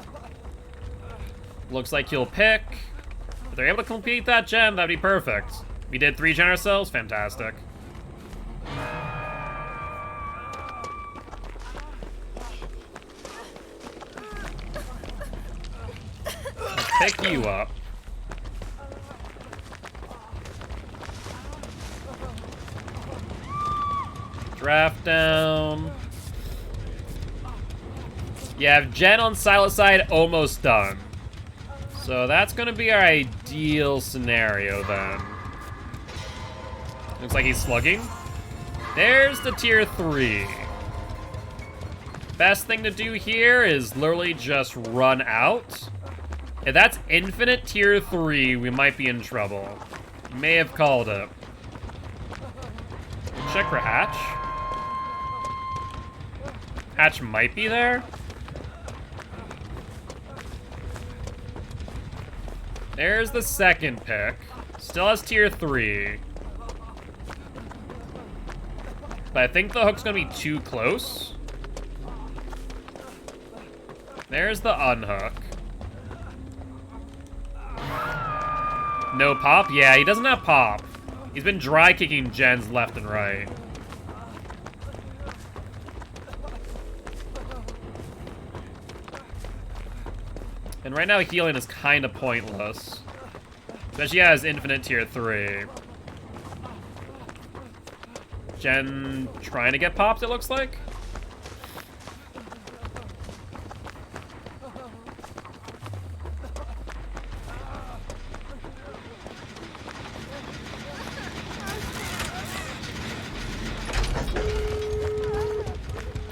Looks like he'll pick. If they're able to complete that gen, that'd be perfect. We did 3 gen ourselves, fantastic. Let's pick you up. Draft down. Yeah, Jen on Silas side almost done. So that's gonna be our ideal scenario then. Looks like he's slugging. There's the tier 3. Best thing to do here is literally just run out. If that's infinite tier 3, we might be in trouble. May have called it. Check for Hatch. Hatch might be there. There's the second pick. Still has tier 3. But I think the hook's gonna be too close. There's the unhook. No pop? Yeah, he doesn't have pop. He's been dry kicking gens left and right. And right now healing is kind of pointless. Especially as infinite tier 3. Jen trying to get popped, it looks like.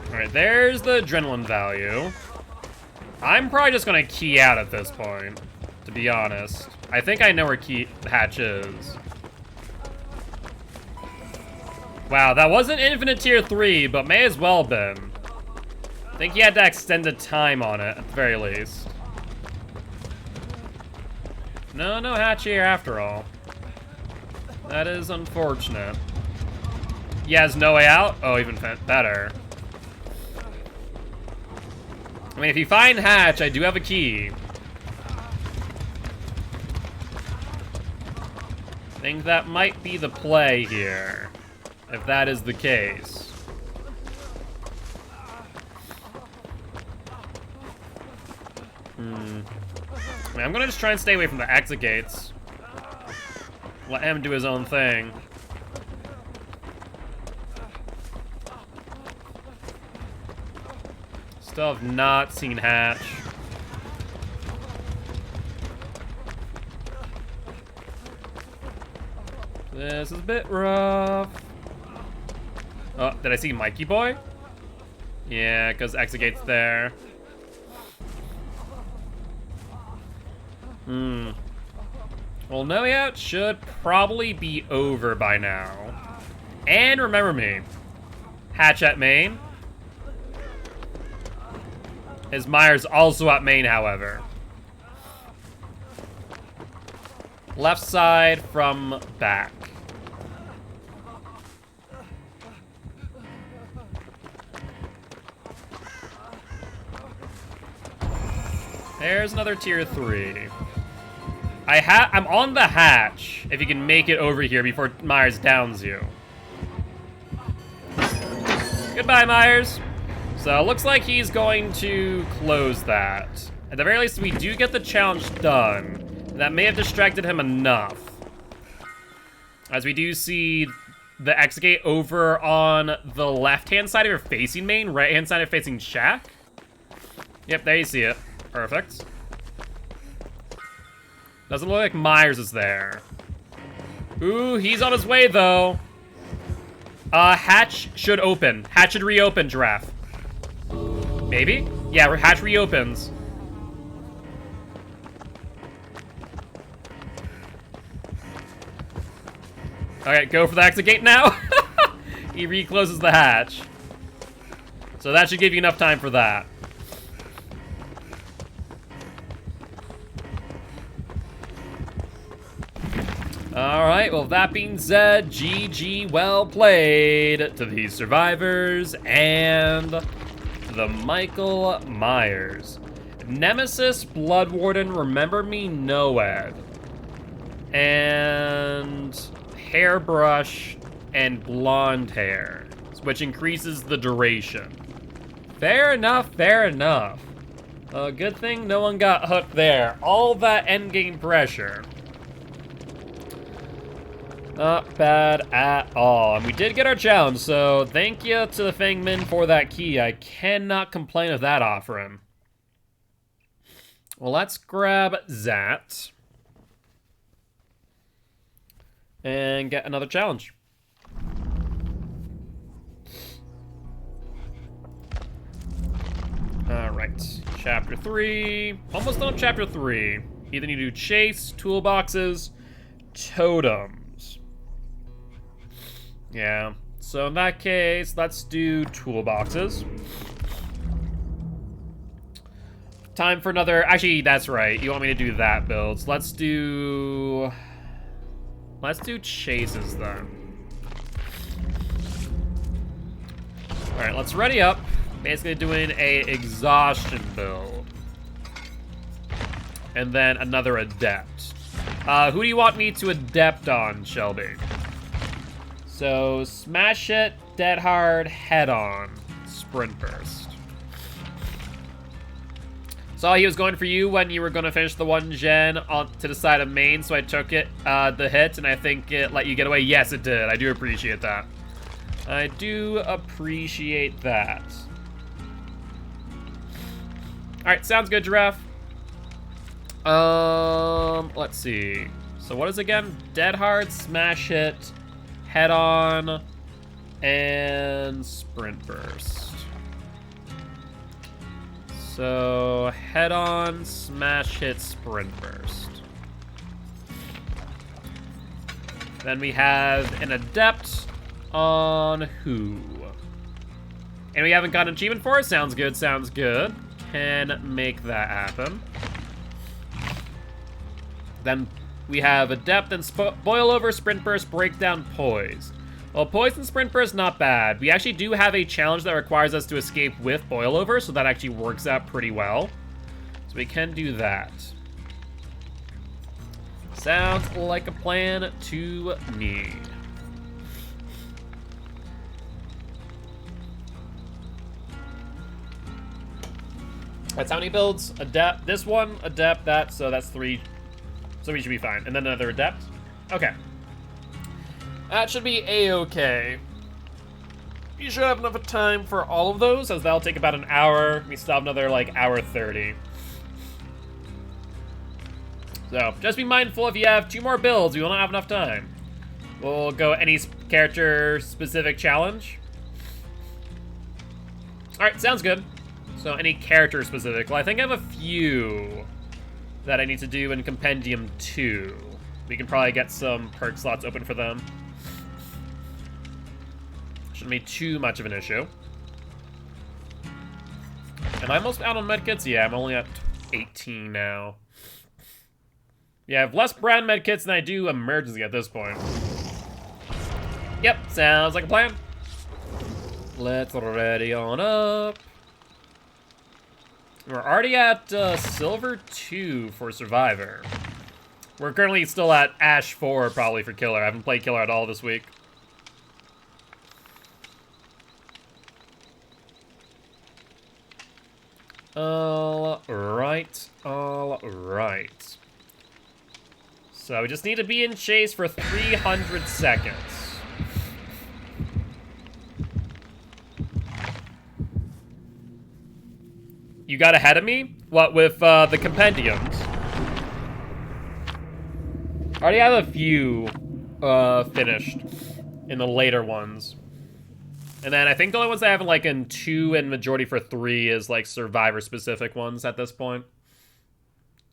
Alright, there's the adrenaline value. I'm probably just gonna key out at this point, to be honest. I think I know where Hatch is. Wow, that wasn't infinite tier 3, but may as well been. I think he had to extend the time on it, at the very least. No Hatch here after all. That is unfortunate. He has no way out? Oh, even better. I mean, if you find Hatch, I do have a key. I think that might be the play here, if that is the case. I mean, I'm gonna just try and stay away from the exit gates. Let him do his own thing. Still have not seen Hatch. This is a bit rough. Oh, did I see Mikey Boy? Yeah, because exit gate's there. Well, no out should probably be over by now. And remember me, Hatch at main. His Myers also at main, however. Left side from back. There's another tier 3. I'm on the Hatch, if you can make it over here before Myers downs you. Goodbye, Myers. So it looks like he's going to close that. At the very least, we do get the challenge done. That may have distracted him enough. As we do see the exit gate over on the left-hand side of your facing main, right-hand side of facing Shack. Yep, there you see it. Perfect. Doesn't look like Myers is there. Ooh, he's on his way, though. Hatch should open. Hatch should reopen, Giraffe. Maybe? Yeah, Hatch reopens. Okay, go for the exit gate now. He recloses the hatch. So that should give you enough time for that. Alright, well, that being said, GG, well played to the survivors and the Michael Myers. Nemesis, Bloodwarden, Remember Me, Noed. And Hairbrush and Blonde Hair, which increases the duration. Fair enough, fair enough. Good thing no one got hooked there. All that endgame pressure. Not bad at all. And we did get our challenge, so thank you to the Fangman for that key. I cannot complain of that offering. Well, let's grab that. And get another challenge. Alright. Chapter 3. Almost done Chapter 3. Either you do chase, toolboxes, totems. Yeah. So in that case, let's do toolboxes. Time for another... Actually, that's right. You want me to do that build. So let's do chases then. Alright, let's ready up. Basically doing a exhaustion build. And then another adept. Who do you want me to adept on, Shelby? So, smash it, dead hard, head on, sprint burst. Saw he was going for you when you were going to finish the 1 gen on to the side of main, so I took it, the hit, and I think it let you get away. Yes, it did. I do appreciate that. I do appreciate that. Alright, sounds good, Giraffe. Let's see. So what is it again? Dead hard, smash hit, head on, and sprint burst. So, head on, smash hit, sprint burst. Then we have an adept on who? And we haven't got an achievement for it? Sounds good, sounds good. Can make that happen. Then we have adept and boil over, sprint burst, breakdown, poise. Well, poise and sprint burst, not bad. We actually do have a challenge that requires us to escape with boil over, so that actually works out pretty well. So we can do that. Sounds like a plan to me. That's how many builds? Adept, this one, adept, that, so that's 3. So we should be fine. And then another adept? Okay. That should be a-okay. You should have enough time for all of those, as that'll take about an hour. We still have another, like, hour 30. So, just be mindful if you have 2 more builds, we will not have enough time. We'll go any character-specific challenge. Alright, sounds good. So, any character-specific. Well, I think I have a few that I need to do in Compendium 2. We can probably get some perk slots open for them. Shouldn't be too much of an issue. Am I almost out on medkits? Yeah, I'm only at 18 now. Yeah, I have less brand medkits than I do emergency at this point. Yep, sounds like a plan. Let's ready on up. We're already at Silver 2 for Survivor. We're currently still at Ash 4 probably for Killer. I haven't played Killer at all this week. Alright, alright. So we just need to be in chase for 300 seconds. You got ahead of me? What, with the compendiums? I already have a few finished in the later ones. And then I think the only ones I have like in 2 and majority for 3 is like Survivor-specific ones at this point.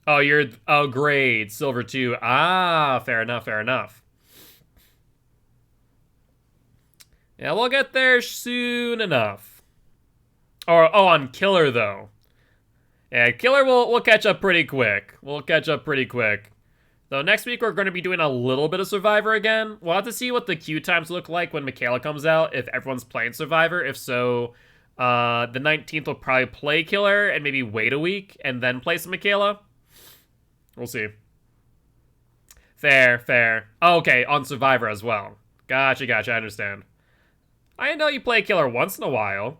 Oh, oh, great, Silver 2. Ah, fair enough, fair enough. Yeah, we'll get there soon enough. Or, oh, on Killer, though. Yeah, Killer we'll catch up pretty quick. We'll catch up pretty quick. So next week we're going to be doing a little bit of Survivor again. We'll have to see what the queue times look like when Michaela comes out, if everyone's playing Survivor. If so, the 19th will probably play Killer and maybe wait a week and then play some Michaela. We'll see. Fair, fair. Oh, okay, on Survivor as well. Gotcha, gotcha, I understand. I know you play Killer once in a while.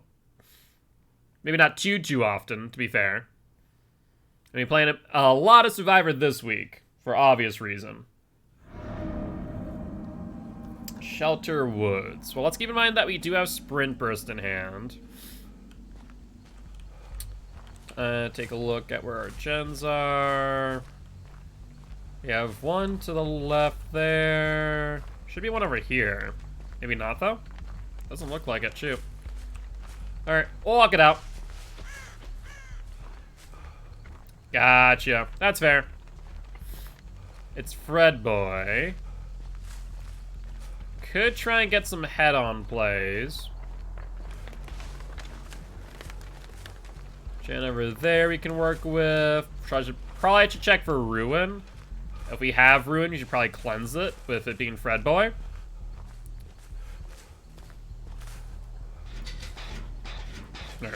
Maybe not too often, to be fair. I mean, playing a lot of Survivor this week, for obvious reason. Shelter Woods. Well, let's keep in mind that we do have Sprint Burst in hand. Take a look at where our gens are. We have one to the left there. Should be one over here. Maybe not, though? Doesn't look like it, shoot. Alright, we'll walk it out. Gotcha. That's fair. It's Fred Boy. Could try and get some head-on plays. Jen over there we can work with. Probably should check for Ruin. If we have Ruin, you should probably cleanse it with it being Fred Boy. Right.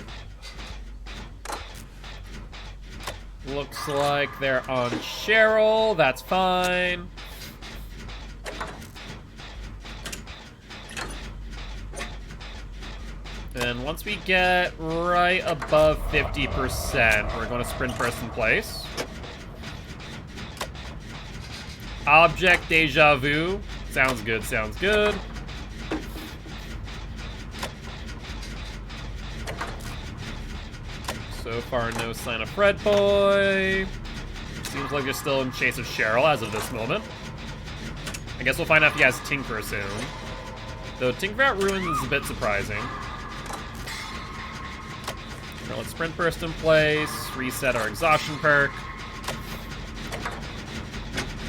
Looks like they're on Cheryl. That's fine. And once we get right above 50%, we're going to sprint burst in place. Object deja vu. Sounds good, sounds good. So far, no sign of Fred Boy. Seems like they're still in chase of Cheryl as of this moment. I guess we'll find out if he has Tinker soon. Though Tinker at Ruins is a bit surprising. Now let's sprint burst in place, reset our exhaustion perk.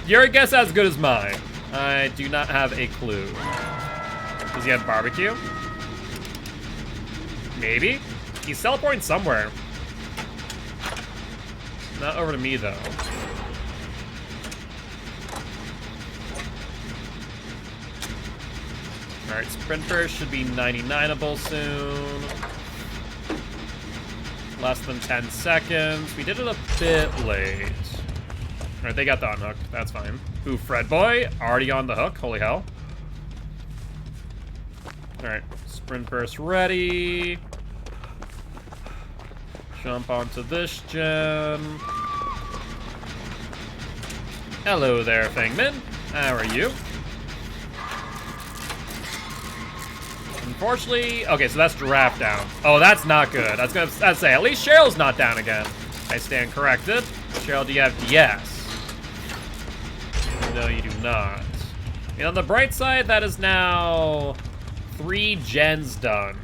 Your guess as good as mine. I do not have a clue. Does he have barbecue? Maybe? He's teleporting somewhere. Not over to me, though. Alright, Sprinter should be 99able soon. Less than 10 seconds. We did it a bit late. Alright, they got the unhook. That's fine. Ooh, Fred Boy, already on the hook. Holy hell. Alright, sprint burst ready. Jump onto this gen. Hello there, Fangman. How are you? Unfortunately, okay, so that's Giraffe down. Oh, that's not good. I'd say, at least Cheryl's not down again. I stand corrected. Cheryl, do you have DS? No, you do not. And on the bright side, that is now 3 gens done.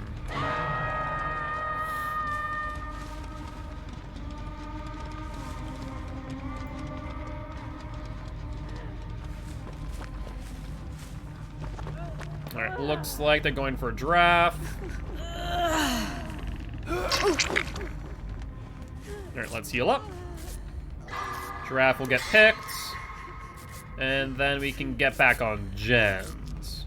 Alright, looks like they're going for a draft. Alright, let's heal up. Giraffe will get picked. And then we can get back on gens.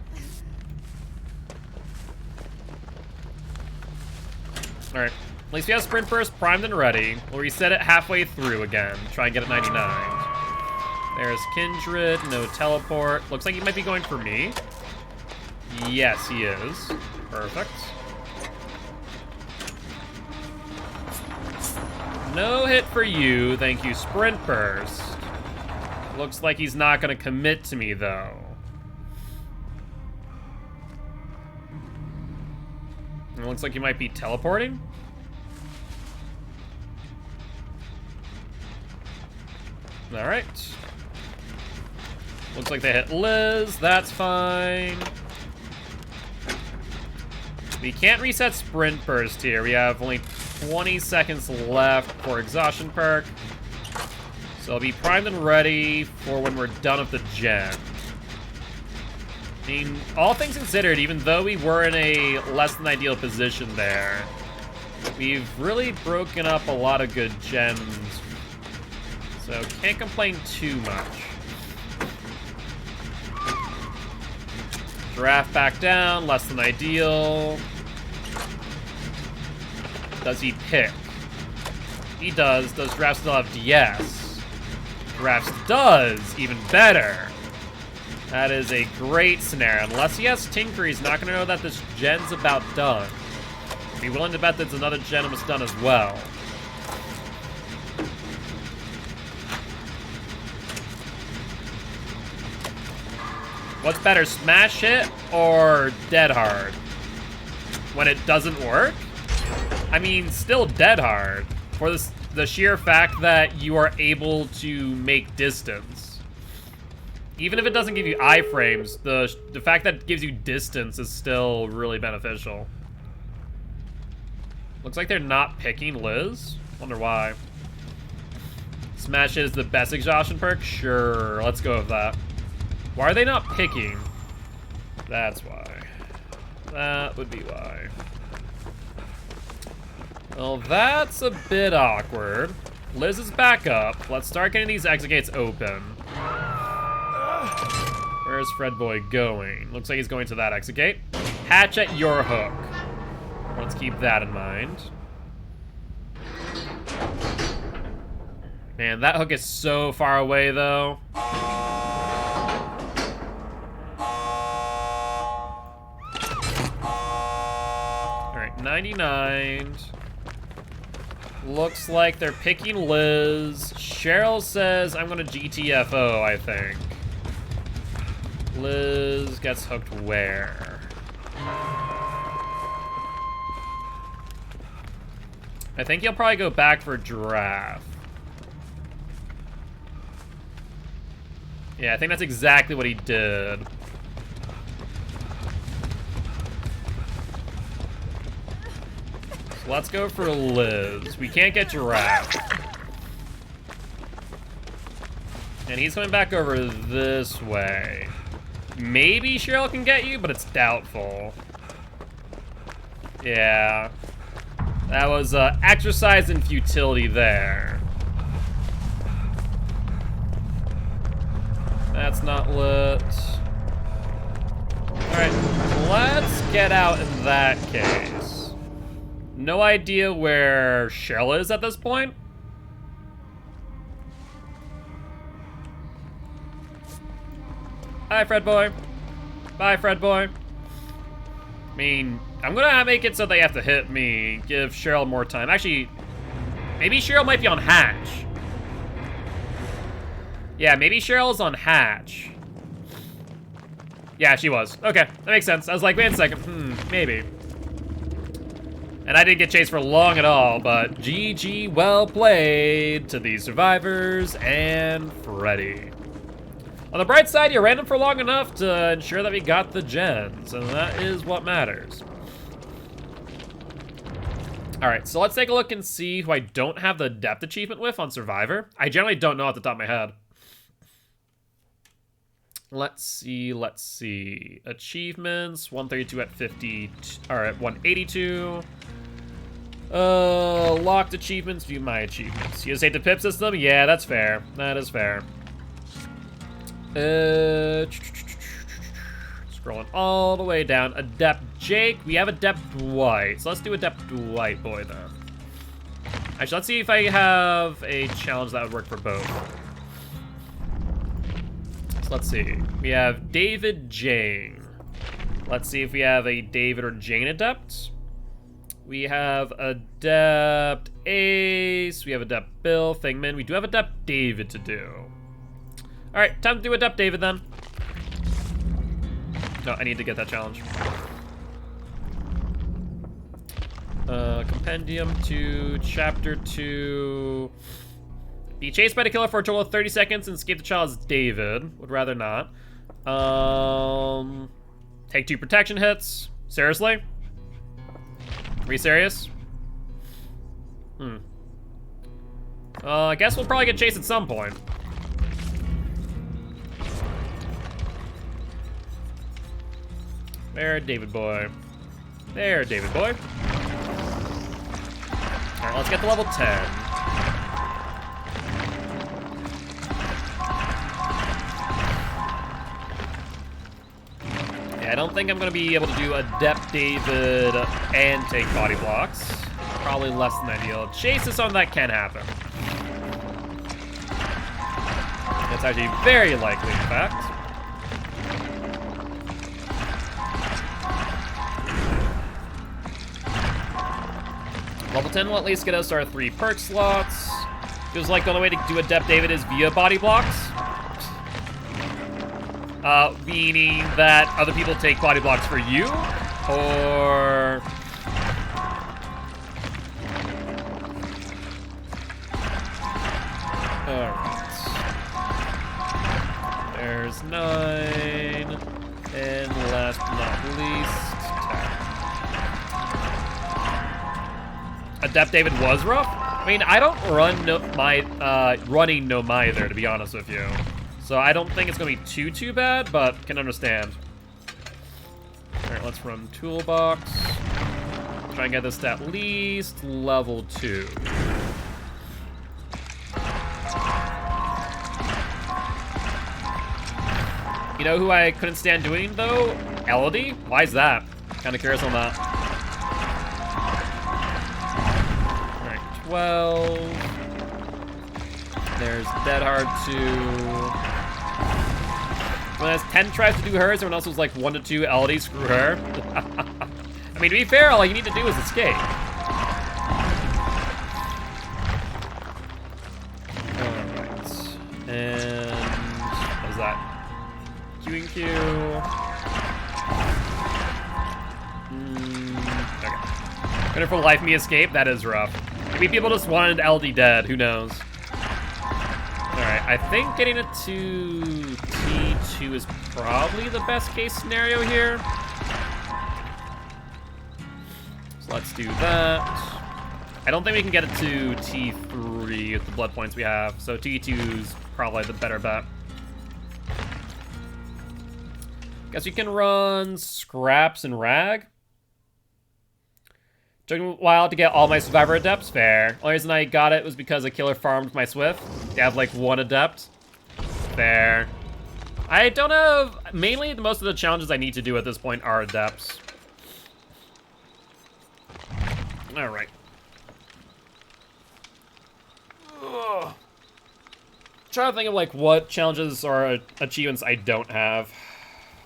Alright, at least we have Sprint Burst primed and ready. We'll reset it halfway through again. Try and get it 99. There's Kindred, no teleport. Looks like he might be going for me. Yes, he is. Perfect. No hit for you. Thank you, Sprint Burst. Looks like he's not going to commit to me, though. It looks like he might be teleporting. All right. Looks like they hit Liz. That's fine. We can't reset Sprint Burst here. We have only 20 seconds left for Exhaustion perk. So I'll be primed and ready for when we're done with the gen. I mean, all things considered, even though we were in a less than ideal position there, we've really broken up a lot of good gens. So can't complain too much. Giraffe back down, less than ideal. Does he pick? He does. Does Giraffe still have DS? Giraffe does, even better. That is a great scenario. Unless he has Tinker, he's not going to know that this gen's about done. Be willing to bet that another gen almost done as well. What's better, smash hit or dead hard? When it doesn't work? I mean, still dead hard. For the sheer fact that you are able to make distance. Even if it doesn't give you iframes, the fact that it gives you distance is still really beneficial. Looks like they're not picking Liz. Wonder why. Smash Hit is the best exhaustion perk? Sure, let's go with that. Why are they not picking? That's why. That would be why. Well, that's a bit awkward. Liz is back up. Let's start getting these exit gates open. Where's Fred Boy going? Looks like he's going to that exit gate. Hatch at your hook. Let's keep that in mind. Man, that hook is so far away, though. Alright, 99. Looks like they're picking Liz. Cheryl says, I'm gonna GTFO, I think. Liz gets hooked where? I think he'll probably go back for Giraffe. Yeah, I think that's exactly what he did. So let's go for Liz. We can't get Giraffe. And he's coming back over this way. Maybe Cheryl can get you, but it's doubtful. Yeah. That was exercise in futility there. That's not lit. Alright, let's get out in that case. No idea where Cheryl is at this point. Hi, Fred boy. Bye, Fred boy. I mean, I'm gonna make it so they have to hit me, give Cheryl more time. Actually, maybe Cheryl might be on hatch. Yeah, maybe Cheryl's on hatch. Yeah, she was. Okay, that makes sense. I was like, wait a second, maybe. And I didn't get chased for long at all, but GG, well played to the survivors and Freddy. On the bright side, you ran them for long enough to ensure that we got the gens, and that is what matters. All right, so let's take a look and see who I don't have the depth achievement with on Survivor. I generally don't know off the top of my head. Let's see. Achievements, 132 at 50, or at 182. Locked achievements, view my achievements. You just hate the pip system? Yeah, that's fair. That is fair. Scrolling all the way down. Adept Jake. We have Adept Dwight. So let's do Adept Dwight boy then. Actually, let's see if I have a challenge that would work for both. So let's see. We have David Jane. Let's see if we have a David or Jane Adept. We have Adept Ace. We have Adept Bill, Thingman. We do have Adept David to do. All right, time to do Adept David then. No, I need to get that challenge. Compendium 2, Chapter 2. Be chased by the killer for a total of 30 seconds and escape the child as David. Would rather not. Take 2 protection hits. Seriously? Are you serious? I guess we'll probably get chased at some point. There, David boy. There, David boy. All right, let's get to level 10. Yeah, I don't think I'm gonna be able to do Adept David and take body blocks. Probably less than ideal. Chase is something that can happen. It's actually very likely, in fact. Level 10 will at least get us our 3 perk slots. Feels like the only way to do Adept David is via body blocks. Meaning that other people take body blocks for you, or... Alright. There's 9. And last but not least, 10. Adept David was rough? I mean, I don't run running Gnome either, to be honest with you. So I don't think it's gonna be too bad, but can understand. Alright, let's run Toolbox. Try and get this to at least level 2. You know who I couldn't stand doing, though? Elodie? Why is that? Kinda curious on that. Alright, 12. There's Dead Hard 2. When has 10 tries to do hers, everyone else was like 1 to 2 LD, screw her. I mean, to be fair, all you need to do is escape. Alright. And what is that? Q and Q. Okay. Gonna for life me escape, that is rough. Maybe people just wanted LD dead, who knows? Alright, I think getting it to T2 is probably the best case scenario here. So let's do that. I don't think we can get it to T3 with the blood points we have, so T2 is probably the better bet. Guess we can run Scraps and Rag. Took a while to get all my Survivor Adepts, fair. Only reason I got it was because a killer farmed my Swift. They have like 1 Adept. Fair. I don't have... Mainly, most of the challenges I need to do at this point are Adepts. Alright. Trying to think of like what challenges or achievements I don't have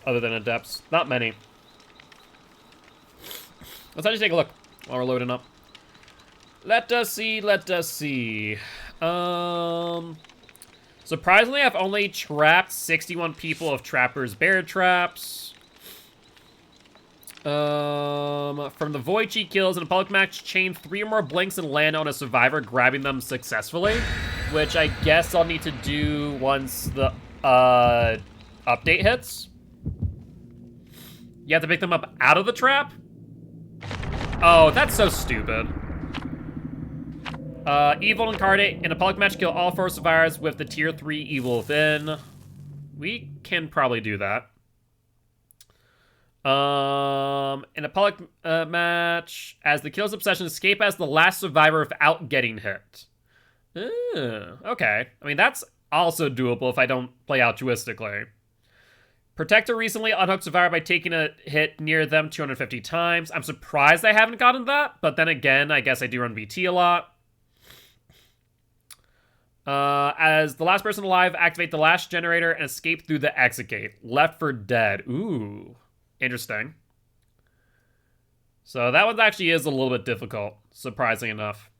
other than Adepts. Not many. Let's actually take a look while we're loading up. Let us see, let us see. Surprisingly, I've only trapped 61 people of Trapper's bear traps. From the Void cheat kills in a public match, chain 3 or more blinks and land on a survivor, grabbing them successfully, which I guess I'll need to do once the update hits. You have to pick them up out of the trap? Oh, that's so stupid. Evil Incarnate. In a public match, kill all 4 survivors with the tier 3 evil within. We can probably do that. In a public match, as the kills obsession, escape as the last survivor without getting hit. Okay. I mean, that's also doable if I don't play altruistically. Protector recently unhooked survivor by taking a hit near them 250 times. I'm surprised I haven't gotten that, but then again, I guess I do run VT a lot. As the last person alive, activate the last generator and escape through the exit gate. Left for dead. Ooh, interesting. So that one actually is a little bit difficult, surprising enough.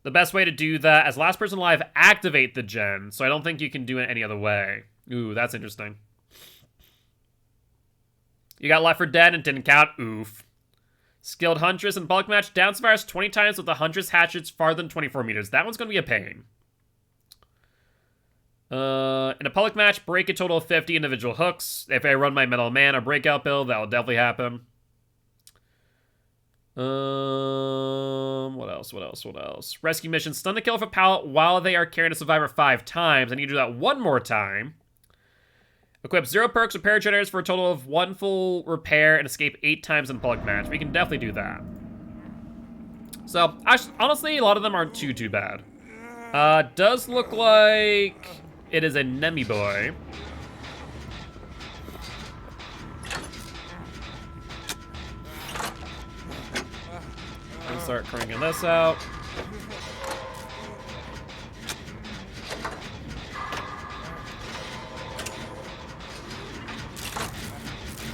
The best way to do that, as last person alive, activate the gen. So I don't think you can do it any other way. Ooh, that's interesting. You got Left for Dead and didn't count. Oof. Skilled Huntress in bulk match. Down survivors 20 times with the Huntress hatchets farther than 24 meters. That one's going to be a pain. In a public match, break a total of 50 individual hooks. If I run my Metal Man or Breakout build, that will definitely happen. What else? Rescue mission. Stun the killer with a pallet while they are carrying a survivor 5 times. I need to do that one more time. Equip 0 perks repair generators for a total of 1 full repair and escape 8 times in public match. We can definitely do that. So, actually, honestly, a lot of them aren't too bad. Does look like it is a Nemi boy. Gonna start cranking this out.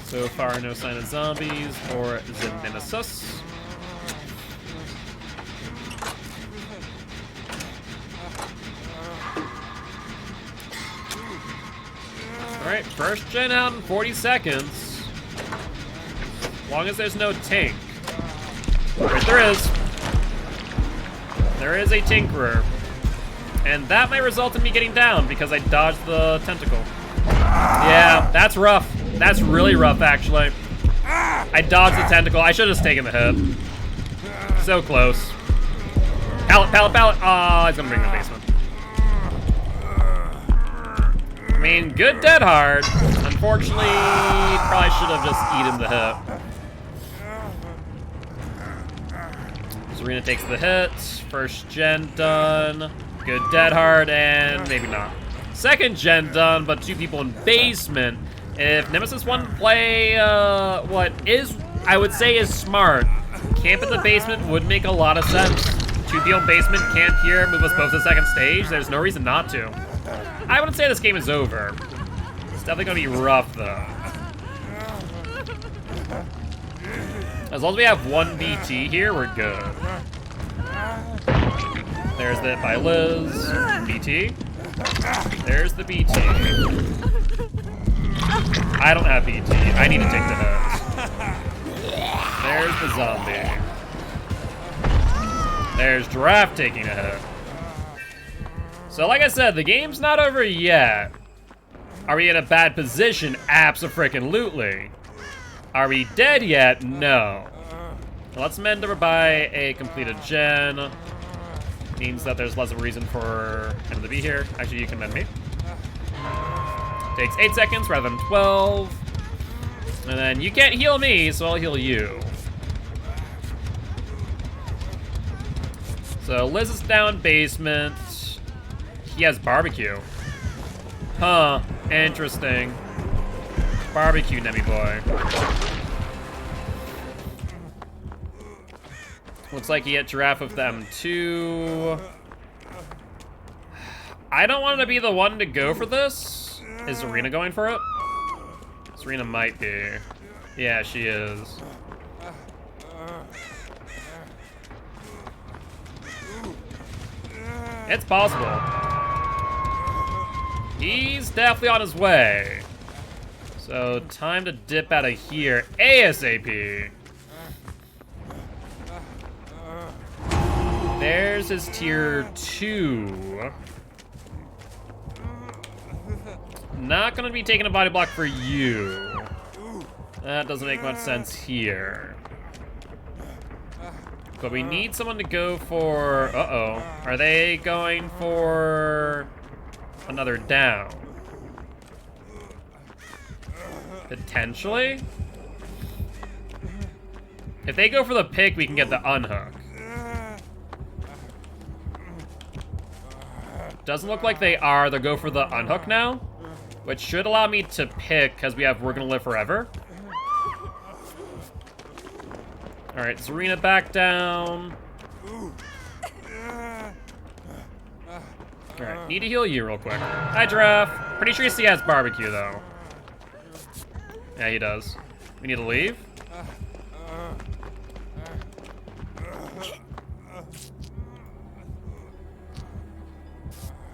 So far, no sign of zombies or Nemesis. Alright, first gen out in 40 seconds. As long as there's no tank. Right, there is. There is a Tinkerer. And that might result in me getting down because I dodged the tentacle. Yeah, that's rough. That's really rough, actually. I dodged the tentacle. I should have just taken the hit. So close. Pallet. Oh, he's gonna bring the basement. I mean, good dead hard. Unfortunately, probably should have just eaten the hit. Serena takes the hit. First gen done. Good dead hard, and maybe not. Second gen done, but 2 people in basement. If Nemesis wanted to play what is, I would say, is smart, camp in the basement would make a lot of sense. 2 to the old basement, camp here, move us both to the second stage. There's no reason not to. I wouldn't say this game is over. It's definitely gonna be rough though. As long as we have one BT here, we're good. There's the hit by Liz. BT. There's the BT. I don't have BT. I need to take the hit. There's the zombie. There's Giraffe taking a hit. So like I said, the game's not over yet. Are we in a bad position? Abso-freaking-lutely. Are we dead yet? No. Let's mend over by a completed gen. Means that there's less of a reason for him to be here. Actually, you can mend me. Takes 8 seconds rather than 12. And then you can't heal me, so I'll heal you. So Liz is down basement. He has barbecue. Huh, interesting. Barbecue, Nemi boy. Looks like he hit Giraffe with them too. I don't want to be the one to go for this. Is Serena going for it? Serena might be. Yeah, she is. It's possible. He's definitely on his way. So, time to dip out of here ASAP. There's his tier 2. Not gonna be taking a body block for you. That doesn't make much sense here. But we need someone to go for... Uh-oh. Are they going for another down? Potentially? If they go for the pick, we can get the unhook. Doesn't look like they are. They'll go for the unhook now, which should allow me to pick because we have We're Gonna Live Forever. All right, Serena back down. All right, need to heal you real quick. Hi, Giraffe. Pretty sure he has barbecue though. Yeah, he does. We need to leave.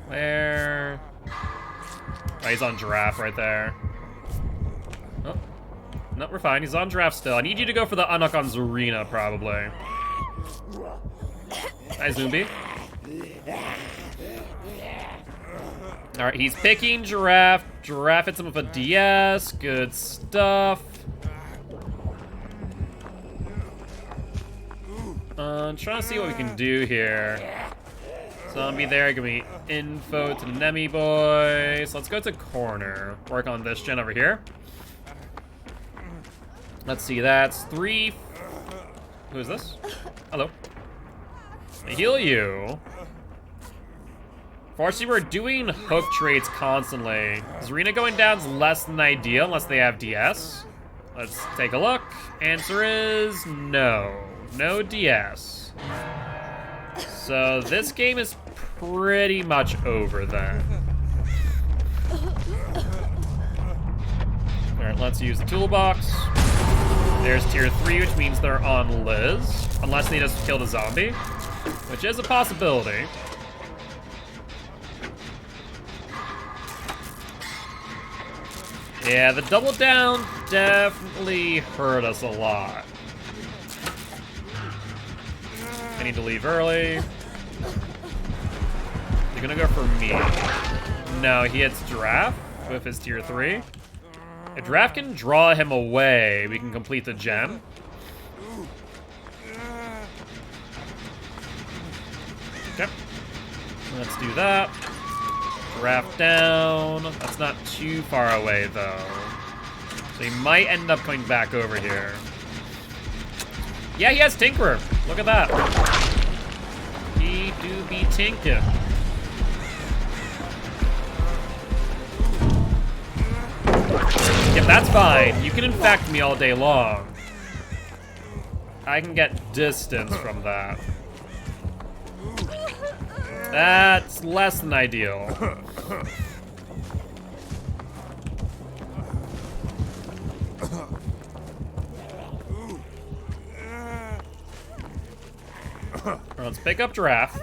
Where? Oh, he's on Giraffe right there. Oh. No, we're fine. He's on Giraffe still. I need you to go for the unhook on Zarina, probably. Hi, Zombie. Alright, he's picking Giraffe. Giraffe hits him with a DS. Good stuff. I'm trying to see what we can do here. Zombie there, give me info to the Nemi boy. So let's go to corner. Work on this gen over here. Let's see, that's 3. Who is this? Hello. I heal you. Fortunately, we're doing hook trades constantly. Zarina going down is less than ideal unless they have DS. Let's take a look. Answer is no. No DS. So this game is pretty much over then. Alright, let's use the toolbox. There's tier 3, which means they're on Liz. Unless they just killed a zombie, which is a possibility. Yeah, the double down definitely hurt us a lot. I need to leave early. They're gonna go for me. No, he hits Giraffe with his tier 3. If Giraffe can draw him away, we can complete the gem. Okay. Let's do that. Giraffe down. That's not too far away, though. So he might end up coming back over here. Yeah, he has Tinkerer. Look at that. He do be tinkin'. Yep, that's fine. You can infect me all day long. I can get distance from that. That's less than ideal. Let's pick up Giraffe.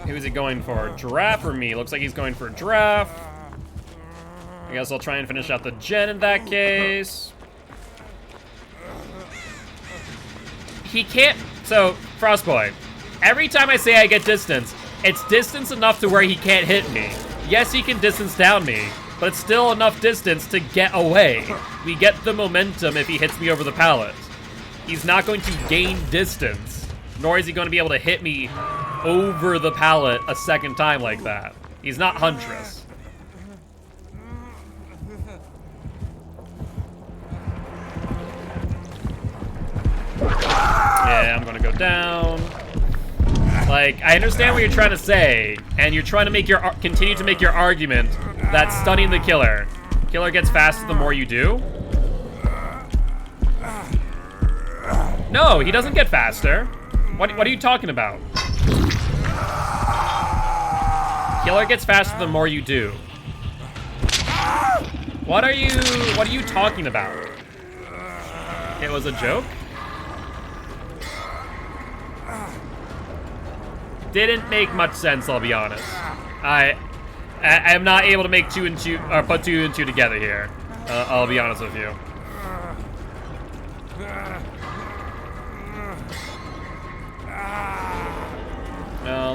Who's he going for? Giraffe or me? Looks like he's going for Giraffe. I guess I'll try and finish out the gen in that case. He can't. So, Frostboy, every time I say I get distance, it's distance enough to where he can't hit me. Yes, he can distance down me, but it's still enough distance to get away. We get the momentum if he hits me over the pallet. He's not going to gain distance, nor is he going to be able to hit me over the pallet a second time like that. He's not Huntress. Yeah, I'm gonna go down. Like, I understand what you're trying to say, and you're trying to continue to make your argument that stunning the killer. Killer gets faster the more you do. No, he doesn't get faster. What are you talking about? Killer gets faster the more you do. What are you talking about? It was a joke? Didn't make much sense, I'll be honest. I am not able to make two and two, or put two and two together here. I'll be honest with you.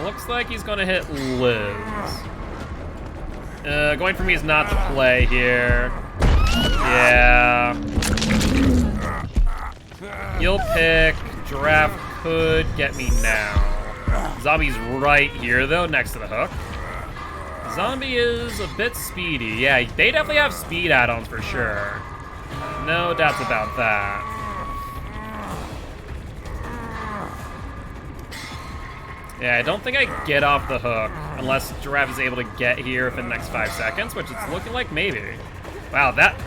Looks like he's gonna hit Liz. Going for me is not the play here. Yeah. He'll pick. Giraffe could get me now. Zombie's right here, though, next to the hook. Zombie is a bit speedy. Yeah, they definitely have speed add-ons for sure. No doubts about that. Yeah, I don't think I get off the hook unless Giraffe is able to get here within the next 5 seconds, which it's looking like maybe. Wow, that...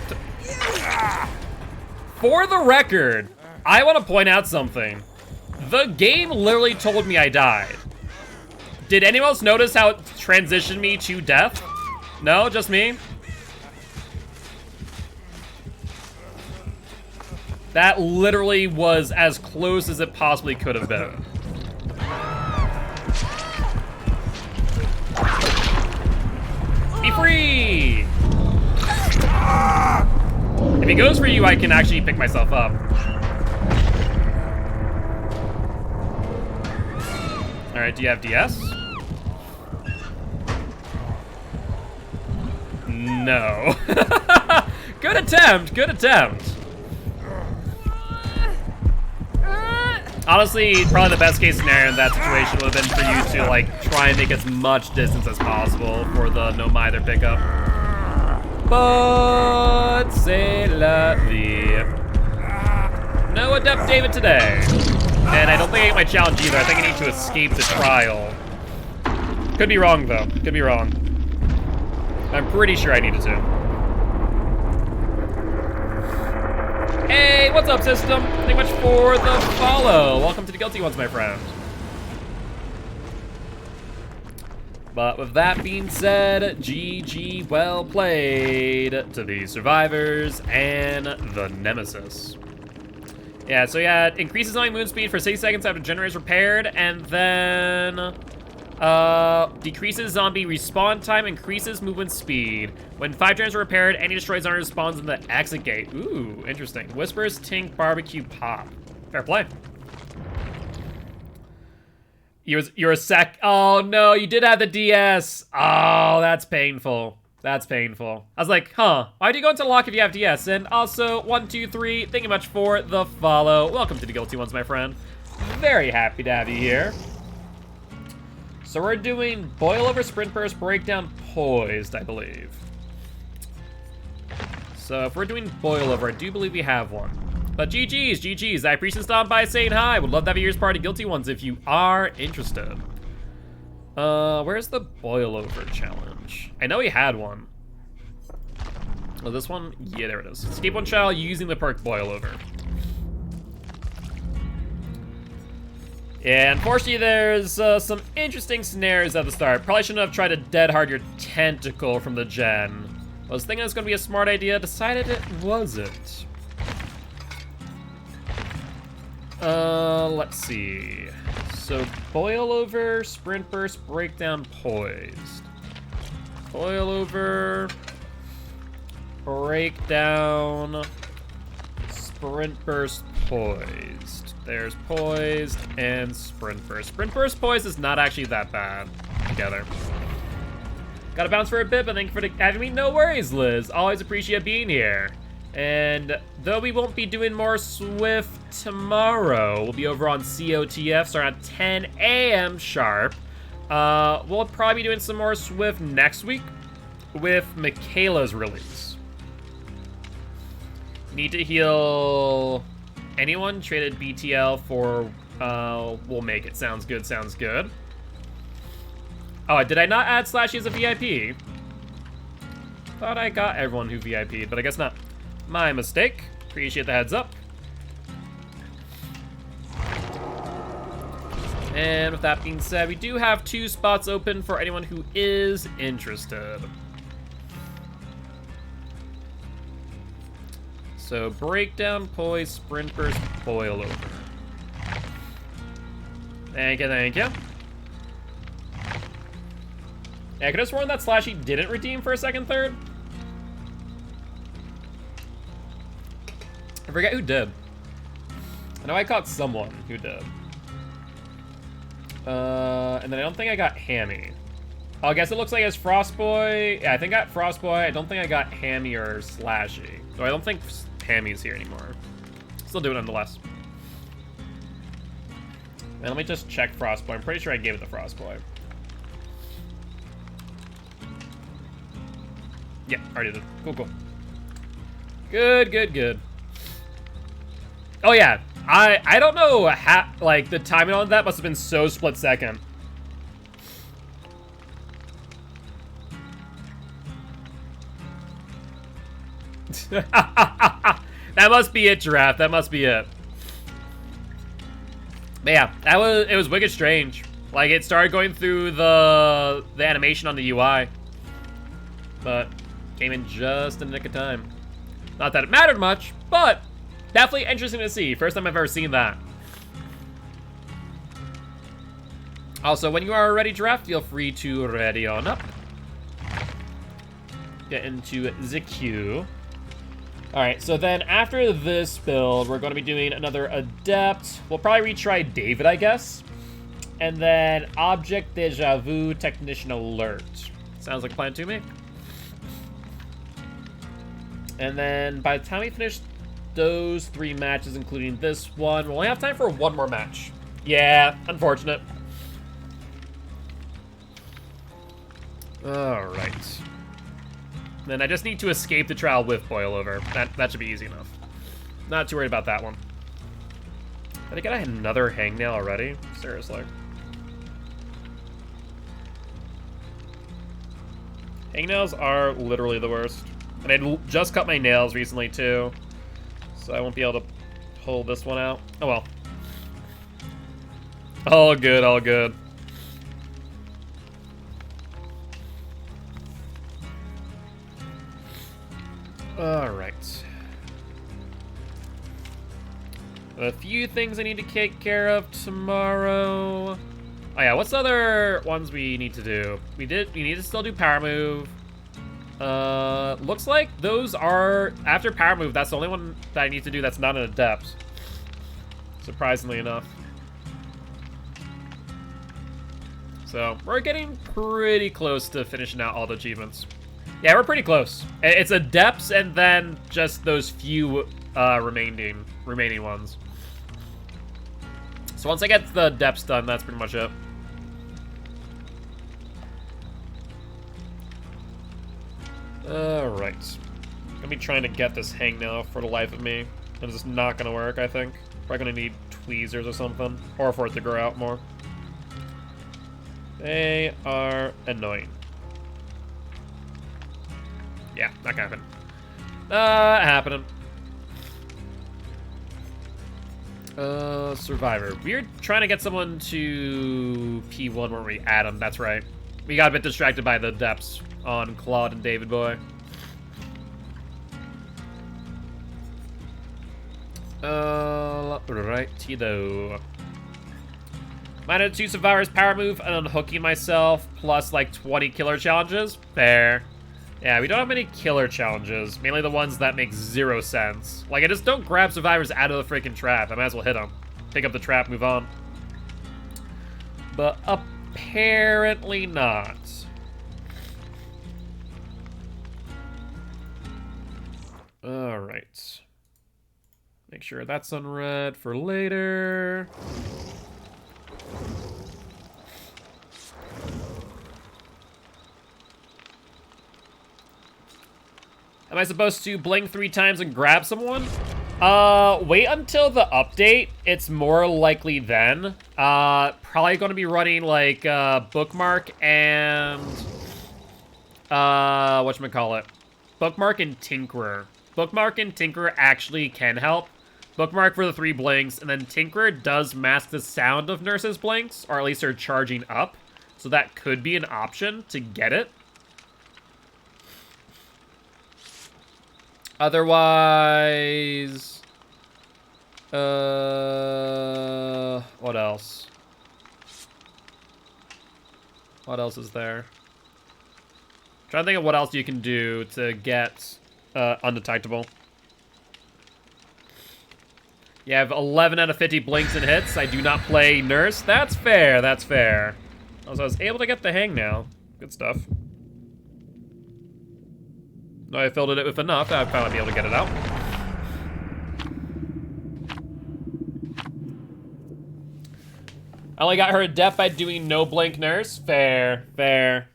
For the record, I want to point out something. The game literally told me I died. Did anyone else notice how it transitioned me to death? No, just me? That literally was as close as it possibly could have been. Be free! If he goes for you, I can actually pick myself up. Alright, do you have DS? No. Good attempt, good attempt. Honestly, probably the best case scenario in that situation would have been for you to, like, try and make as much distance as possible for the no mither pickup. But c'est la vie. No Adept David today. And I don't think I get my challenge either. I think I need to escape the trial. Could be wrong, though. Could be wrong. I'm pretty sure I needed to. Hey, what's up, system? Thank you much for the follow. Welcome to the Guilty Ones, my friend. But with that being said, GG, well played to the survivors and the nemesis. Yeah, so yeah, it increases zombie movement speed for 60 seconds after generator is repaired, and then decreases zombie respawn time, increases movement speed. When 5 generators are repaired, any destroyed zombie spawns in the exit gate. Ooh, interesting. Whispers, Tink, Barbecue, Pop. Fair play. You're a sec. Oh no, you did have the DS. Oh, that's painful. That's painful. I was like, huh, why do you go into lock if you have DS? And also, 1, 2, 3, thank you much for the follow. Welcome to the Guilty Ones, my friend. Very happy to have you here. So we're doing Boil Over, Sprint Burst, Breakdown, Poised, I believe. So if we're doing Boil Over, I do believe we have one. But GG's, GG's. I appreciate stopping by saying hi. Would love to have you as part of Guilty Ones if you are interested. Where's the Boil Over challenge? I know he had one. Oh, this one? Yeah, there it is. Escape one child using the perk Boil Over. Yeah, unfortunately, there's some interesting snares at the start. Probably shouldn't have tried to dead hard your tentacle from the gen. I was thinking it was going to be a smart idea, decided it wasn't. Let's see. So, boil over, sprint burst, breakdown, poised. Boil over, breakdown, sprint burst, poised. There's poised and sprint burst. Sprint burst, poised is not actually that bad together. Gotta bounce for a bit, but thank you for having me. No worries, Liz. Always appreciate being here. And though we won't be doing more Swift tomorrow, we'll be over on COTF starting at 10 a.m. sharp. We'll probably be doing some more Swift next week with Michaela's release. Need to heal anyone? Traded BTL for, we'll make it. Sounds good, sounds good. Oh, did I not add Slashy as a VIP? Thought I got everyone who VIP'd, but I guess not. My mistake. Appreciate the heads up. And with that being said, we do have 2 spots open for anyone who is interested. So, breakdown, poise, sprint burst, boil over. Thank you, thank you. Yeah, I could have sworn that Slashy didn't redeem for a second third. I forget who did. I know I caught someone who did. And then I don't think I got Hammy. Oh, I guess it looks like it's Frostboy. Yeah, I think I got Frostboy. I don't think I got Hammy or Slashy. So I don't think Hammy's here anymore. Still do it nonetheless. And let me just check Frostboy. I'm pretty sure I gave it to Frostboy. Yeah, already did. Cool, cool. Good, good, good. Oh yeah, I don't know how, like, the timing on that must have been so split second. That must be it, Giraffe. That must be it. But yeah, it was wicked strange. Like, it started going through the animation on the UI, but came in just in the nick of time. Not that it mattered much, but definitely interesting to see. First time I've ever seen that. Also, when you are ready, Giraffe, feel free to ready on up. Get into the queue. Alright, so then after this build, we're going to be doing another Adept. We'll probably retry David, I guess. And then Object Deja Vu Technician Alert. Sounds like a plan to me. And then by the time we finish those 3 matches, including this one, we'll only have time for 1 more match. Yeah, unfortunate. Alright. Then I just need to escape the trial with Boilover. That should be easy enough. Not too worried about that one. Did I get another hangnail already? Seriously. Hangnails are literally the worst. And I just cut my nails recently too, so I won't be able to pull this one out. Oh well. All good, all good. Alright. A few things I need to take care of tomorrow. Oh yeah, what's the other ones we need to do? We need to still do Power Move. Looks like those are, after Power Move, that's the only one that I need to do that's not an Adept. Surprisingly enough. So, we're getting pretty close to finishing out all the achievements. Yeah, we're pretty close. It's Adepts and then just those few remaining ones. So once I get the Adepts done, that's pretty much it. Alright. Gonna be trying to get this hangnail for the life of me. And it's just not gonna work, I think. Probably gonna need tweezers or something. Or for it to grow out more. They are annoying. Yeah, not gonna happen. Happening. Survivor. We're trying to get someone to P1 where we add them. That's right. We got a bit distracted by the depths on Claude and David Boy. Righty-do. Minor 2 Survivor's power move and unhooking myself, plus like 20 killer challenges. Fair. Yeah, we don't have many killer challenges. Mainly the ones that make 0 sense. Like, I just don't grab survivors out of the freaking trap. I might as well hit them. Pick up the trap, move on. But apparently not. Alright. Make sure that's unread for later. Am I supposed to blink 3 times and grab someone? Wait until the update. It's more likely then. Probably going to be running like bookmark and whatchamacallit? Bookmark and Tinkerer. Bookmark and Tinkerer actually can help. Bookmark for the 3 blinks, and then Tinkerer does mask the sound of Nurse's blinks, or at least they're charging up. So that could be an option to get it. Otherwise, what else? What else is there? I'm trying to think of what else you can do to get undetectable. You have 11 out of 50 blinks and hits. I do not play Nurse. That's fair, that's fair. Also, I was able to get the hang now. Good stuff. No, I filled it with enough. I'd probably be able to get it out. I only got her adept by doing no blink Nurse. Fair, fair.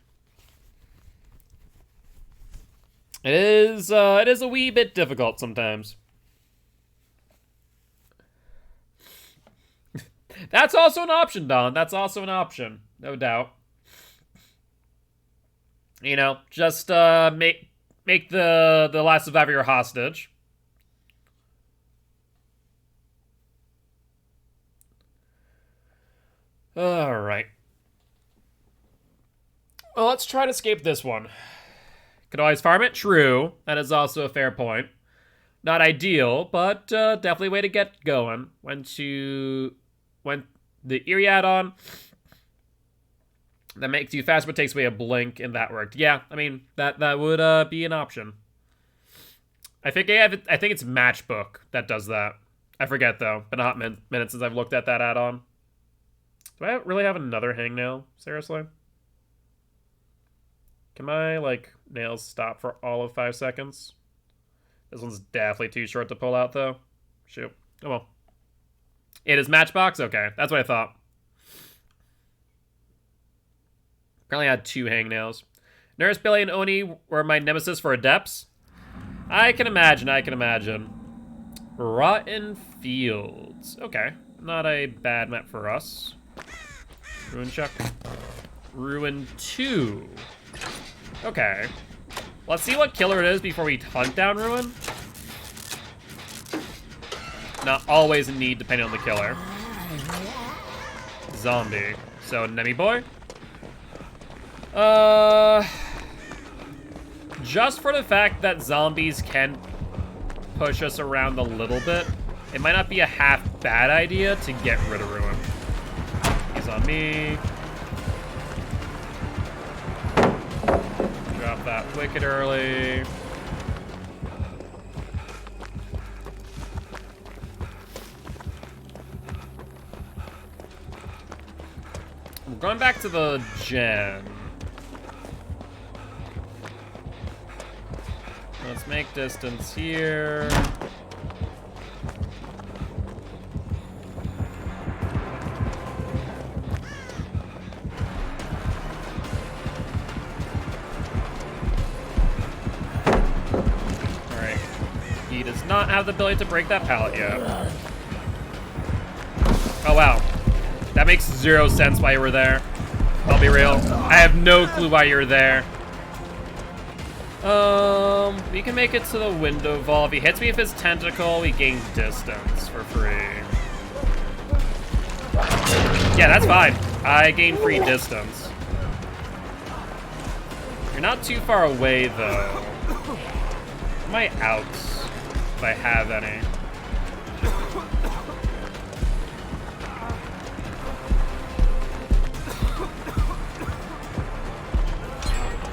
It is a wee bit difficult sometimes. That's also an option, Don. That's also an option, no doubt. You know, just make the last survivor your hostage. All right. Well, let's try to escape this one. Could always farm it. True. That is also a fair point. Not ideal, but definitely a way to get going. When the Eerie add-on that makes you fast but takes away a blink, and that worked. Yeah, I mean that would be an option. I think it's Matchbook that does that. I forget though. Been a hot minute since I've looked at that add-on. Do I really have another hang nail? Seriously? Can my like nails stop for all of 5 seconds? This one's definitely too short to pull out though. Shoot. Oh well. It is Matchbox? Okay, that's what I thought. Apparently I had 2 hangnails. Nurse, Billy, and Oni were my nemesis for Adepts. I can imagine, I can imagine. Rotten Fields. Okay, not a bad map for us. Ruin check. Ruin 2. Okay. Let's see what killer it is before we hunt down Ruin. Not always a need depending on the killer. Zombie. So, Nemi Boy. Just for the fact that zombies can push us around a little bit, it might not be a half bad idea to get rid of Ruin. He's on me. Drop that wicked early. We're going back to the gen. Let's make distance here. Alright. He does not have the ability to break that pallet yet. Oh wow. That makes 0 sense why you were there. I'll be real. I have no clue why you're there. We can make it to the window vault. If he hits me with his tentacle, he gains distance for free. Yeah, that's fine. I gain free distance. You're not too far away, though. My outs, if I have any.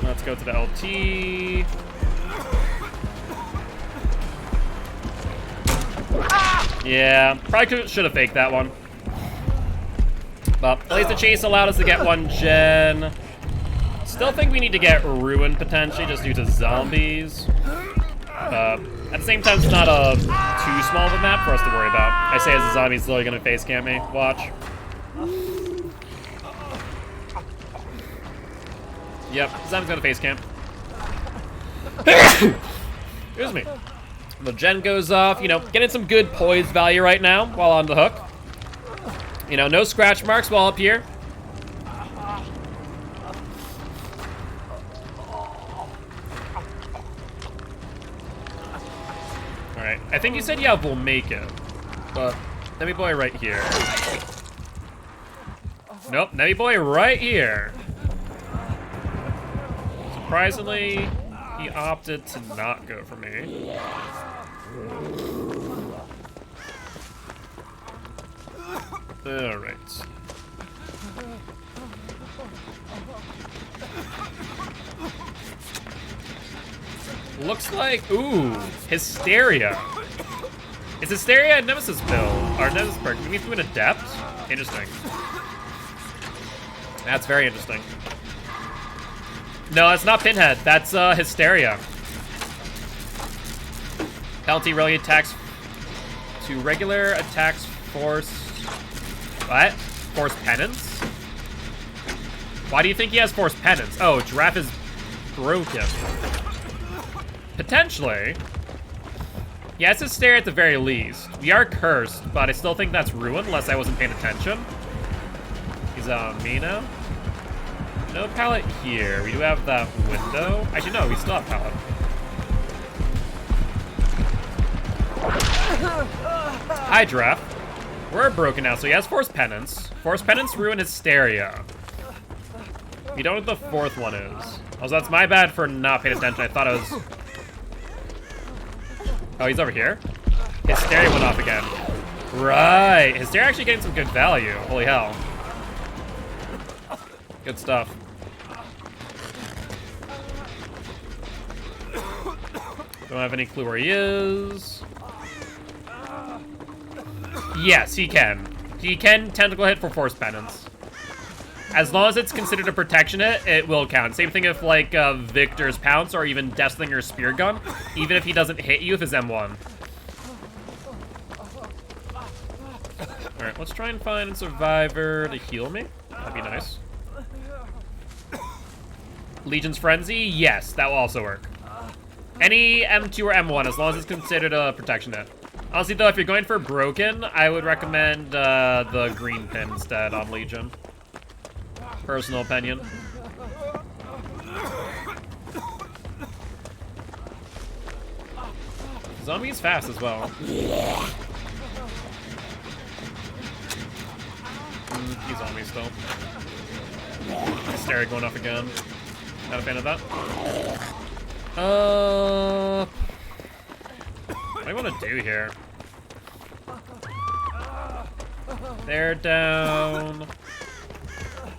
Let's go to the LT. Yeah, probably should have faked that one. But at least the chase allowed us to get 1 gen. Still think we need to get Ruin potentially just due to zombies. At the same time, it's not a too small of a map for us to worry about. I say as the zombie's slowly gonna face camp me. Watch. Yep, zombie's gonna face camp. Excuse me. The gen goes off, you know, getting some good poise value right now while on the hook. You know, no scratch marks while up here. Alright, I think you said yeah, we'll make it. But, Nebby Boy right here. Nope, Nebby Boy right here. Surprisingly, he opted to not go for me. Alright. Looks like, ooh, Hysteria. Is Hysteria a Nemesis build? Or Nemesis perk? Do we do an Adept? Interesting. That's very interesting. No, it's not Pinhead. That's Hysteria. Penalty really attacks to regular attacks force. What? Force penance? Why do you think he has force penance? Oh, Giraffe is broken. Potentially. Yeah, it's Hysteria at the very least. We are cursed, but I still think that's Ruin unless I wasn't paying attention. He's on me now. No pallet here. We do have that window. Actually, no, we still have pallet. Hi, Giraffe. We're broken now, so he has Force Penance. Force Penance, Ruin, Hysteria. We don't know what the fourth one is. Also, that's my bad for not paying attention. I thought it was... Oh, he's over here? Hysteria went off again. Right. Hysteria actually getting some good value. Holy hell. Good stuff. Don't have any clue where he is. Yes, he can. He can tentacle hit for Force Penance. As long as it's considered a protection hit, it will count. Same thing if, like, Victor's Pounce or even Deathslinger's Spear Gun, even if he doesn't hit you with his M1. Alright, let's try and find a Survivor to heal me. That'd be nice. Legion's Frenzy? Yes, that will also work. Any M2 or M1, as long as it's considered a protection hit. Honestly, though, if you're going for Broken, I would recommend the green pin instead on Legion. Personal opinion. Zombie's fast as well. He's on me still. Hysteria going off again. Not a fan of that. What do I want to do here? They're down.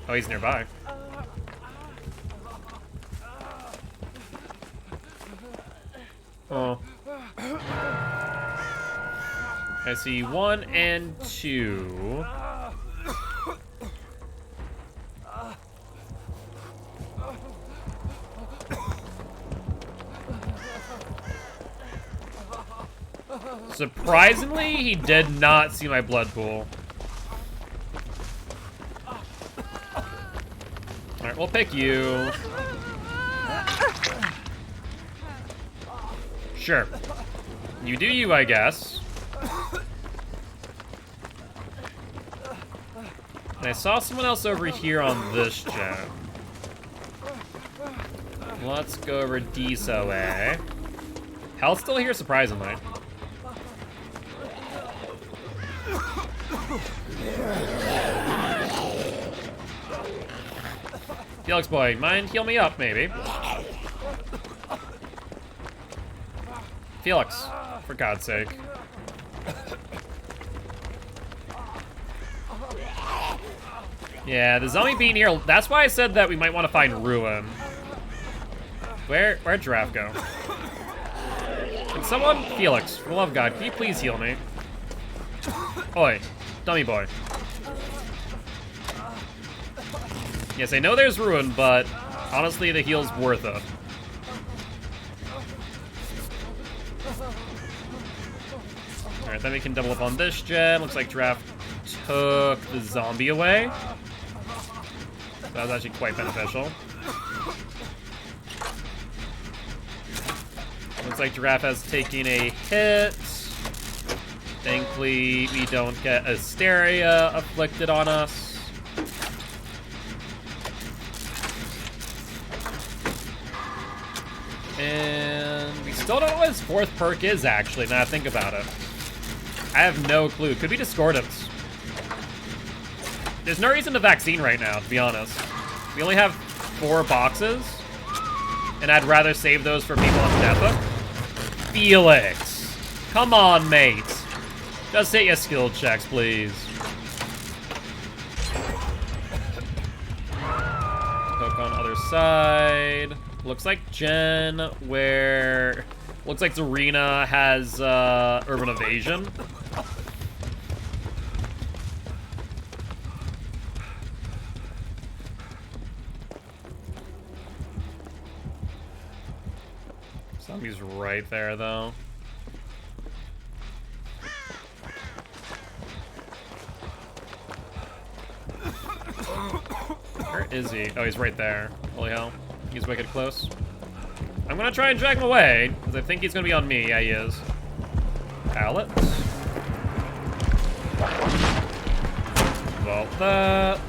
Oh, he's nearby. Oh. I see 1 and 2. Surprisingly, he did not see my blood pool. Alright, we'll pick you. Sure. You do you, I guess. And I saw someone else over here on this gen. Let's go over Deso A. Hell's still here, surprisingly. Felix boy, mind heal me up, maybe? Felix, for God's sake. Yeah, the zombie being here, that's why I said that we might want to find Ruin. Where'd Giraffe go? Can someone, Felix, for the love of God, can you please heal me? Oi, dummy boy. Yes, I know there's Ruin, but honestly, the heal's worth it. Alright, then we can double up on this gen. Looks like Giraffe took the zombie away. That was actually quite beneficial. Looks like Giraffe has taken a hit. Thankfully, we don't get Hysteria afflicted on us. And we still don't know what his fourth perk is, actually, now I think about it. I have no clue. Could be Discordance. There's no reason to vaccine right now, to be honest. We only have 4 boxes, and I'd rather save those for people on death hook. Felix! Come on, mate. Just hit your skill checks, please. Hook on other side. Looks like Jen, where... Looks like Zarina has Urban Evasion. Zombie's right there, though. Where is he? Oh, he's right there. Holy hell. He's wicked close. I'm gonna try and drag him away, because I think he's gonna be on me. Yeah, he is. Pallet. Vault that.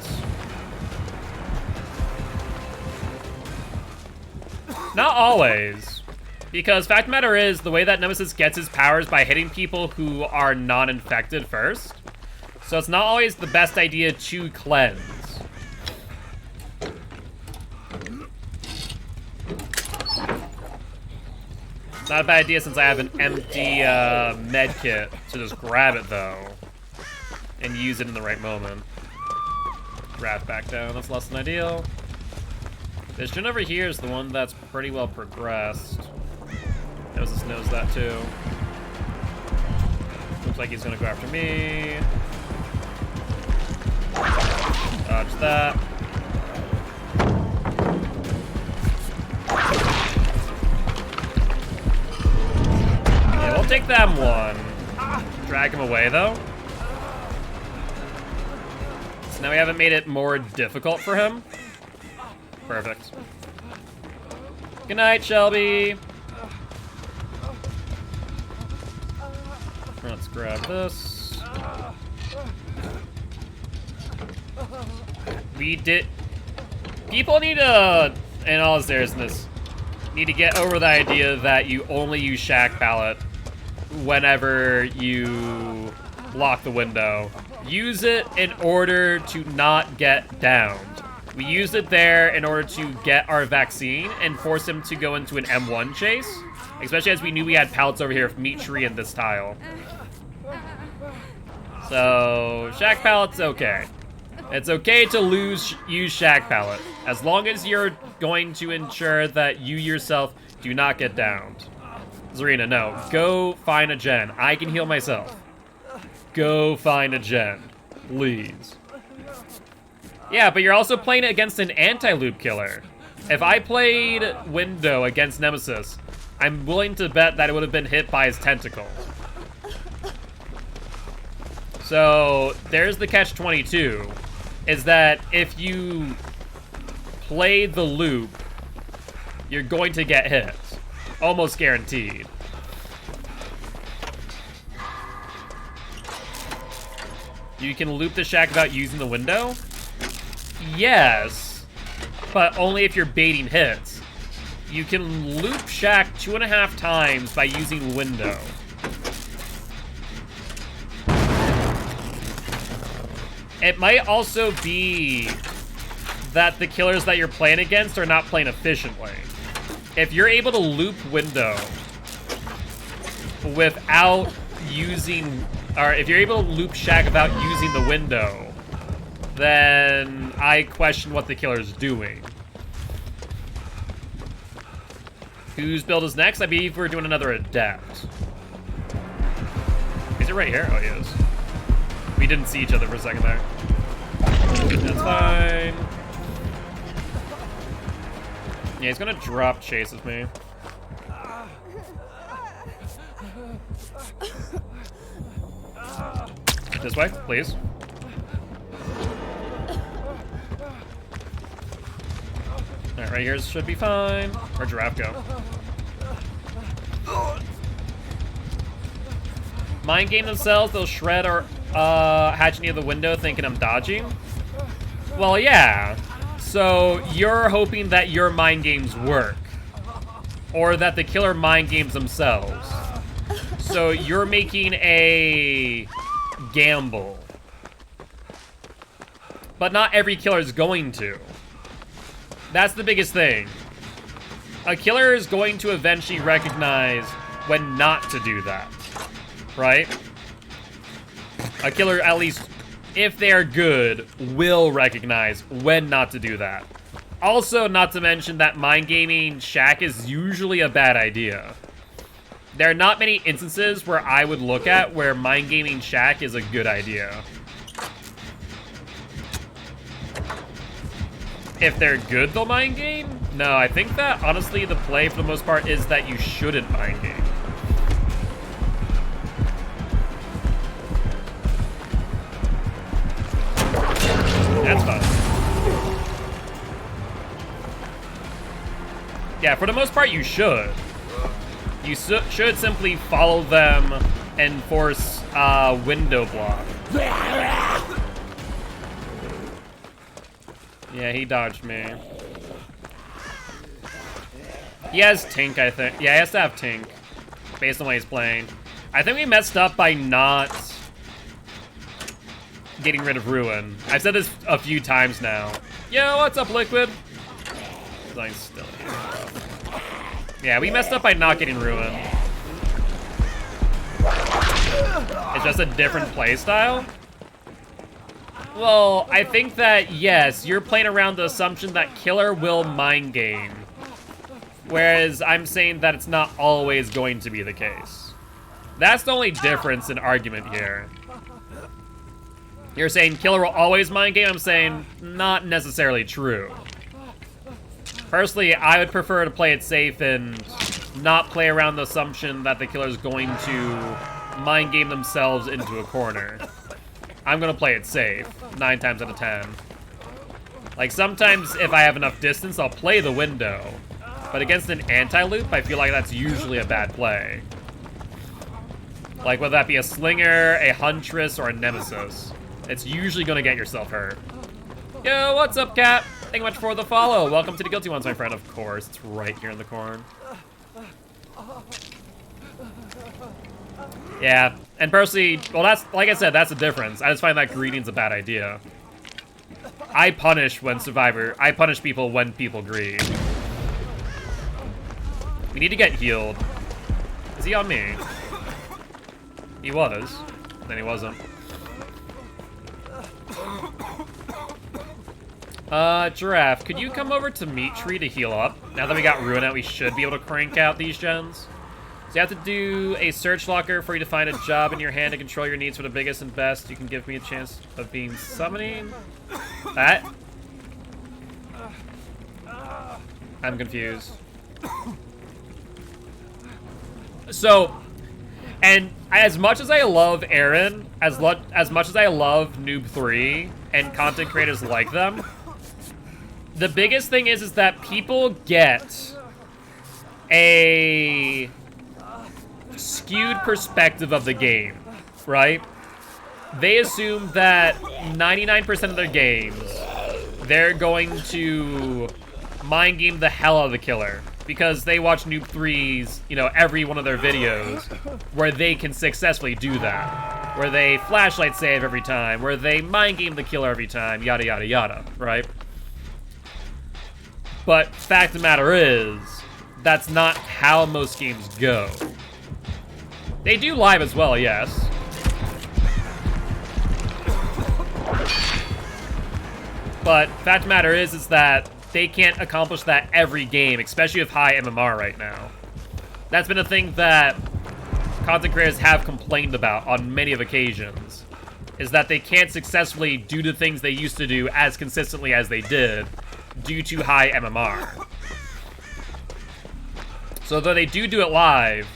Not always. Because fact of the matter is, the way that Nemesis gets his powers by hitting people who are non-infected first. So it's not always the best idea to cleanse. Not a bad idea since I have an empty med kit to just grab it though. And use it in the right moment. Wrap back down, that's less than ideal. This gen over here is the one that's pretty well progressed. Nemesis knows that too. Looks like he's gonna go after me. Dodge that. Yeah, we'll take that one. Drag him away though. So now we haven't made it more difficult for him. Perfect. Good night, Shelby. Let's grab this. We did... People need to, and all there's in this, need to get over the idea that you only use Shack Pallet whenever you lock the window. Use it in order to not get downed. We used it there in order to get our vaccine and force him to go into an M1 chase, especially as we knew we had pallets over here with meat tree in this tile. So, Shack Pallet's okay. It's okay to use Shack Pallet, as long as you're going to ensure that you yourself do not get downed. Zarina, no. Go find a gen. I can heal myself. Go find a gen. Please. Yeah, but you're also playing it against an anti-loop killer. If I played Window against Nemesis, I'm willing to bet that it would have been hit by his tentacle. So, there's the catch-22, is that if you play the loop, you're going to get hit. Almost guaranteed. You can loop the shack without using the window? Yes, but only if you're baiting hits. You can loop shack 2.5 times by using window. It might also be that the killers that you're playing against are not playing efficiently. If you're able to loop window without using, or if you're able to loop shack without using the window, then I question what the killer's doing. Whose build is next? I believe we're doing another adept. Is it right here? Oh, he is. We didn't see each other for a second there. That's fine. Yeah, he's gonna drop chase with me. This way, please. Alright, right here should be fine. Where'd Giraffe go? Mind game themselves, they'll shred or hatch near the window thinking I'm dodging. Well, yeah. So you're hoping that your mind games work. Or that the killer mind games themselves. So you're making a gamble. But not every killer is going to. That's the biggest thing. A killer is going to eventually recognize when not to do that. Right? A killer, at least if they're good, will recognize when not to do that. Also, not to mention that mind gaming shack is usually a bad idea. There are not many instances where I would look at where mind gaming shack is a good idea. If they're good, they'll mind game? No, I think that, honestly, the play, for the most part, is that you shouldn't mind game. That's fine. Yeah, for the most part, you should. You should simply follow them and force window block. Yeah, he dodged me. He has Tink, I think. Yeah, he has to have Tink, based on what he's playing. I think we messed up by not getting rid of Ruin. I've said this a few times now. Yo, what's up, Liquid? I'm still here. Yeah, we messed up by not getting Ruin. It's just a different playstyle. Well, I think that, yes, you're playing around the assumption that killer will mind game. Whereas I'm saying that it's not always going to be the case. That's the only difference in argument here. You're saying killer will always mind game, I'm saying not necessarily true. Personally, I would prefer to play it safe and not play around the assumption that the killer's going to mind game themselves into a corner. I'm gonna play it safe, 9 times out of 10. Like, sometimes if I have enough distance, I'll play the window. But against an anti-loop, I feel like that's usually a bad play. Like, whether that be a slinger, a huntress, or a nemesis. It's usually gonna get yourself hurt. Yo, what's up, Cat? Thank you much for the follow. Welcome to the Guilty Ones, my friend. Of course, it's right here in the corner. Yeah, and personally, well, that's, like I said, that's the difference. I just find that greeting's a bad idea. I punish people when people greed. We need to get healed. Is he on me? He was. Then he wasn't. Giraffe, could you come over to Meat Tree to heal up? Now that we got Ruin out, we should be able to crank out these gens. So you have to do a search locker for you to find a job in your hand to control your needs for the biggest and best. You can give me a chance of being summoning. That? I'm confused. So, and as much as I love Aaron, as much as I love Noob 3 and content creators like them, the biggest thing is that people get a skewed perspective of the game, right? They assume that 99% of their games, they're going to mind game the hell out of the killer because they watch Noob 3's, you know, every one of their videos where they can successfully do that. Where they flashlight save every time, where they mind game the killer every time, yada, yada, yada, right? But fact of the matter is, that's not how most games go. They do live as well, yes. But fact of the matter is that they can't accomplish that every game, especially with high MMR right now. That's been a thing that content creators have complained about on many of occasions, is that they can't successfully do the things they used to do as consistently as they did due to high MMR. So though they do it live,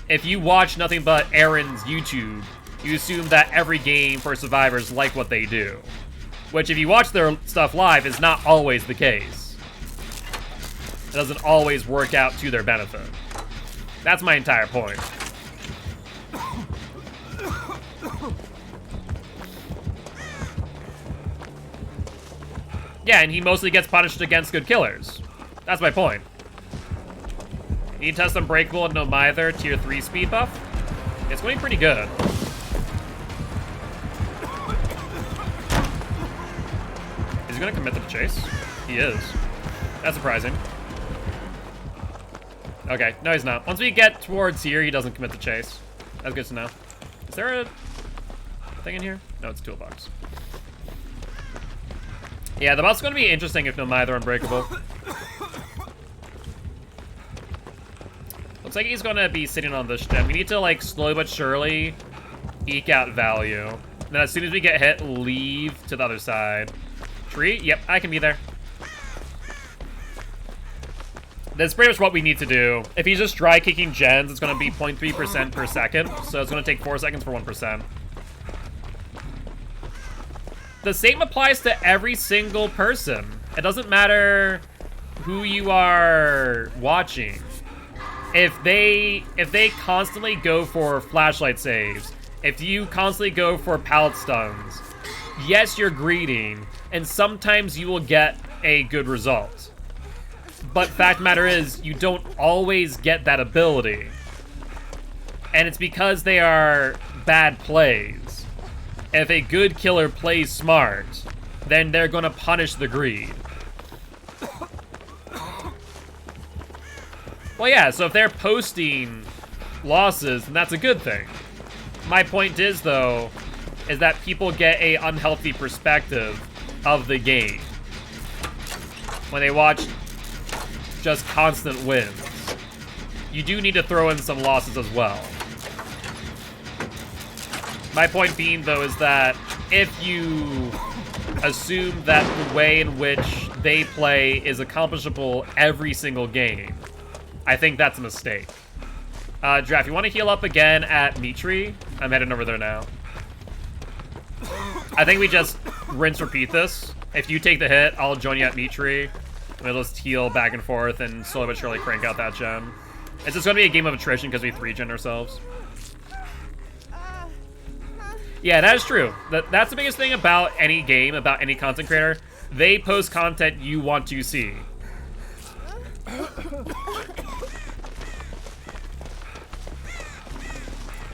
if you watch nothing but Aaron's YouTube, you assume that every game for survivors like what they do. Which, if you watch their stuff live, is not always the case. It doesn't always work out to their benefit. That's my entire point. Yeah, and he mostly gets punished against good killers. That's my point. You need to test Unbreakable and No Mither tier 3 speed buff. It's going pretty good. Is he going to commit to the chase? He is. That's surprising. Okay, no he's not. Once we get towards here, he doesn't commit the chase. That's good to know. Is there a thing in here? No, it's a toolbox. Yeah, the boss is going to be interesting if No Mither Unbreakable. Looks like he's going to be sitting on this gem. We need to, like, slowly but surely eke out value. And then as soon as we get hit, leave to the other side. Tree? Yep, I can be there. That's pretty much what we need to do. If he's just dry kicking gens, it's going to be 0.3% per second. So it's going to take 4 seconds for 1%. The same applies to every single person. It doesn't matter who you are watching. If they constantly go for flashlight saves, if you constantly go for pallet stuns, yes, you're greeting, and sometimes you will get a good result. But fact of the matter is, you don't always get that ability. And it's because they are bad plays. If a good killer plays smart, then they're gonna punish the greed. Well, yeah, so if they're posting losses, then that's a good thing. My point is, though, is that people get a unhealthy perspective of the game when they watch just constant wins. You do need to throw in some losses as well. My point being, though, is that if you assume that the way in which they play is accomplishable every single game, I think that's a mistake. Draft, you want to heal up again at Mitri? I'm heading over there now. I think we just rinse repeat this. If you take the hit, I'll join you at Mitri. We'll just heal back and forth and slowly but surely crank out that gem. It's just going to be a game of attrition because we 3-gen ourselves. Yeah, that is true. That's the biggest thing about any game, about any content creator. They post content you want to see.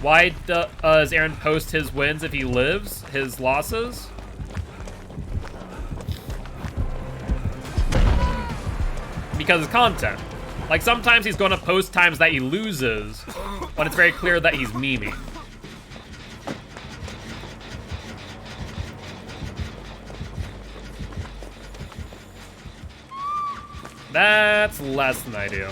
Why does Aaron post his wins if he lives? His losses? Because it's content. Like, sometimes he's going to post times that he loses when it's very clear that he's memeing. That's less than ideal.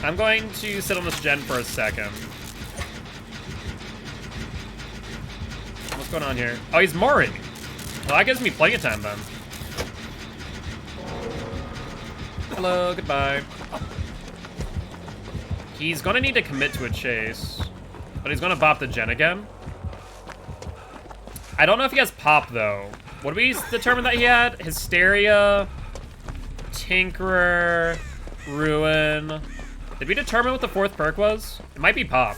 I'm going to sit on this gen for a second. What's going on here? Oh, he's mooring. Well, that gives me plenty of time then. Hello, goodbye. He's gonna need to commit to a chase, but he's gonna bop the gen again. I don't know if he has pop though. What did we determine that he had? Hysteria, Tinkerer, Ruin. Did we determine what the 4th perk was? It might be pop.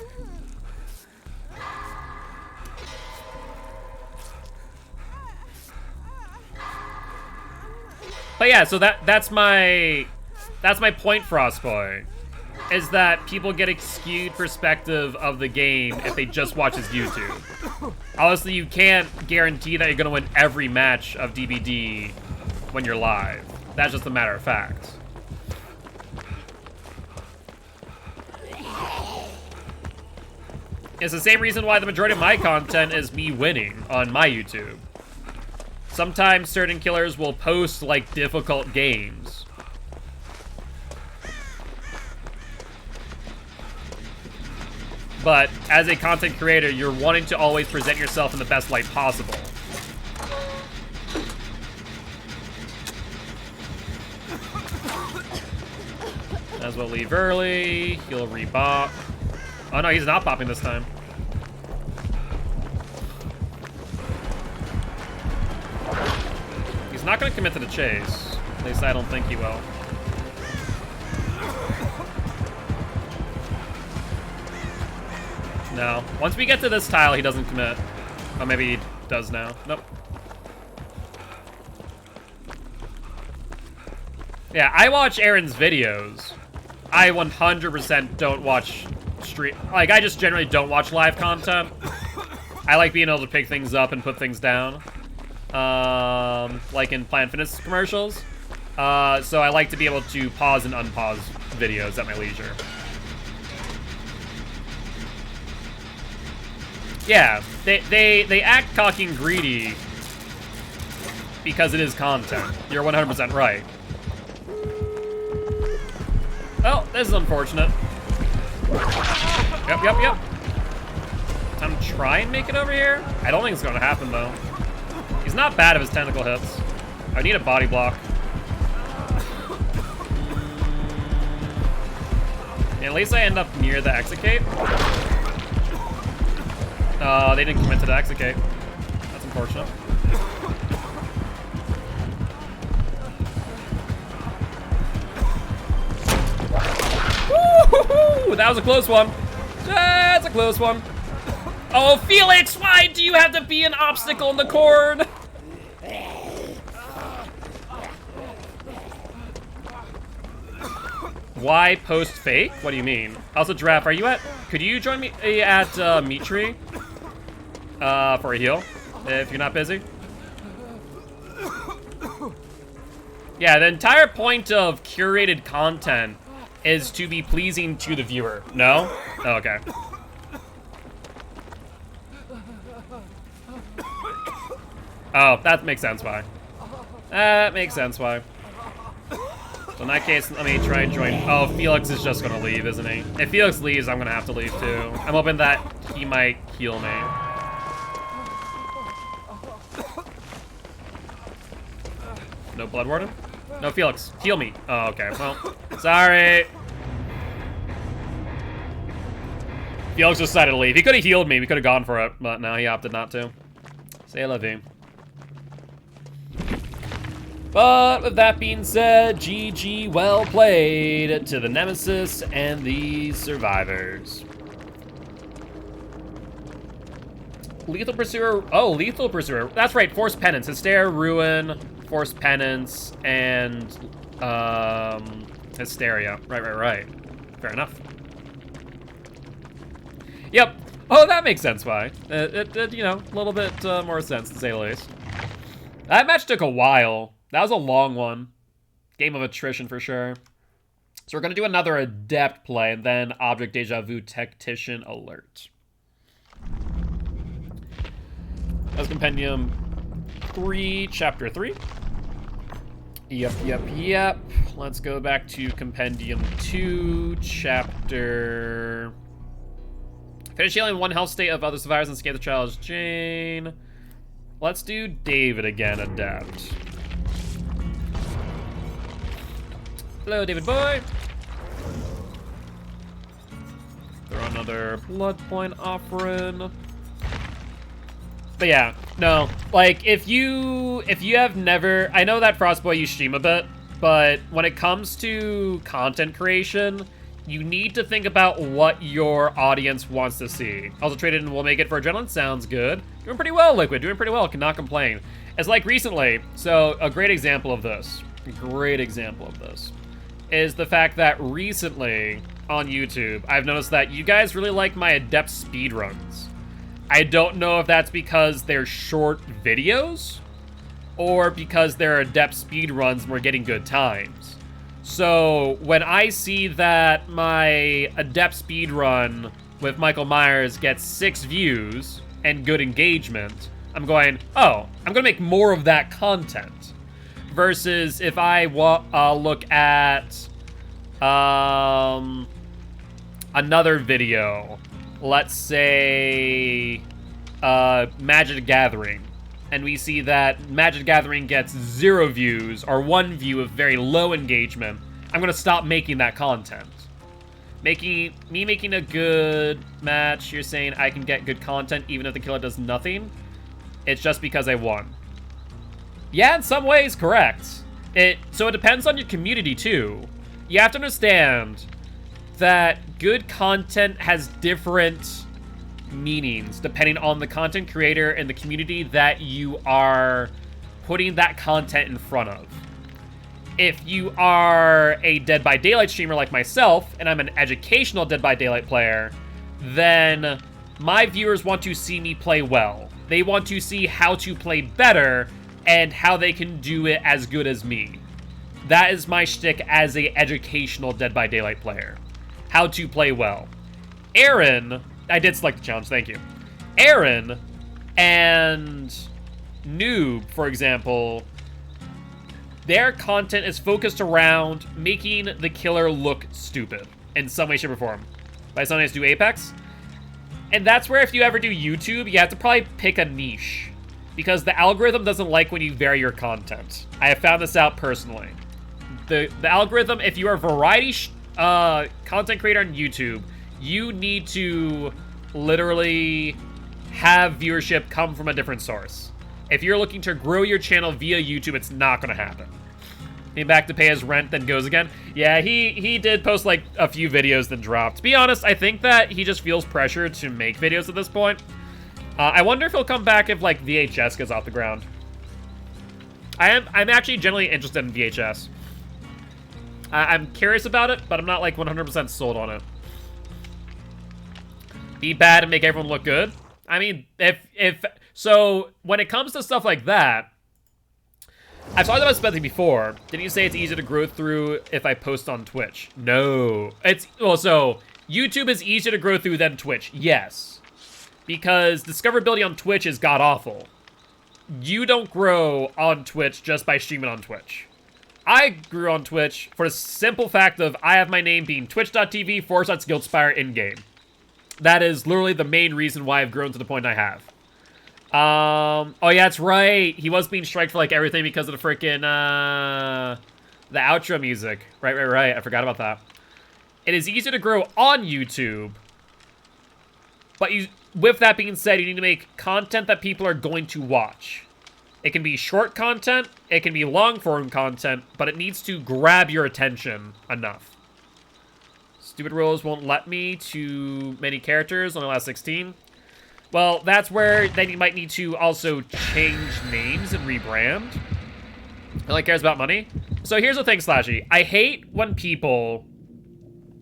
But yeah, so that's my point, Frostboy, is that people get a skewed perspective of the game if they just watch his YouTube. Obviously, you can't guarantee that you're gonna win every match of DBD when you're live. That's just a matter of fact. It's the same reason why the majority of my content is me winning on my YouTube. Sometimes certain killers will post, like, difficult games. But as a content creator, you're wanting to always present yourself in the best light possible. Might as well leave early. He'll rebop. Oh no, he's not popping this time. He's not going to commit to the chase. At least I don't think he will. No. Once we get to this tile, he doesn't commit. Oh, maybe he does now. Nope. Yeah, I watch Aaron's videos. I 100% don't watch stream. Like, I just generally don't watch live content. I like being able to pick things up and put things down. Like in Planet Fitness commercials. So I like to be able to pause and unpause videos at my leisure. Yeah, they act cocky and greedy because it is content. You're 100% right. Oh, this is unfortunate. Yep. Time to try and make it over here. I don't think it's going to happen, though. He's not bad if his tentacle hits. I need a body block. And at least I end up near the execute. They didn't commit to the execute. That's unfortunate. Woo-hoo-hoo! That was a close one. That's a close one. Oh, Felix, why do you have to be an obstacle in the cord? Why post fake? What do you mean? Also, Giraffe, are you at... Could you join me at Meat Tree? For a heal, if you're not busy. Yeah, the entire point of curated content is to be pleasing to the viewer. No? Oh, okay. Oh, that makes sense why. That makes sense why. So in that case, let me try and join. Oh, Felix is just gonna leave, isn't he? If Felix leaves, I'm gonna have to leave too. I'm hoping that he might heal me. No Blood Warden? No, Felix, heal me. Oh, okay, well, sorry. Felix just decided to leave. He could have healed me, we could have gone for it, but no, he opted not to. C'est la vie. But with that being said, GG, well played to the Nemesis and the survivors. Lethal Pursuer, oh, Lethal Pursuer. That's right, Forced Penance, Hysteria, Ruin, Forced Penance, and Hysteria. Right. Fair enough. Yep. Oh, that makes sense why. It you know, a little bit more sense to say the least. That match took a while. That was a long one. Game of attrition for sure. So we're gonna do another Adept play and then Object Deja Vu Tactician Alert. That was Compendium 3, Chapter 3. Yep. Let's go back to Compendium 2, Chapter... Finish healing one health state of other survivors and escape the challenge. Jane. Let's do David again, Adept. Hello, David boy. Throw another blood point offering. But yeah, no. Like, if you have never... I know that Frostboy, you stream a bit, but when it comes to content creation, you need to think about what your audience wants to see. Also traded in We'll Make It for Adrenaline. Sounds good. Doing pretty well, Liquid. Doing pretty well. Cannot complain. It's like recently, so a great example of this, is the fact that recently on YouTube, I've noticed that you guys really like my Adept speedruns. I don't know if that's because they're short videos or because they're adept speedruns and we're getting good times. So when I see that my adept speedrun with Michael Myers gets 6 views and good engagement, I'm going, oh, I'm gonna make more of that content. Versus if I look at another video, let's say Magic the Gathering, and we see that Magic the Gathering gets 0 views or 1 view with very low engagement, I'm gonna stop making that content. Making a good match, you're saying I can get good content even if the killer does nothing? It's just because I won. Yeah, in some ways, correct. So it depends on your community too. You have to understand that good content has different meanings depending on the content creator and the community that you are putting that content in front of. If you are a Dead by Daylight streamer like myself, and I'm an educational Dead by Daylight player, then my viewers want to see me play well. They want to see how to play better and how they can do it as good as me. That is my shtick as a educational Dead by Daylight player. How to play well. Aaron, I did select the challenge, thank you. Aaron and Noob, for example, their content is focused around making the killer look stupid in some way, shape, or form. By sometimes do Apex. And that's where if you ever do YouTube, you have to probably pick a niche. Because the algorithm doesn't like when you vary your content. I have found this out personally. The algorithm, if you are a variety content creator on YouTube, you need to literally have viewership come from a different source. If you're looking to grow your channel via YouTube, it's not going to happen. Came back to pay his rent, then goes again. Yeah, he did post like a few videos, then dropped. To be honest, I think that he just feels pressure to make videos at this point. I wonder if he'll come back if like VHS goes off the ground. I'm actually generally interested in VHS. I'm curious about it, but I'm not like 100% sold on it. Be bad and make everyone look good. I mean, so when it comes to stuff like that, I've talked about spending before. Didn't you say it's easier to grow through if I post on Twitch? No. So YouTube is easier to grow through than Twitch. Yes. Because discoverability on Twitch is god-awful. You don't grow on Twitch just by streaming on Twitch. I grew on Twitch for the simple fact of I have my name being twitch.tv/Giltspire in-game. That is literally the main reason why I've grown to the point I have. Oh yeah, that's right. He was being striked for like everything because of the freaking the outro music. Right. I forgot about that. It is easier to grow on YouTube, but with that being said, you need to make content that people are going to watch. It can be short content, it can be long form content, but it needs to grab your attention enough. Stupid rules won't let me too many characters, only allow 16. Well, that's where then you might need to also change names and rebrand. It only cares about money. So here's the thing, Slashy. I hate when people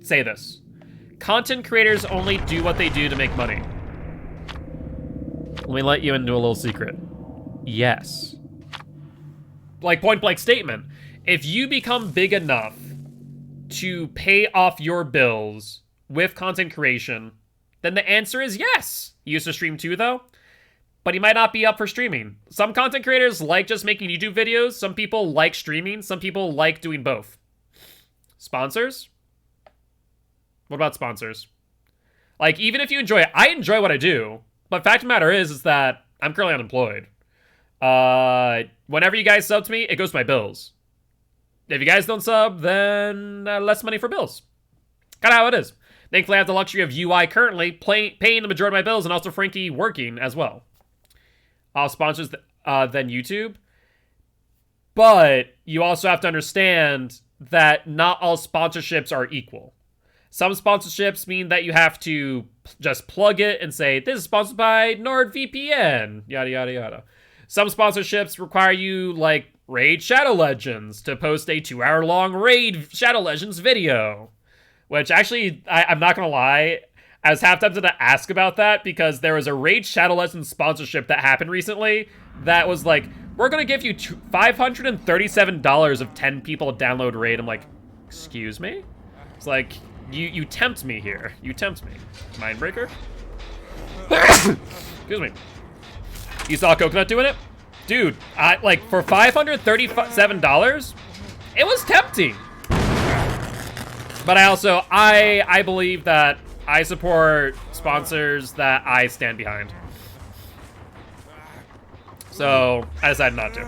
say this. Content creators only do what they do to make money. Let me let you into a little secret. Yes. Like point blank statement. If you become big enough to pay off your bills with content creation, then the answer is yes. You used to stream too, though, but you might not be up for streaming. Some content creators like just making YouTube videos. Some people like streaming. Some people like doing both. Sponsors? What about sponsors? Like, even if you enjoy it, I enjoy what I do, but fact of the matter is that I'm currently unemployed. Whenever you guys sub to me, it goes to my bills. If you guys don't sub, then less money for bills. Kind of how it is. Thankfully, I have the luxury of UI currently paying the majority of my bills, and also Frankie working as well. Sponsors than YouTube. But you also have to understand that not all sponsorships are equal. Some sponsorships mean that you have to just plug it and say, this is sponsored by NordVPN, yada, yada, yada. Some sponsorships require you, like, Raid Shadow Legends to post a 2-hour-long Raid Shadow Legends video. Which, actually, I'm not gonna lie, I was half tempted to ask about that because there was a Raid Shadow Legends sponsorship that happened recently that was like, we're gonna give you $537 if 10 people download Raid. I'm like, excuse me? It's like, you tempt me here. You tempt me. Mindbreaker? Excuse me. You saw Coconut doing it? Dude, like, for $537, it was tempting. But I believe that I support sponsors that I stand behind. So, I decided not to.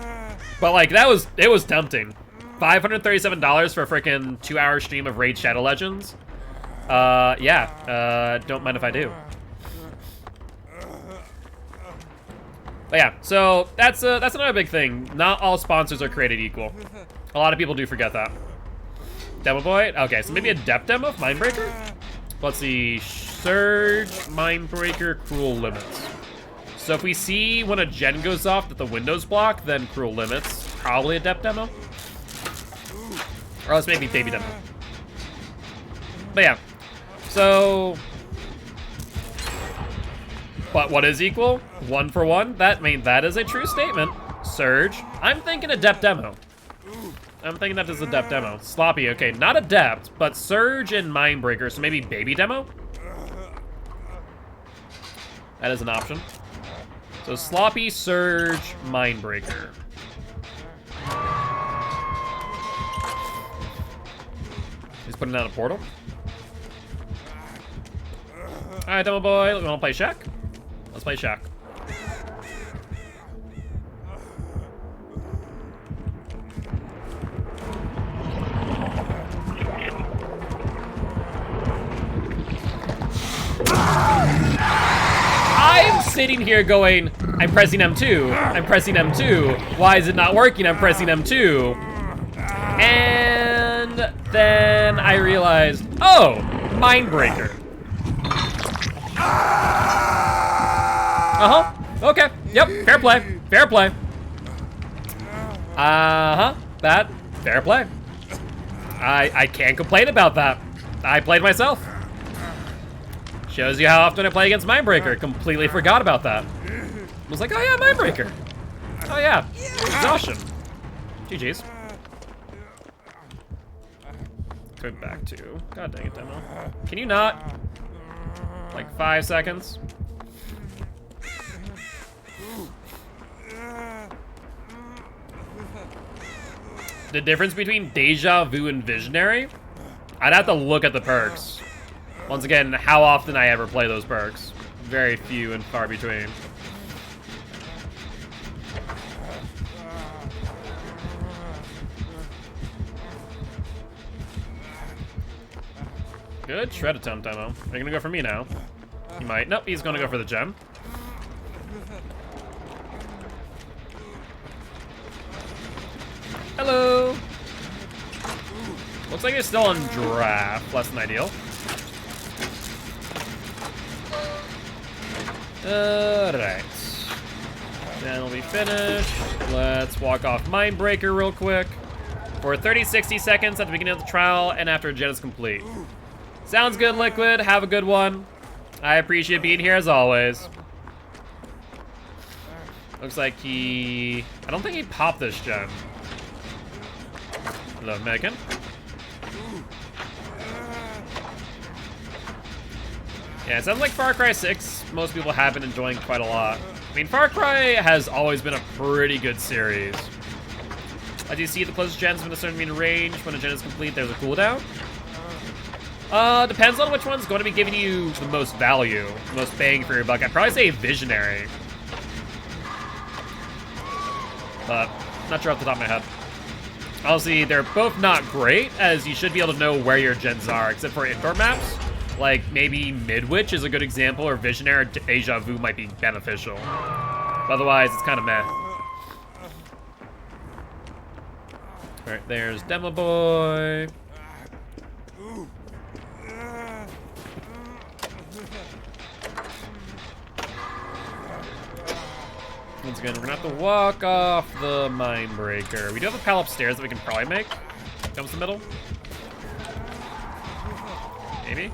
But, like, it was tempting. $537 for a freaking 2-hour stream of Raid Shadow Legends? Yeah, don't mind if I do. But yeah, so that's another big thing. Not all sponsors are created equal. A lot of people do forget that. Demo Boy? Okay, so maybe a depth demo of Mindbreaker? Let's see, Surge, Mindbreaker, Cruel Limits. So if we see when a gen goes off that the window's blocked, then Cruel Limits. Probably a depth demo. Or else maybe baby demo. But yeah, so... But what is equal? 1 for 1? That is a true statement. Surge. I'm thinking adept demo. I'm thinking that is adept demo. Sloppy, okay, not adept, but Surge and Mindbreaker, so maybe baby demo? That is an option. So Sloppy, Surge, Mindbreaker. He's putting out a portal. Alright, Demo Boy, we wanna play Shaq? Let's play Shaq. I'm sitting here going, I'm pressing M2, I'm pressing M2. Why is it not working? I'm pressing M2. And then I realized, oh, Mindbreaker. Uh-huh. Okay. Yep. Fair play. Fair play. Uh-huh. That. Fair play. I can't complain about that. I played myself. Shows you how often I play against Mindbreaker. Completely forgot about that. Was like, oh yeah, Mindbreaker. Oh yeah. Exhaustion. GG's. Go back to. God dang it, demo. Can you not? Like 5 seconds. The difference between Deja Vu and Visionary? I'd have to look at the perks. Once again, how often I ever play those perks. Very few and far between. Good shred attempt demo. Are you gonna go for me now? He might. Nope, he's gonna go for the gem. Hello. Looks like it's still on draft. Less than ideal. Alright. Then we'll be finished. Let's walk off Mindbreaker real quick. For 30-60 seconds at the beginning of the trial and after a gen is complete. Sounds good, Liquid. Have a good one. I appreciate being here as always. Looks like I don't think he popped this gen. Hello, Megan. Yeah, it sounds like Far Cry 6, most people have been enjoying quite a lot. I mean, Far Cry has always been a pretty good series. As you see, the closest gens within a certain meter range. When a gen is complete, there's a cooldown. Depends on which one's going to be giving you the most value, the most bang for your buck. I'd probably say Visionary. But, not sure off the top of my head. Honestly, they're both not great, as you should be able to know where your gens are, except for indoor maps. Like, maybe Midwich is a good example, or Visionary or Deja Vu might be beneficial. But otherwise, it's kind of meh. Alright, there's Demo Boy. Once again, we're gonna have to walk off the Mindbreaker. We do have a pal upstairs that we can probably make. Comes the middle. Maybe.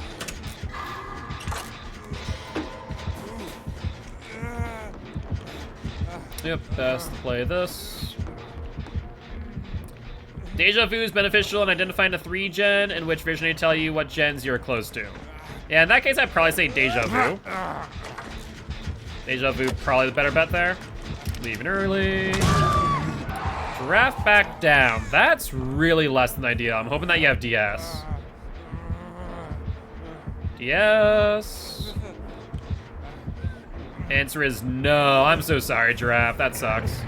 Yep, best to play this. Deja vu is beneficial in identifying a 3-gen, in which Visionary tell you what gens you're close to. Yeah, in that case, I'd probably say Deja vu. Deja vu, probably the better bet there. Leaving early. Giraffe back down. That's really less than ideal. I'm hoping that you have DS. DS. Answer is no. I'm so sorry, Giraffe. That sucks.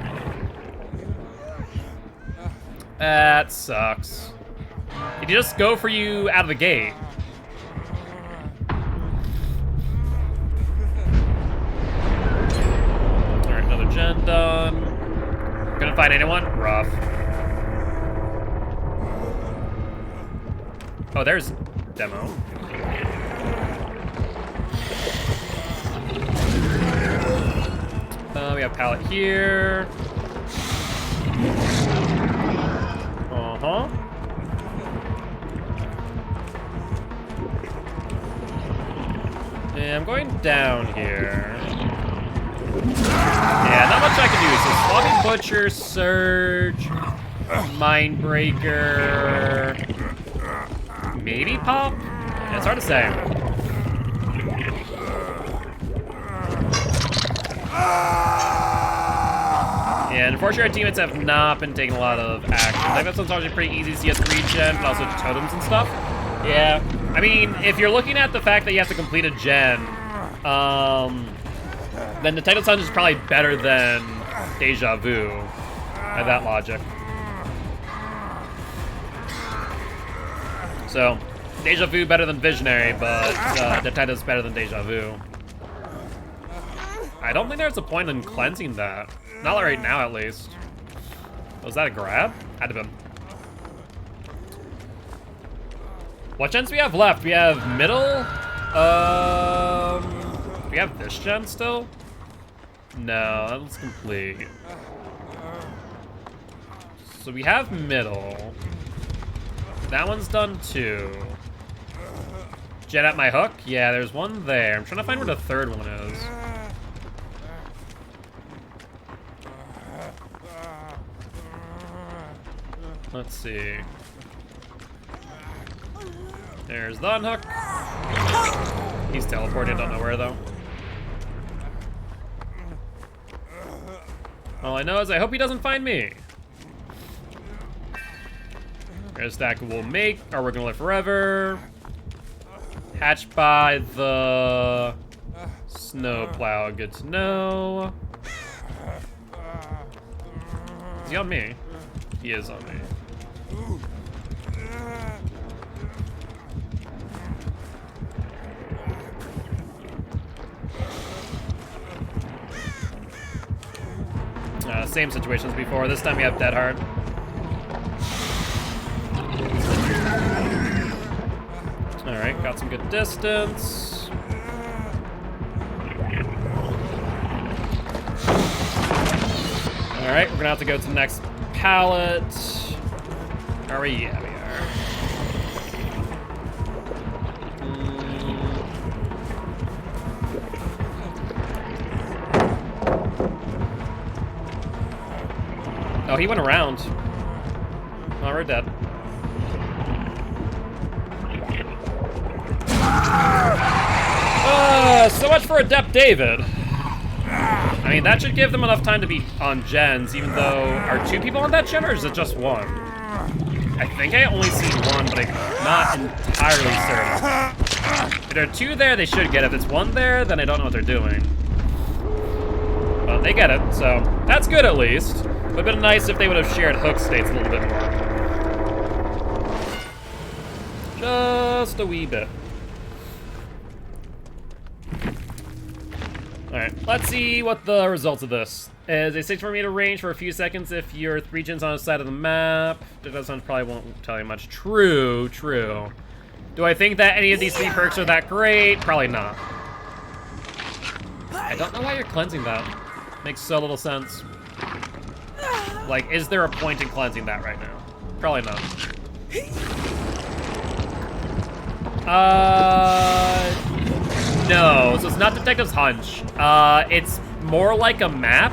That sucks. Did he just go for you out of the gate? Alright, another gen done. Couldn't find anyone? Rough. Oh, there's demo. We have pallet here. Uh-huh. Yeah, I'm going down here. Yeah, not much I can do. So Swami Butcher, Surge, Mindbreaker, maybe Pop? Yeah, it's hard to say. Yeah, unfortunately our teammates have not been taking a lot of action. I think that's actually pretty easy to see as 3-gen, but also totems and stuff. Yeah, I mean, if you're looking at the fact that you have to complete a gen, then the Title Sun is probably better than Deja Vu, by that logic. So, Deja Vu better than Visionary, but the Title's better than Deja Vu. I don't think there's a point in cleansing that. Not right now, at least. Was that a grab? Had to have been. What gens do we have left? We have middle. Do we have this gen still? No, that looks complete. So we have middle. That one's done too. Gen at my hook? Yeah, there's one there. I'm trying to find where the third one is. Let's see. There's the unhook. He's teleported, don't know where though. All I know is I hope he doesn't find me. There's stack we'll make, or we're gonna live forever. Hatched by the snowplow, good to know. Is he on me? He is on me. Same situation as before. This time we have Dead Hard. Alright, got some good distance. Alright, we're gonna have to go to the next pallet. Are we? Yeah, we are. Oh, he went around. Oh, we're dead. So much for Adept David. I mean, that should give them enough time to be on gens, even though... Are 2 people on that gen, or is it just 1? I think I only see 1, but I'm not entirely certain. If there are 2 there, they should get it. If it's 1 there, then I don't know what they're doing. But they get it, so that's good at least. It would have been nice if they would have shared hook states a little bit more. Just a wee bit. Alright, let's see what the results of this is. A 6-4-meter range for a few seconds if your 3-gens on the side of the map. That sounds probably won't tell you much. True, true. Do I think that any of these 3 perks are that great? Probably not. I don't know why you're cleansing that. Makes so little sense. Like, is there a point in cleansing that right now? Probably not. No, so it's not Detective's Hunch. It's more like a map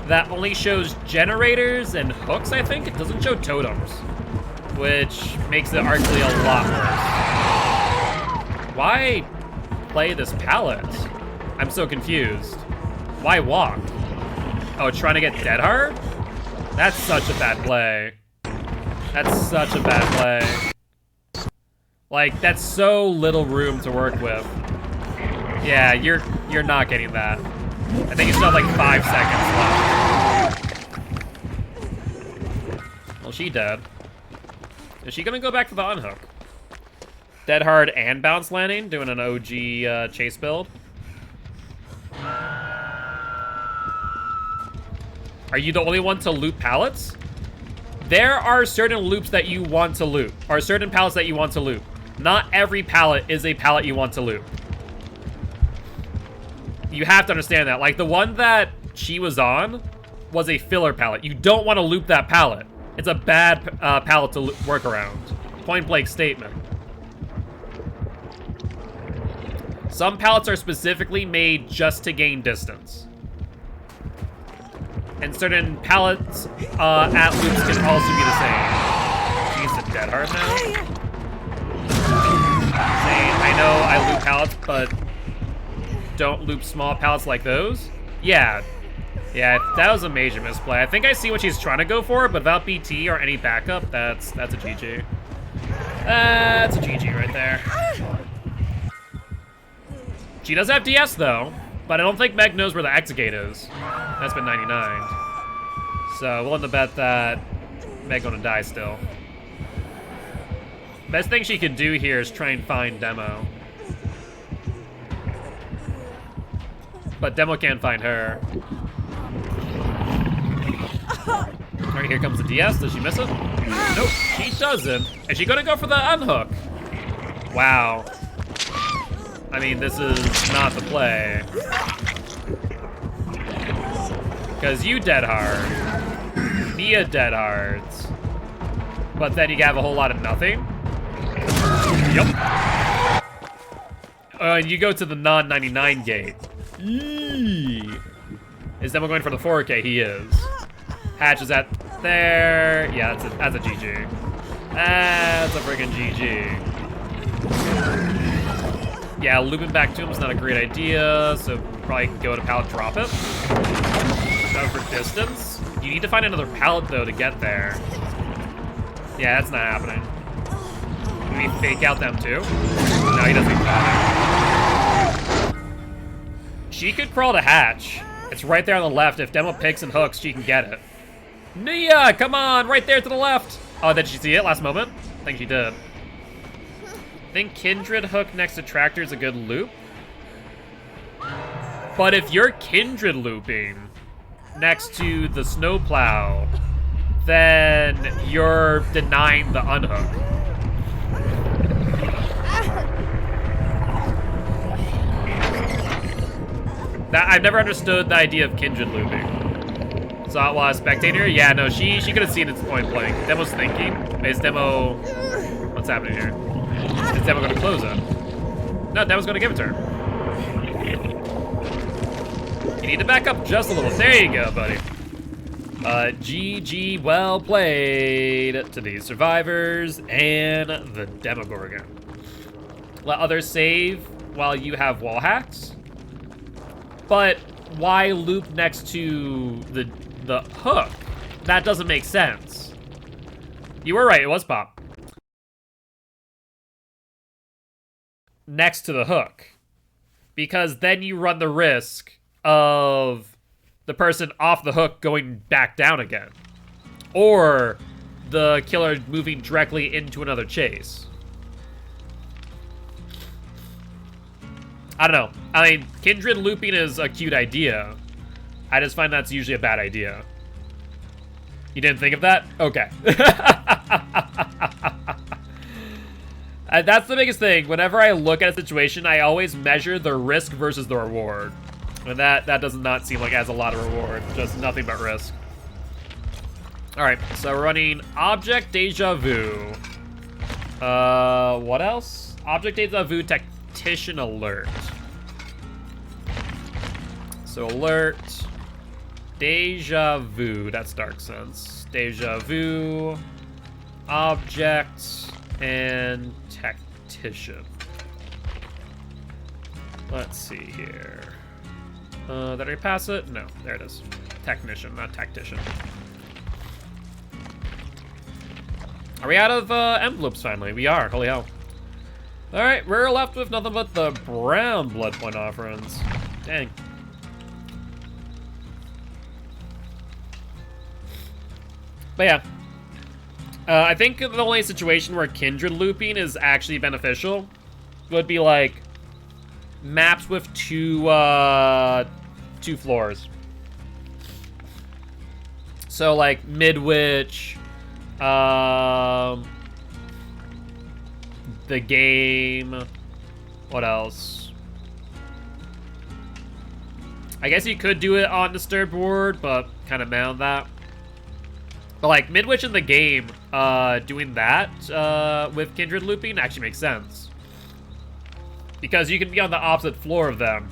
that only shows generators and hooks, I think. It doesn't show totems, which makes it arguably a lot worse. Why play this pallet? I'm so confused. Why walk? Oh, trying to get dead hard? That's such a bad play. That's such a bad play. Like, that's so little room to work with. Yeah, you're not getting that. I think you still have like 5 seconds left. Well, she dead. Is she gonna go back for the unhook? Dead hard and bounce landing, doing an OG chase build. Are you the only one to loop pallets? There are certain loops that you want to loop, or certain pallets that you want to loop. Not every pallet is a pallet you want to loop. You have to understand that. Like, the one that she was on was a filler pallet. You don't want to loop that pallet. It's a bad pallet to work around. Point blank statement. Some pallets are specifically made just to gain distance. And certain pallets at loops can also be the same. She's a dead hard now. I know I loop pallets, but don't loop small pallets like those. Yeah, that was a major misplay. I think I see what she's trying to go for, but without BT or any backup, that's a GG. That's a GG right there. She does have DS though, but I don't think Meg knows where the exit gate is. That's been 99. So willing to bet that Meg gonna die still. Best thing she could do here is try and find Demo. But Demo can't find her. Alright, here comes the DS. Does she miss it? Nope, she doesn't. Is she gonna go for the unhook? Wow. I mean, this is not the play. Because you dead hard. Mia dead hards. But then you have a whole lot of nothing. Yup. And you go to the non-99 gate. Eee. Is Demo going for the 4K? He is. Hatch is at there. Yeah, that's a GG. That's a friggin' GG. Yeah, looping back to him is not a great idea, so probably go to pallet, drop it. Go for distance. You need to find another pallet, though, to get there. Yeah, that's not happening. Can we fake out them, too? No, he doesn't bother. She could crawl to hatch. It's right there on the left. If Demo picks and hooks, she can get it. Nia, come on, right there to the left. Oh, did she see it last moment? I think she did. I think Kindred hook next to Tractor is a good loop. But if you're Kindred looping next to the snowplow, then you're denying the unhook. I've never understood the idea of Kindred looping. Saw it while I was spectator? Yeah, no, she could have seen its point blank. Demo's thinking. Is Demo... What's happening here? Is Demo gonna close it? No, Demo's gonna give it to her. You need to back up just a little. There you go, buddy. GG, well played to these survivors and the Demogorgon. Let others save while you have wall hacks. But why loop next to the hook? That doesn't make sense. You were right, it was Pop. Next to the hook. Because then you run the risk of the person off the hook going back down again. Or the killer moving directly into another chase. I don't know. I mean, Kindred looping is a cute idea. I just find that's usually a bad idea. You didn't think of that? Okay. That's the biggest thing. Whenever I look at a situation, I always measure the risk versus the reward. And that does not seem like it has a lot of reward. Just nothing but risk. Alright, so we're running Object Deja Vu. What else? Object Deja Vu Tactician Alert. So alert. Deja vu. That's Dark Sense. Deja vu. Object. And tactician. Let's see here. Did I pass it? No, there it is. Technician, not tactician. Are we out of envelopes finally? We are, holy hell. Alright, we're left with nothing but the brown blood point offerings. Dang. But yeah. I think the only situation where kindred looping is actually beneficial would be like maps with two floors. So like Midwich, the game, what else? I guess you could do it on Disturbed Ward, but kind of mad on that. But like Midwich in the game, doing that with kindred looping actually makes sense. Because you can be on the opposite floor of them,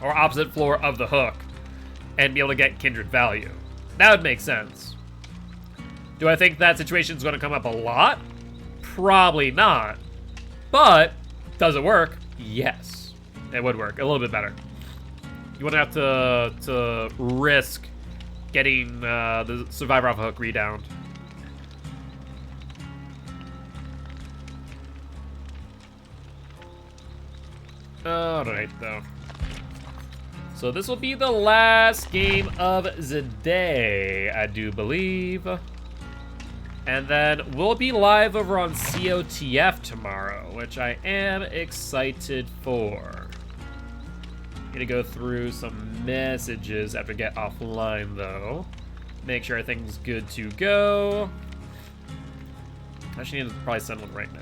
or opposite floor of the hook, and be able to get kindred value. That would make sense. Do I think that situation is going to come up a lot? Probably not. But, does it work? Yes. It would work. A little bit better. You wouldn't have to risk getting the Survivor off a hook redowned. Alright, though. So this will be the last game of the day, I do believe. And then we'll be live over on COTF tomorrow, which I am excited for. Gonna go through some messages after I get offline, though. Make sure everything's good to go. I actually need to probably send one right now.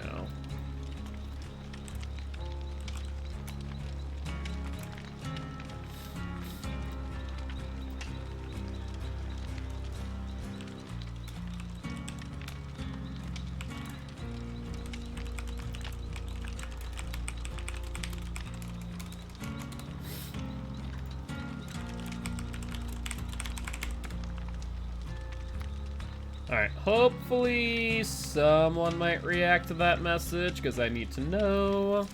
Alright, hopefully someone might react to that message, because I need to know.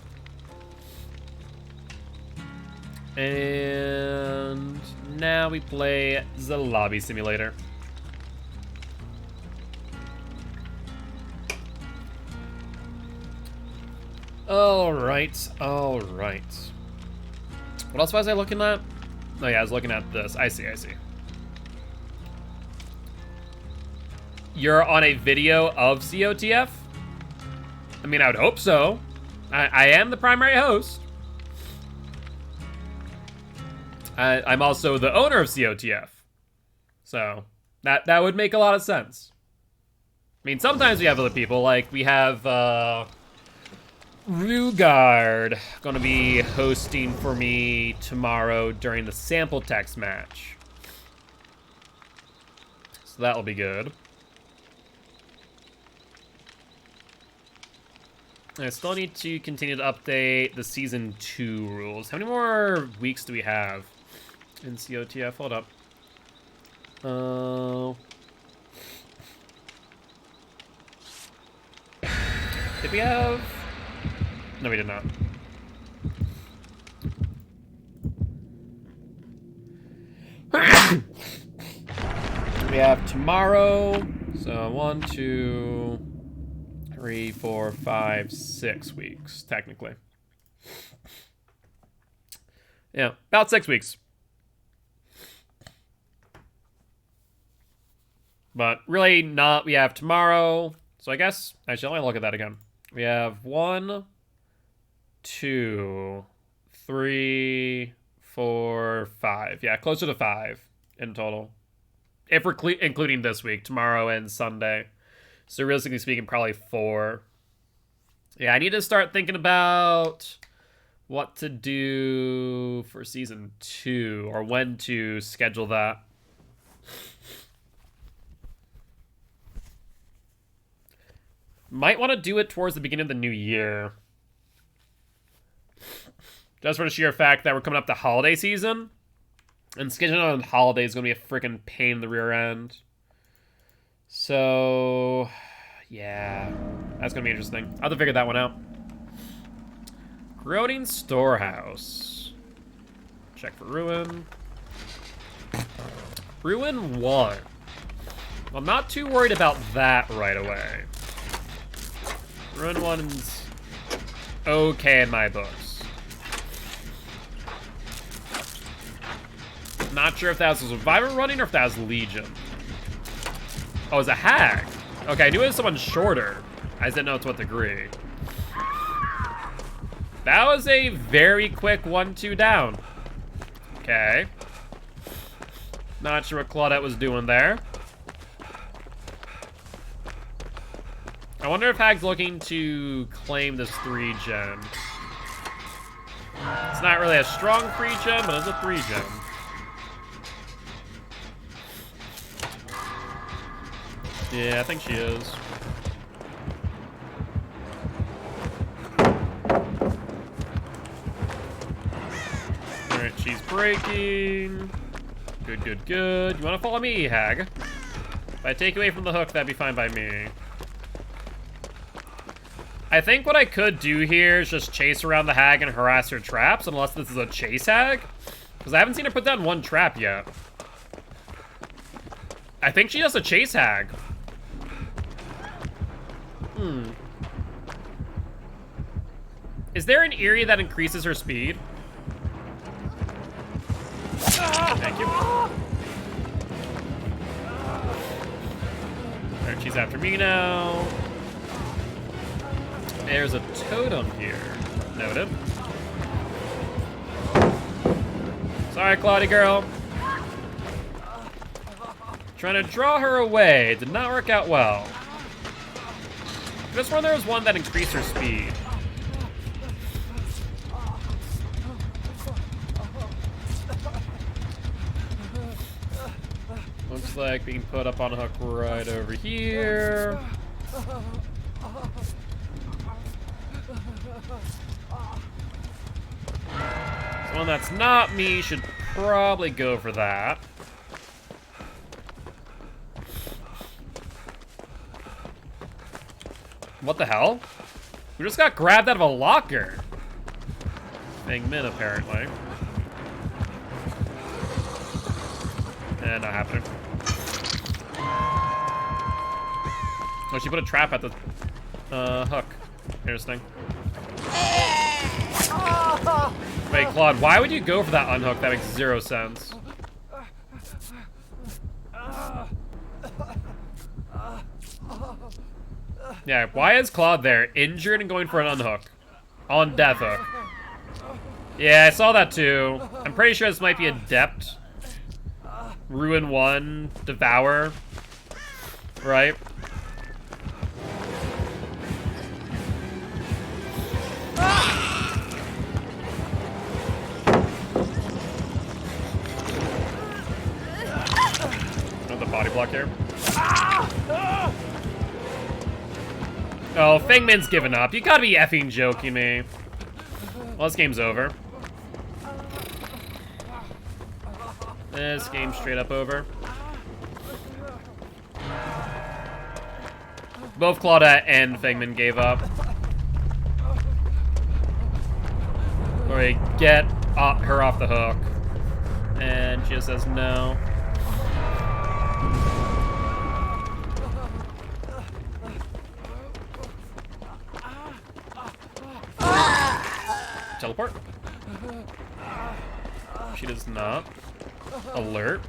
And now we play the lobby simulator. Alright, alright. What else was I looking at? Oh yeah, I was looking at this. I see, I see. You're on a video of COTF? I mean, I would hope so. I am the primary host. I'm also the owner of COTF. So, that would make a lot of sense. I mean, sometimes we have other people, like we have, Rugard gonna be hosting for me tomorrow during the sample text match. So that'll be good. I still need to continue to update the Season 2 rules. How many more weeks do we have in COTF? Hold up. Did we have... No, we did not. We have tomorrow. So 1, 2... 3, 4, 5, 6 weeks, technically. Yeah, about 6 weeks. But really not, we have tomorrow. So I guess, actually, let me look at that again. We have 1, 2, 3, 4, 5. Yeah, closer to 5 in total. If we're including this week, tomorrow and Sunday. So realistically speaking, probably 4. Yeah, I need to start thinking about what to do for Season 2, or when to schedule that. Might want to do it towards the beginning of the new year. Just for the sheer fact that we're coming up to holiday season. And scheduling on holiday is going to be a freaking pain in the rear end. So, yeah. That's going to be interesting. I'll have to figure that one out. Corroding Storehouse. Check for Ruin. Ruin 1. I'm not too worried about that right away. Ruin 1's okay in my books. Not sure if that was Survivor running or if that was Legion. Oh, it's a Hag. Okay, I knew it was someone shorter. I just didn't know to what degree. That was a very quick 1-2 down. Okay. Not sure what Claudette was doing there. I wonder if Hag's looking to claim this 3-gen. It's not really a strong 3-gen, but it's a 3-gen. Yeah, I think she is. Alright, she's breaking. Good, good, good. You want to follow me, Hag? If I take you away from the hook, that'd be fine by me. I think what I could do here is just chase around the Hag and harass her traps, unless this is a chase Hag. Because I haven't seen her put down one trap yet. I think she does a chase Hag. Is there an area that increases her speed? Thank you. Alright, she's after me now. There's a totem here. Noted. Sorry, Claudie girl. Trying to draw her away. Did not work out well. This one, there was one that increased her speed. Looks like being put up on a hook right over here. Someone that's not me should probably go for that. What the hell? We just got grabbed out of a locker. Feng Min, apparently. And not happening. Oh, she put a trap at the hook. Interesting. Wait, Claude, why would you go for that unhook? That makes 0 sense. Yeah, why is Claude there, injured and going for an unhook? On death hook. Yeah, I saw that too. I'm pretty sure this might be Adept. Ruin 1, Devour. Right? Another body block here. Oh, Feng Min's given up. You gotta be effing joking me. Well, this game's over. This game's straight up over. Both Claudette and Feng Min gave up. Alright, get her off the hook. And she just says no. Teleport. She does not. Alert.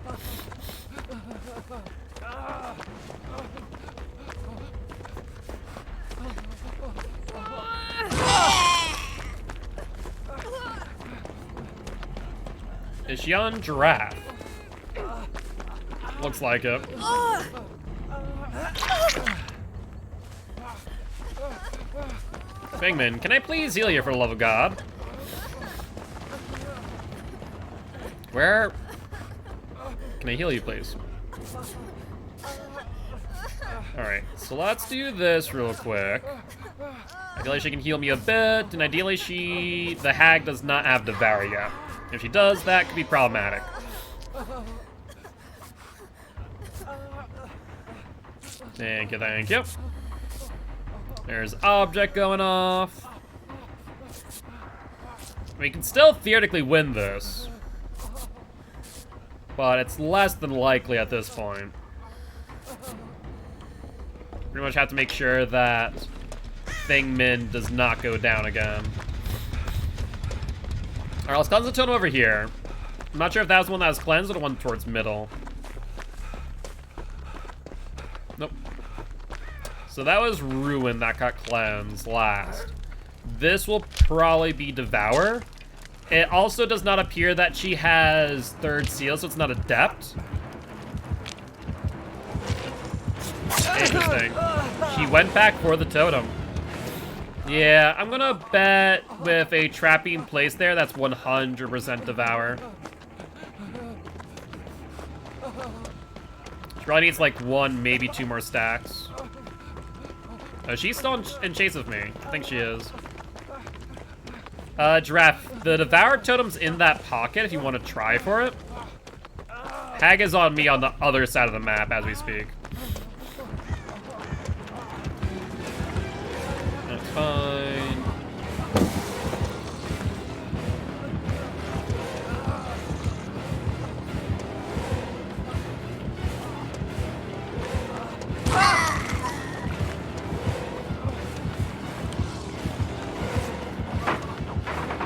Is she on Giraffe? Looks like it. Feng Min, can I please heal you for the love of God? Where? Can I heal you, please? Alright, so let's do this real quick. Ideally, she can heal me a bit, and ideally, the Hag does not have Devour yet. If she does, that could be problematic. Thank you, thank you. There's object going off. We can still theoretically win this, but it's less than likely at this point. Pretty much have to make sure that Feng Min does not go down again. Alright, let's cleanse the totem over here. I'm not sure if that was the one that was cleansed or the one towards middle. Nope. So that was Ruin that got cleansed last. This will probably be Devour. It also does not appear that she has third seal, so it's not Adept. Interesting. She went back for the totem. Yeah, I'm gonna bet with a trapping place there, that's 100% Devour. She probably needs like 1, maybe 2 more stacks. Oh, she's still in chase of me. I think she is. Giraffe, the Devour totem's in that pocket if you want to try for it. Hag is on me on the other side of the map as we speak. That's fine.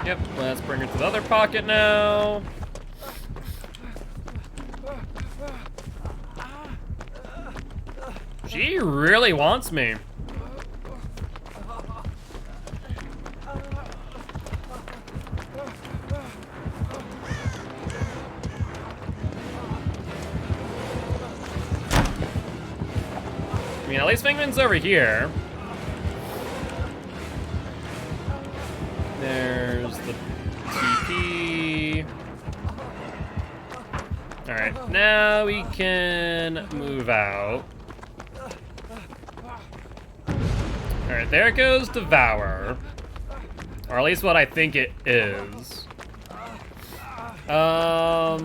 Yep, let's bring her to the other pocket now. She really wants me. I mean, at least Feng Min's over here. There's the TP. Alright, now we can move out. Alright, there goes Devour. Or at least what I think it is. I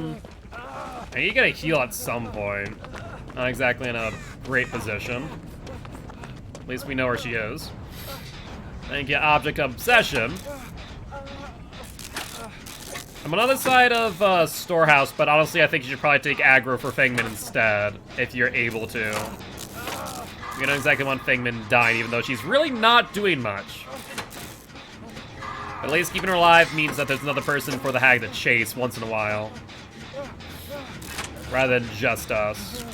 need to get a heal at some point. Not exactly in a great position. At least we know where she is. And get Object Obsession. I'm on the other side of Storehouse, but honestly I think you should probably take aggro for Feng Min instead, if you're able to. You don't exactly want Feng Min dying, even though she's really not doing much. But at least keeping her alive means that there's another person for the Hag to chase once in a while. Rather than just us.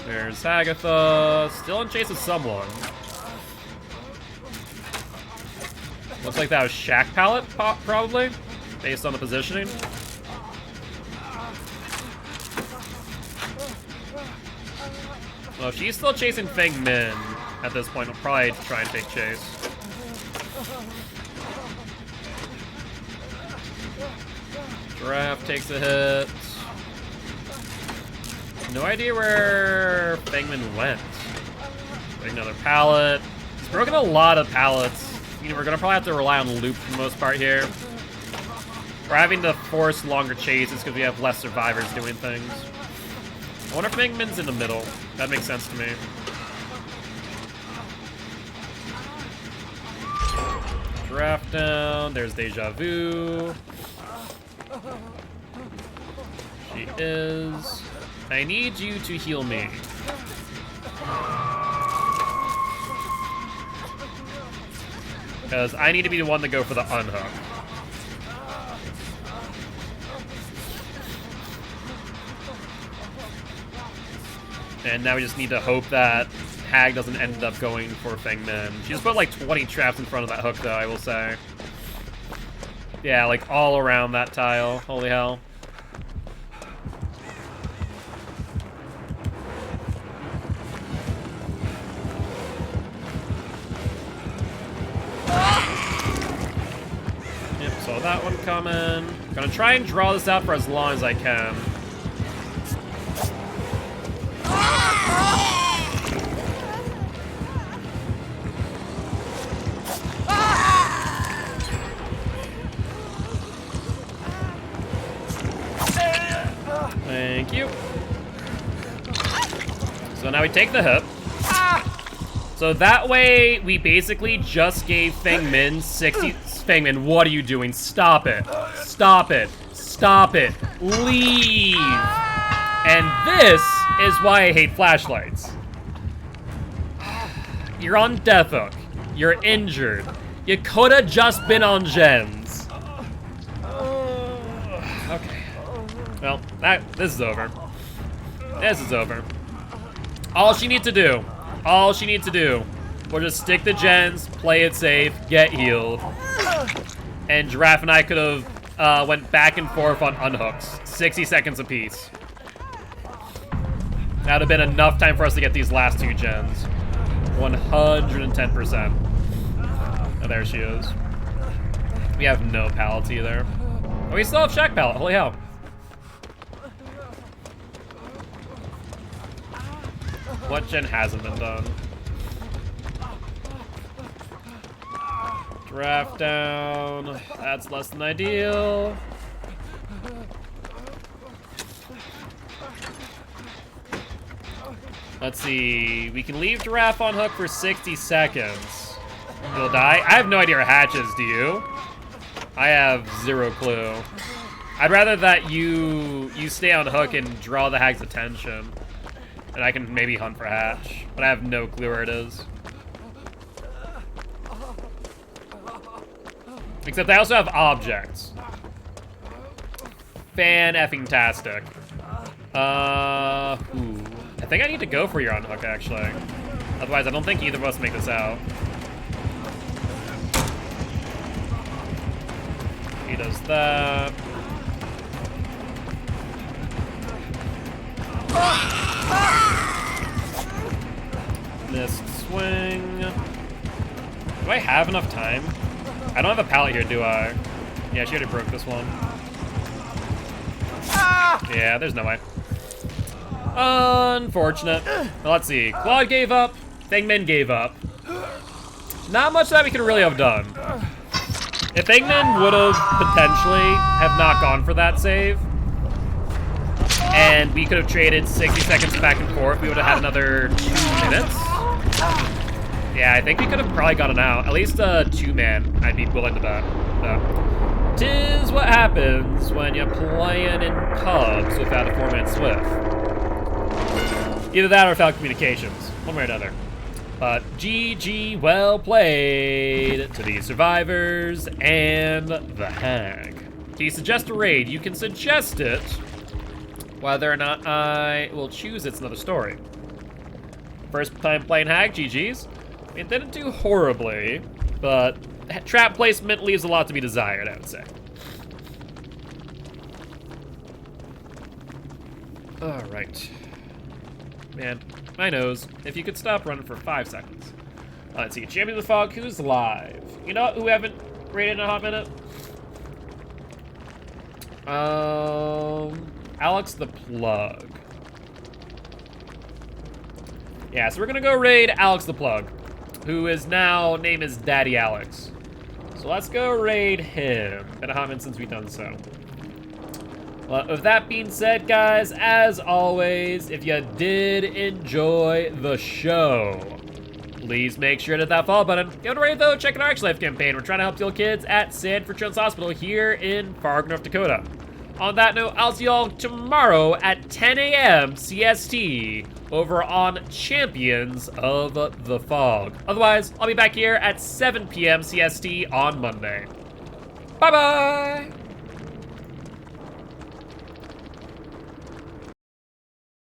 There's Hagatha, still in chase of someone. Looks like that was Shack Pallet, probably, based on the positioning. Well, if she's still chasing Feng Min at this point, I'll probably try and take chase. Giraffe takes a hit. No idea where Feng Min went. Like another pallet. He's broken a lot of pallets. You know, we're gonna probably have to rely on loop for the most part here. We're having to force longer chases because we have less survivors doing things. I wonder if Feng Min's in the middle. That makes sense to me. Giraffe down. There's Deja Vu. She is. I need you to heal me. Because I need to be the one to go for the unhook. And now we just need to hope that Hag doesn't end up going for Feng Min. She just put like 20 traps in front of that hook though, I will say. Yeah, like all around that tile. Holy hell. Saw that one coming. Gonna try and draw this out for as long as I can. So now we take the hip. So that way, we basically just gave Feng Min 60... Feng Min, what are you doing? Stop it. Stop it. Stop it. Leave. And this is why I hate flashlights. You're on death hook. You're injured. You coulda just been on gens. Okay. Well, this is over. This is over. All she needs to do will just stick to gens, play it safe, get healed. And Giraffe and I could have went back and forth on unhooks. 60 seconds apiece. That would have been enough time for us to get these last 2 gens. 110%. Oh, there she is. We have no pallets either. Oh, we still have Shack pallet. Holy hell. What gen hasn't been done? Draft down. That's less than ideal. Let's see. We can leave Giraffe on hook for 60 seconds. He'll die. I have no idea where Hatch is, do you? I have 0 clue. I'd rather that you stay on hook and draw the hag's attention. And I can maybe hunt for Hatch. But I have no clue where it is. Except I also have objects. Fan-effing-tastic. Ooh. I think I need to go for your unhook, actually. Otherwise, I don't think either of us make this out. He does that. Missed swing. Do I have enough time? I don't have a pallet here, do I? Yeah, she already broke this one. Yeah, there's no way. Unfortunate. Well, let's see. Claude gave up. Feng Min gave up. Not much that we could really have done. If Feng Min would have potentially have not gone for that save, and we could have traded 60 seconds back and forth, we would have had another 2 minutes. Yeah, I think we could have probably gotten out. At least a 2-man, I'd be willing to bet. So, 'tis what happens when you're playing in pubs without a 4-man Swift. Either that or without communications, one way or another. But GG, well played to the survivors and the hag. Can you suggest a raid? You can suggest it. Whether or not I will choose it's another story. First time playing hag, GG's. It didn't do horribly, but trap placement leaves a lot to be desired, I would say. All right. Man, my nose. If you could stop running for 5 seconds. Let's see. Champion of the Fog, who's live? You know who we haven't rated in a hot minute? Alex the Plug. Yeah, so we're gonna go raid Alex the Plug, who is now name is Daddy Alex. So let's go raid him. Been a hot minute since we've done so. Well, with that being said, guys, as always, if you did enjoy the show, please make sure to hit that follow button. Give it a raid, though. Check out our Action Life campaign. We're trying to help heal kids at Sanford Children's Hospital here in Fargo, North Dakota. On that note, I'll see y'all tomorrow at 10 a.m. CST over on Champions of the Fog. Otherwise, I'll be back here at 7 p.m. CST on Monday. Bye-bye!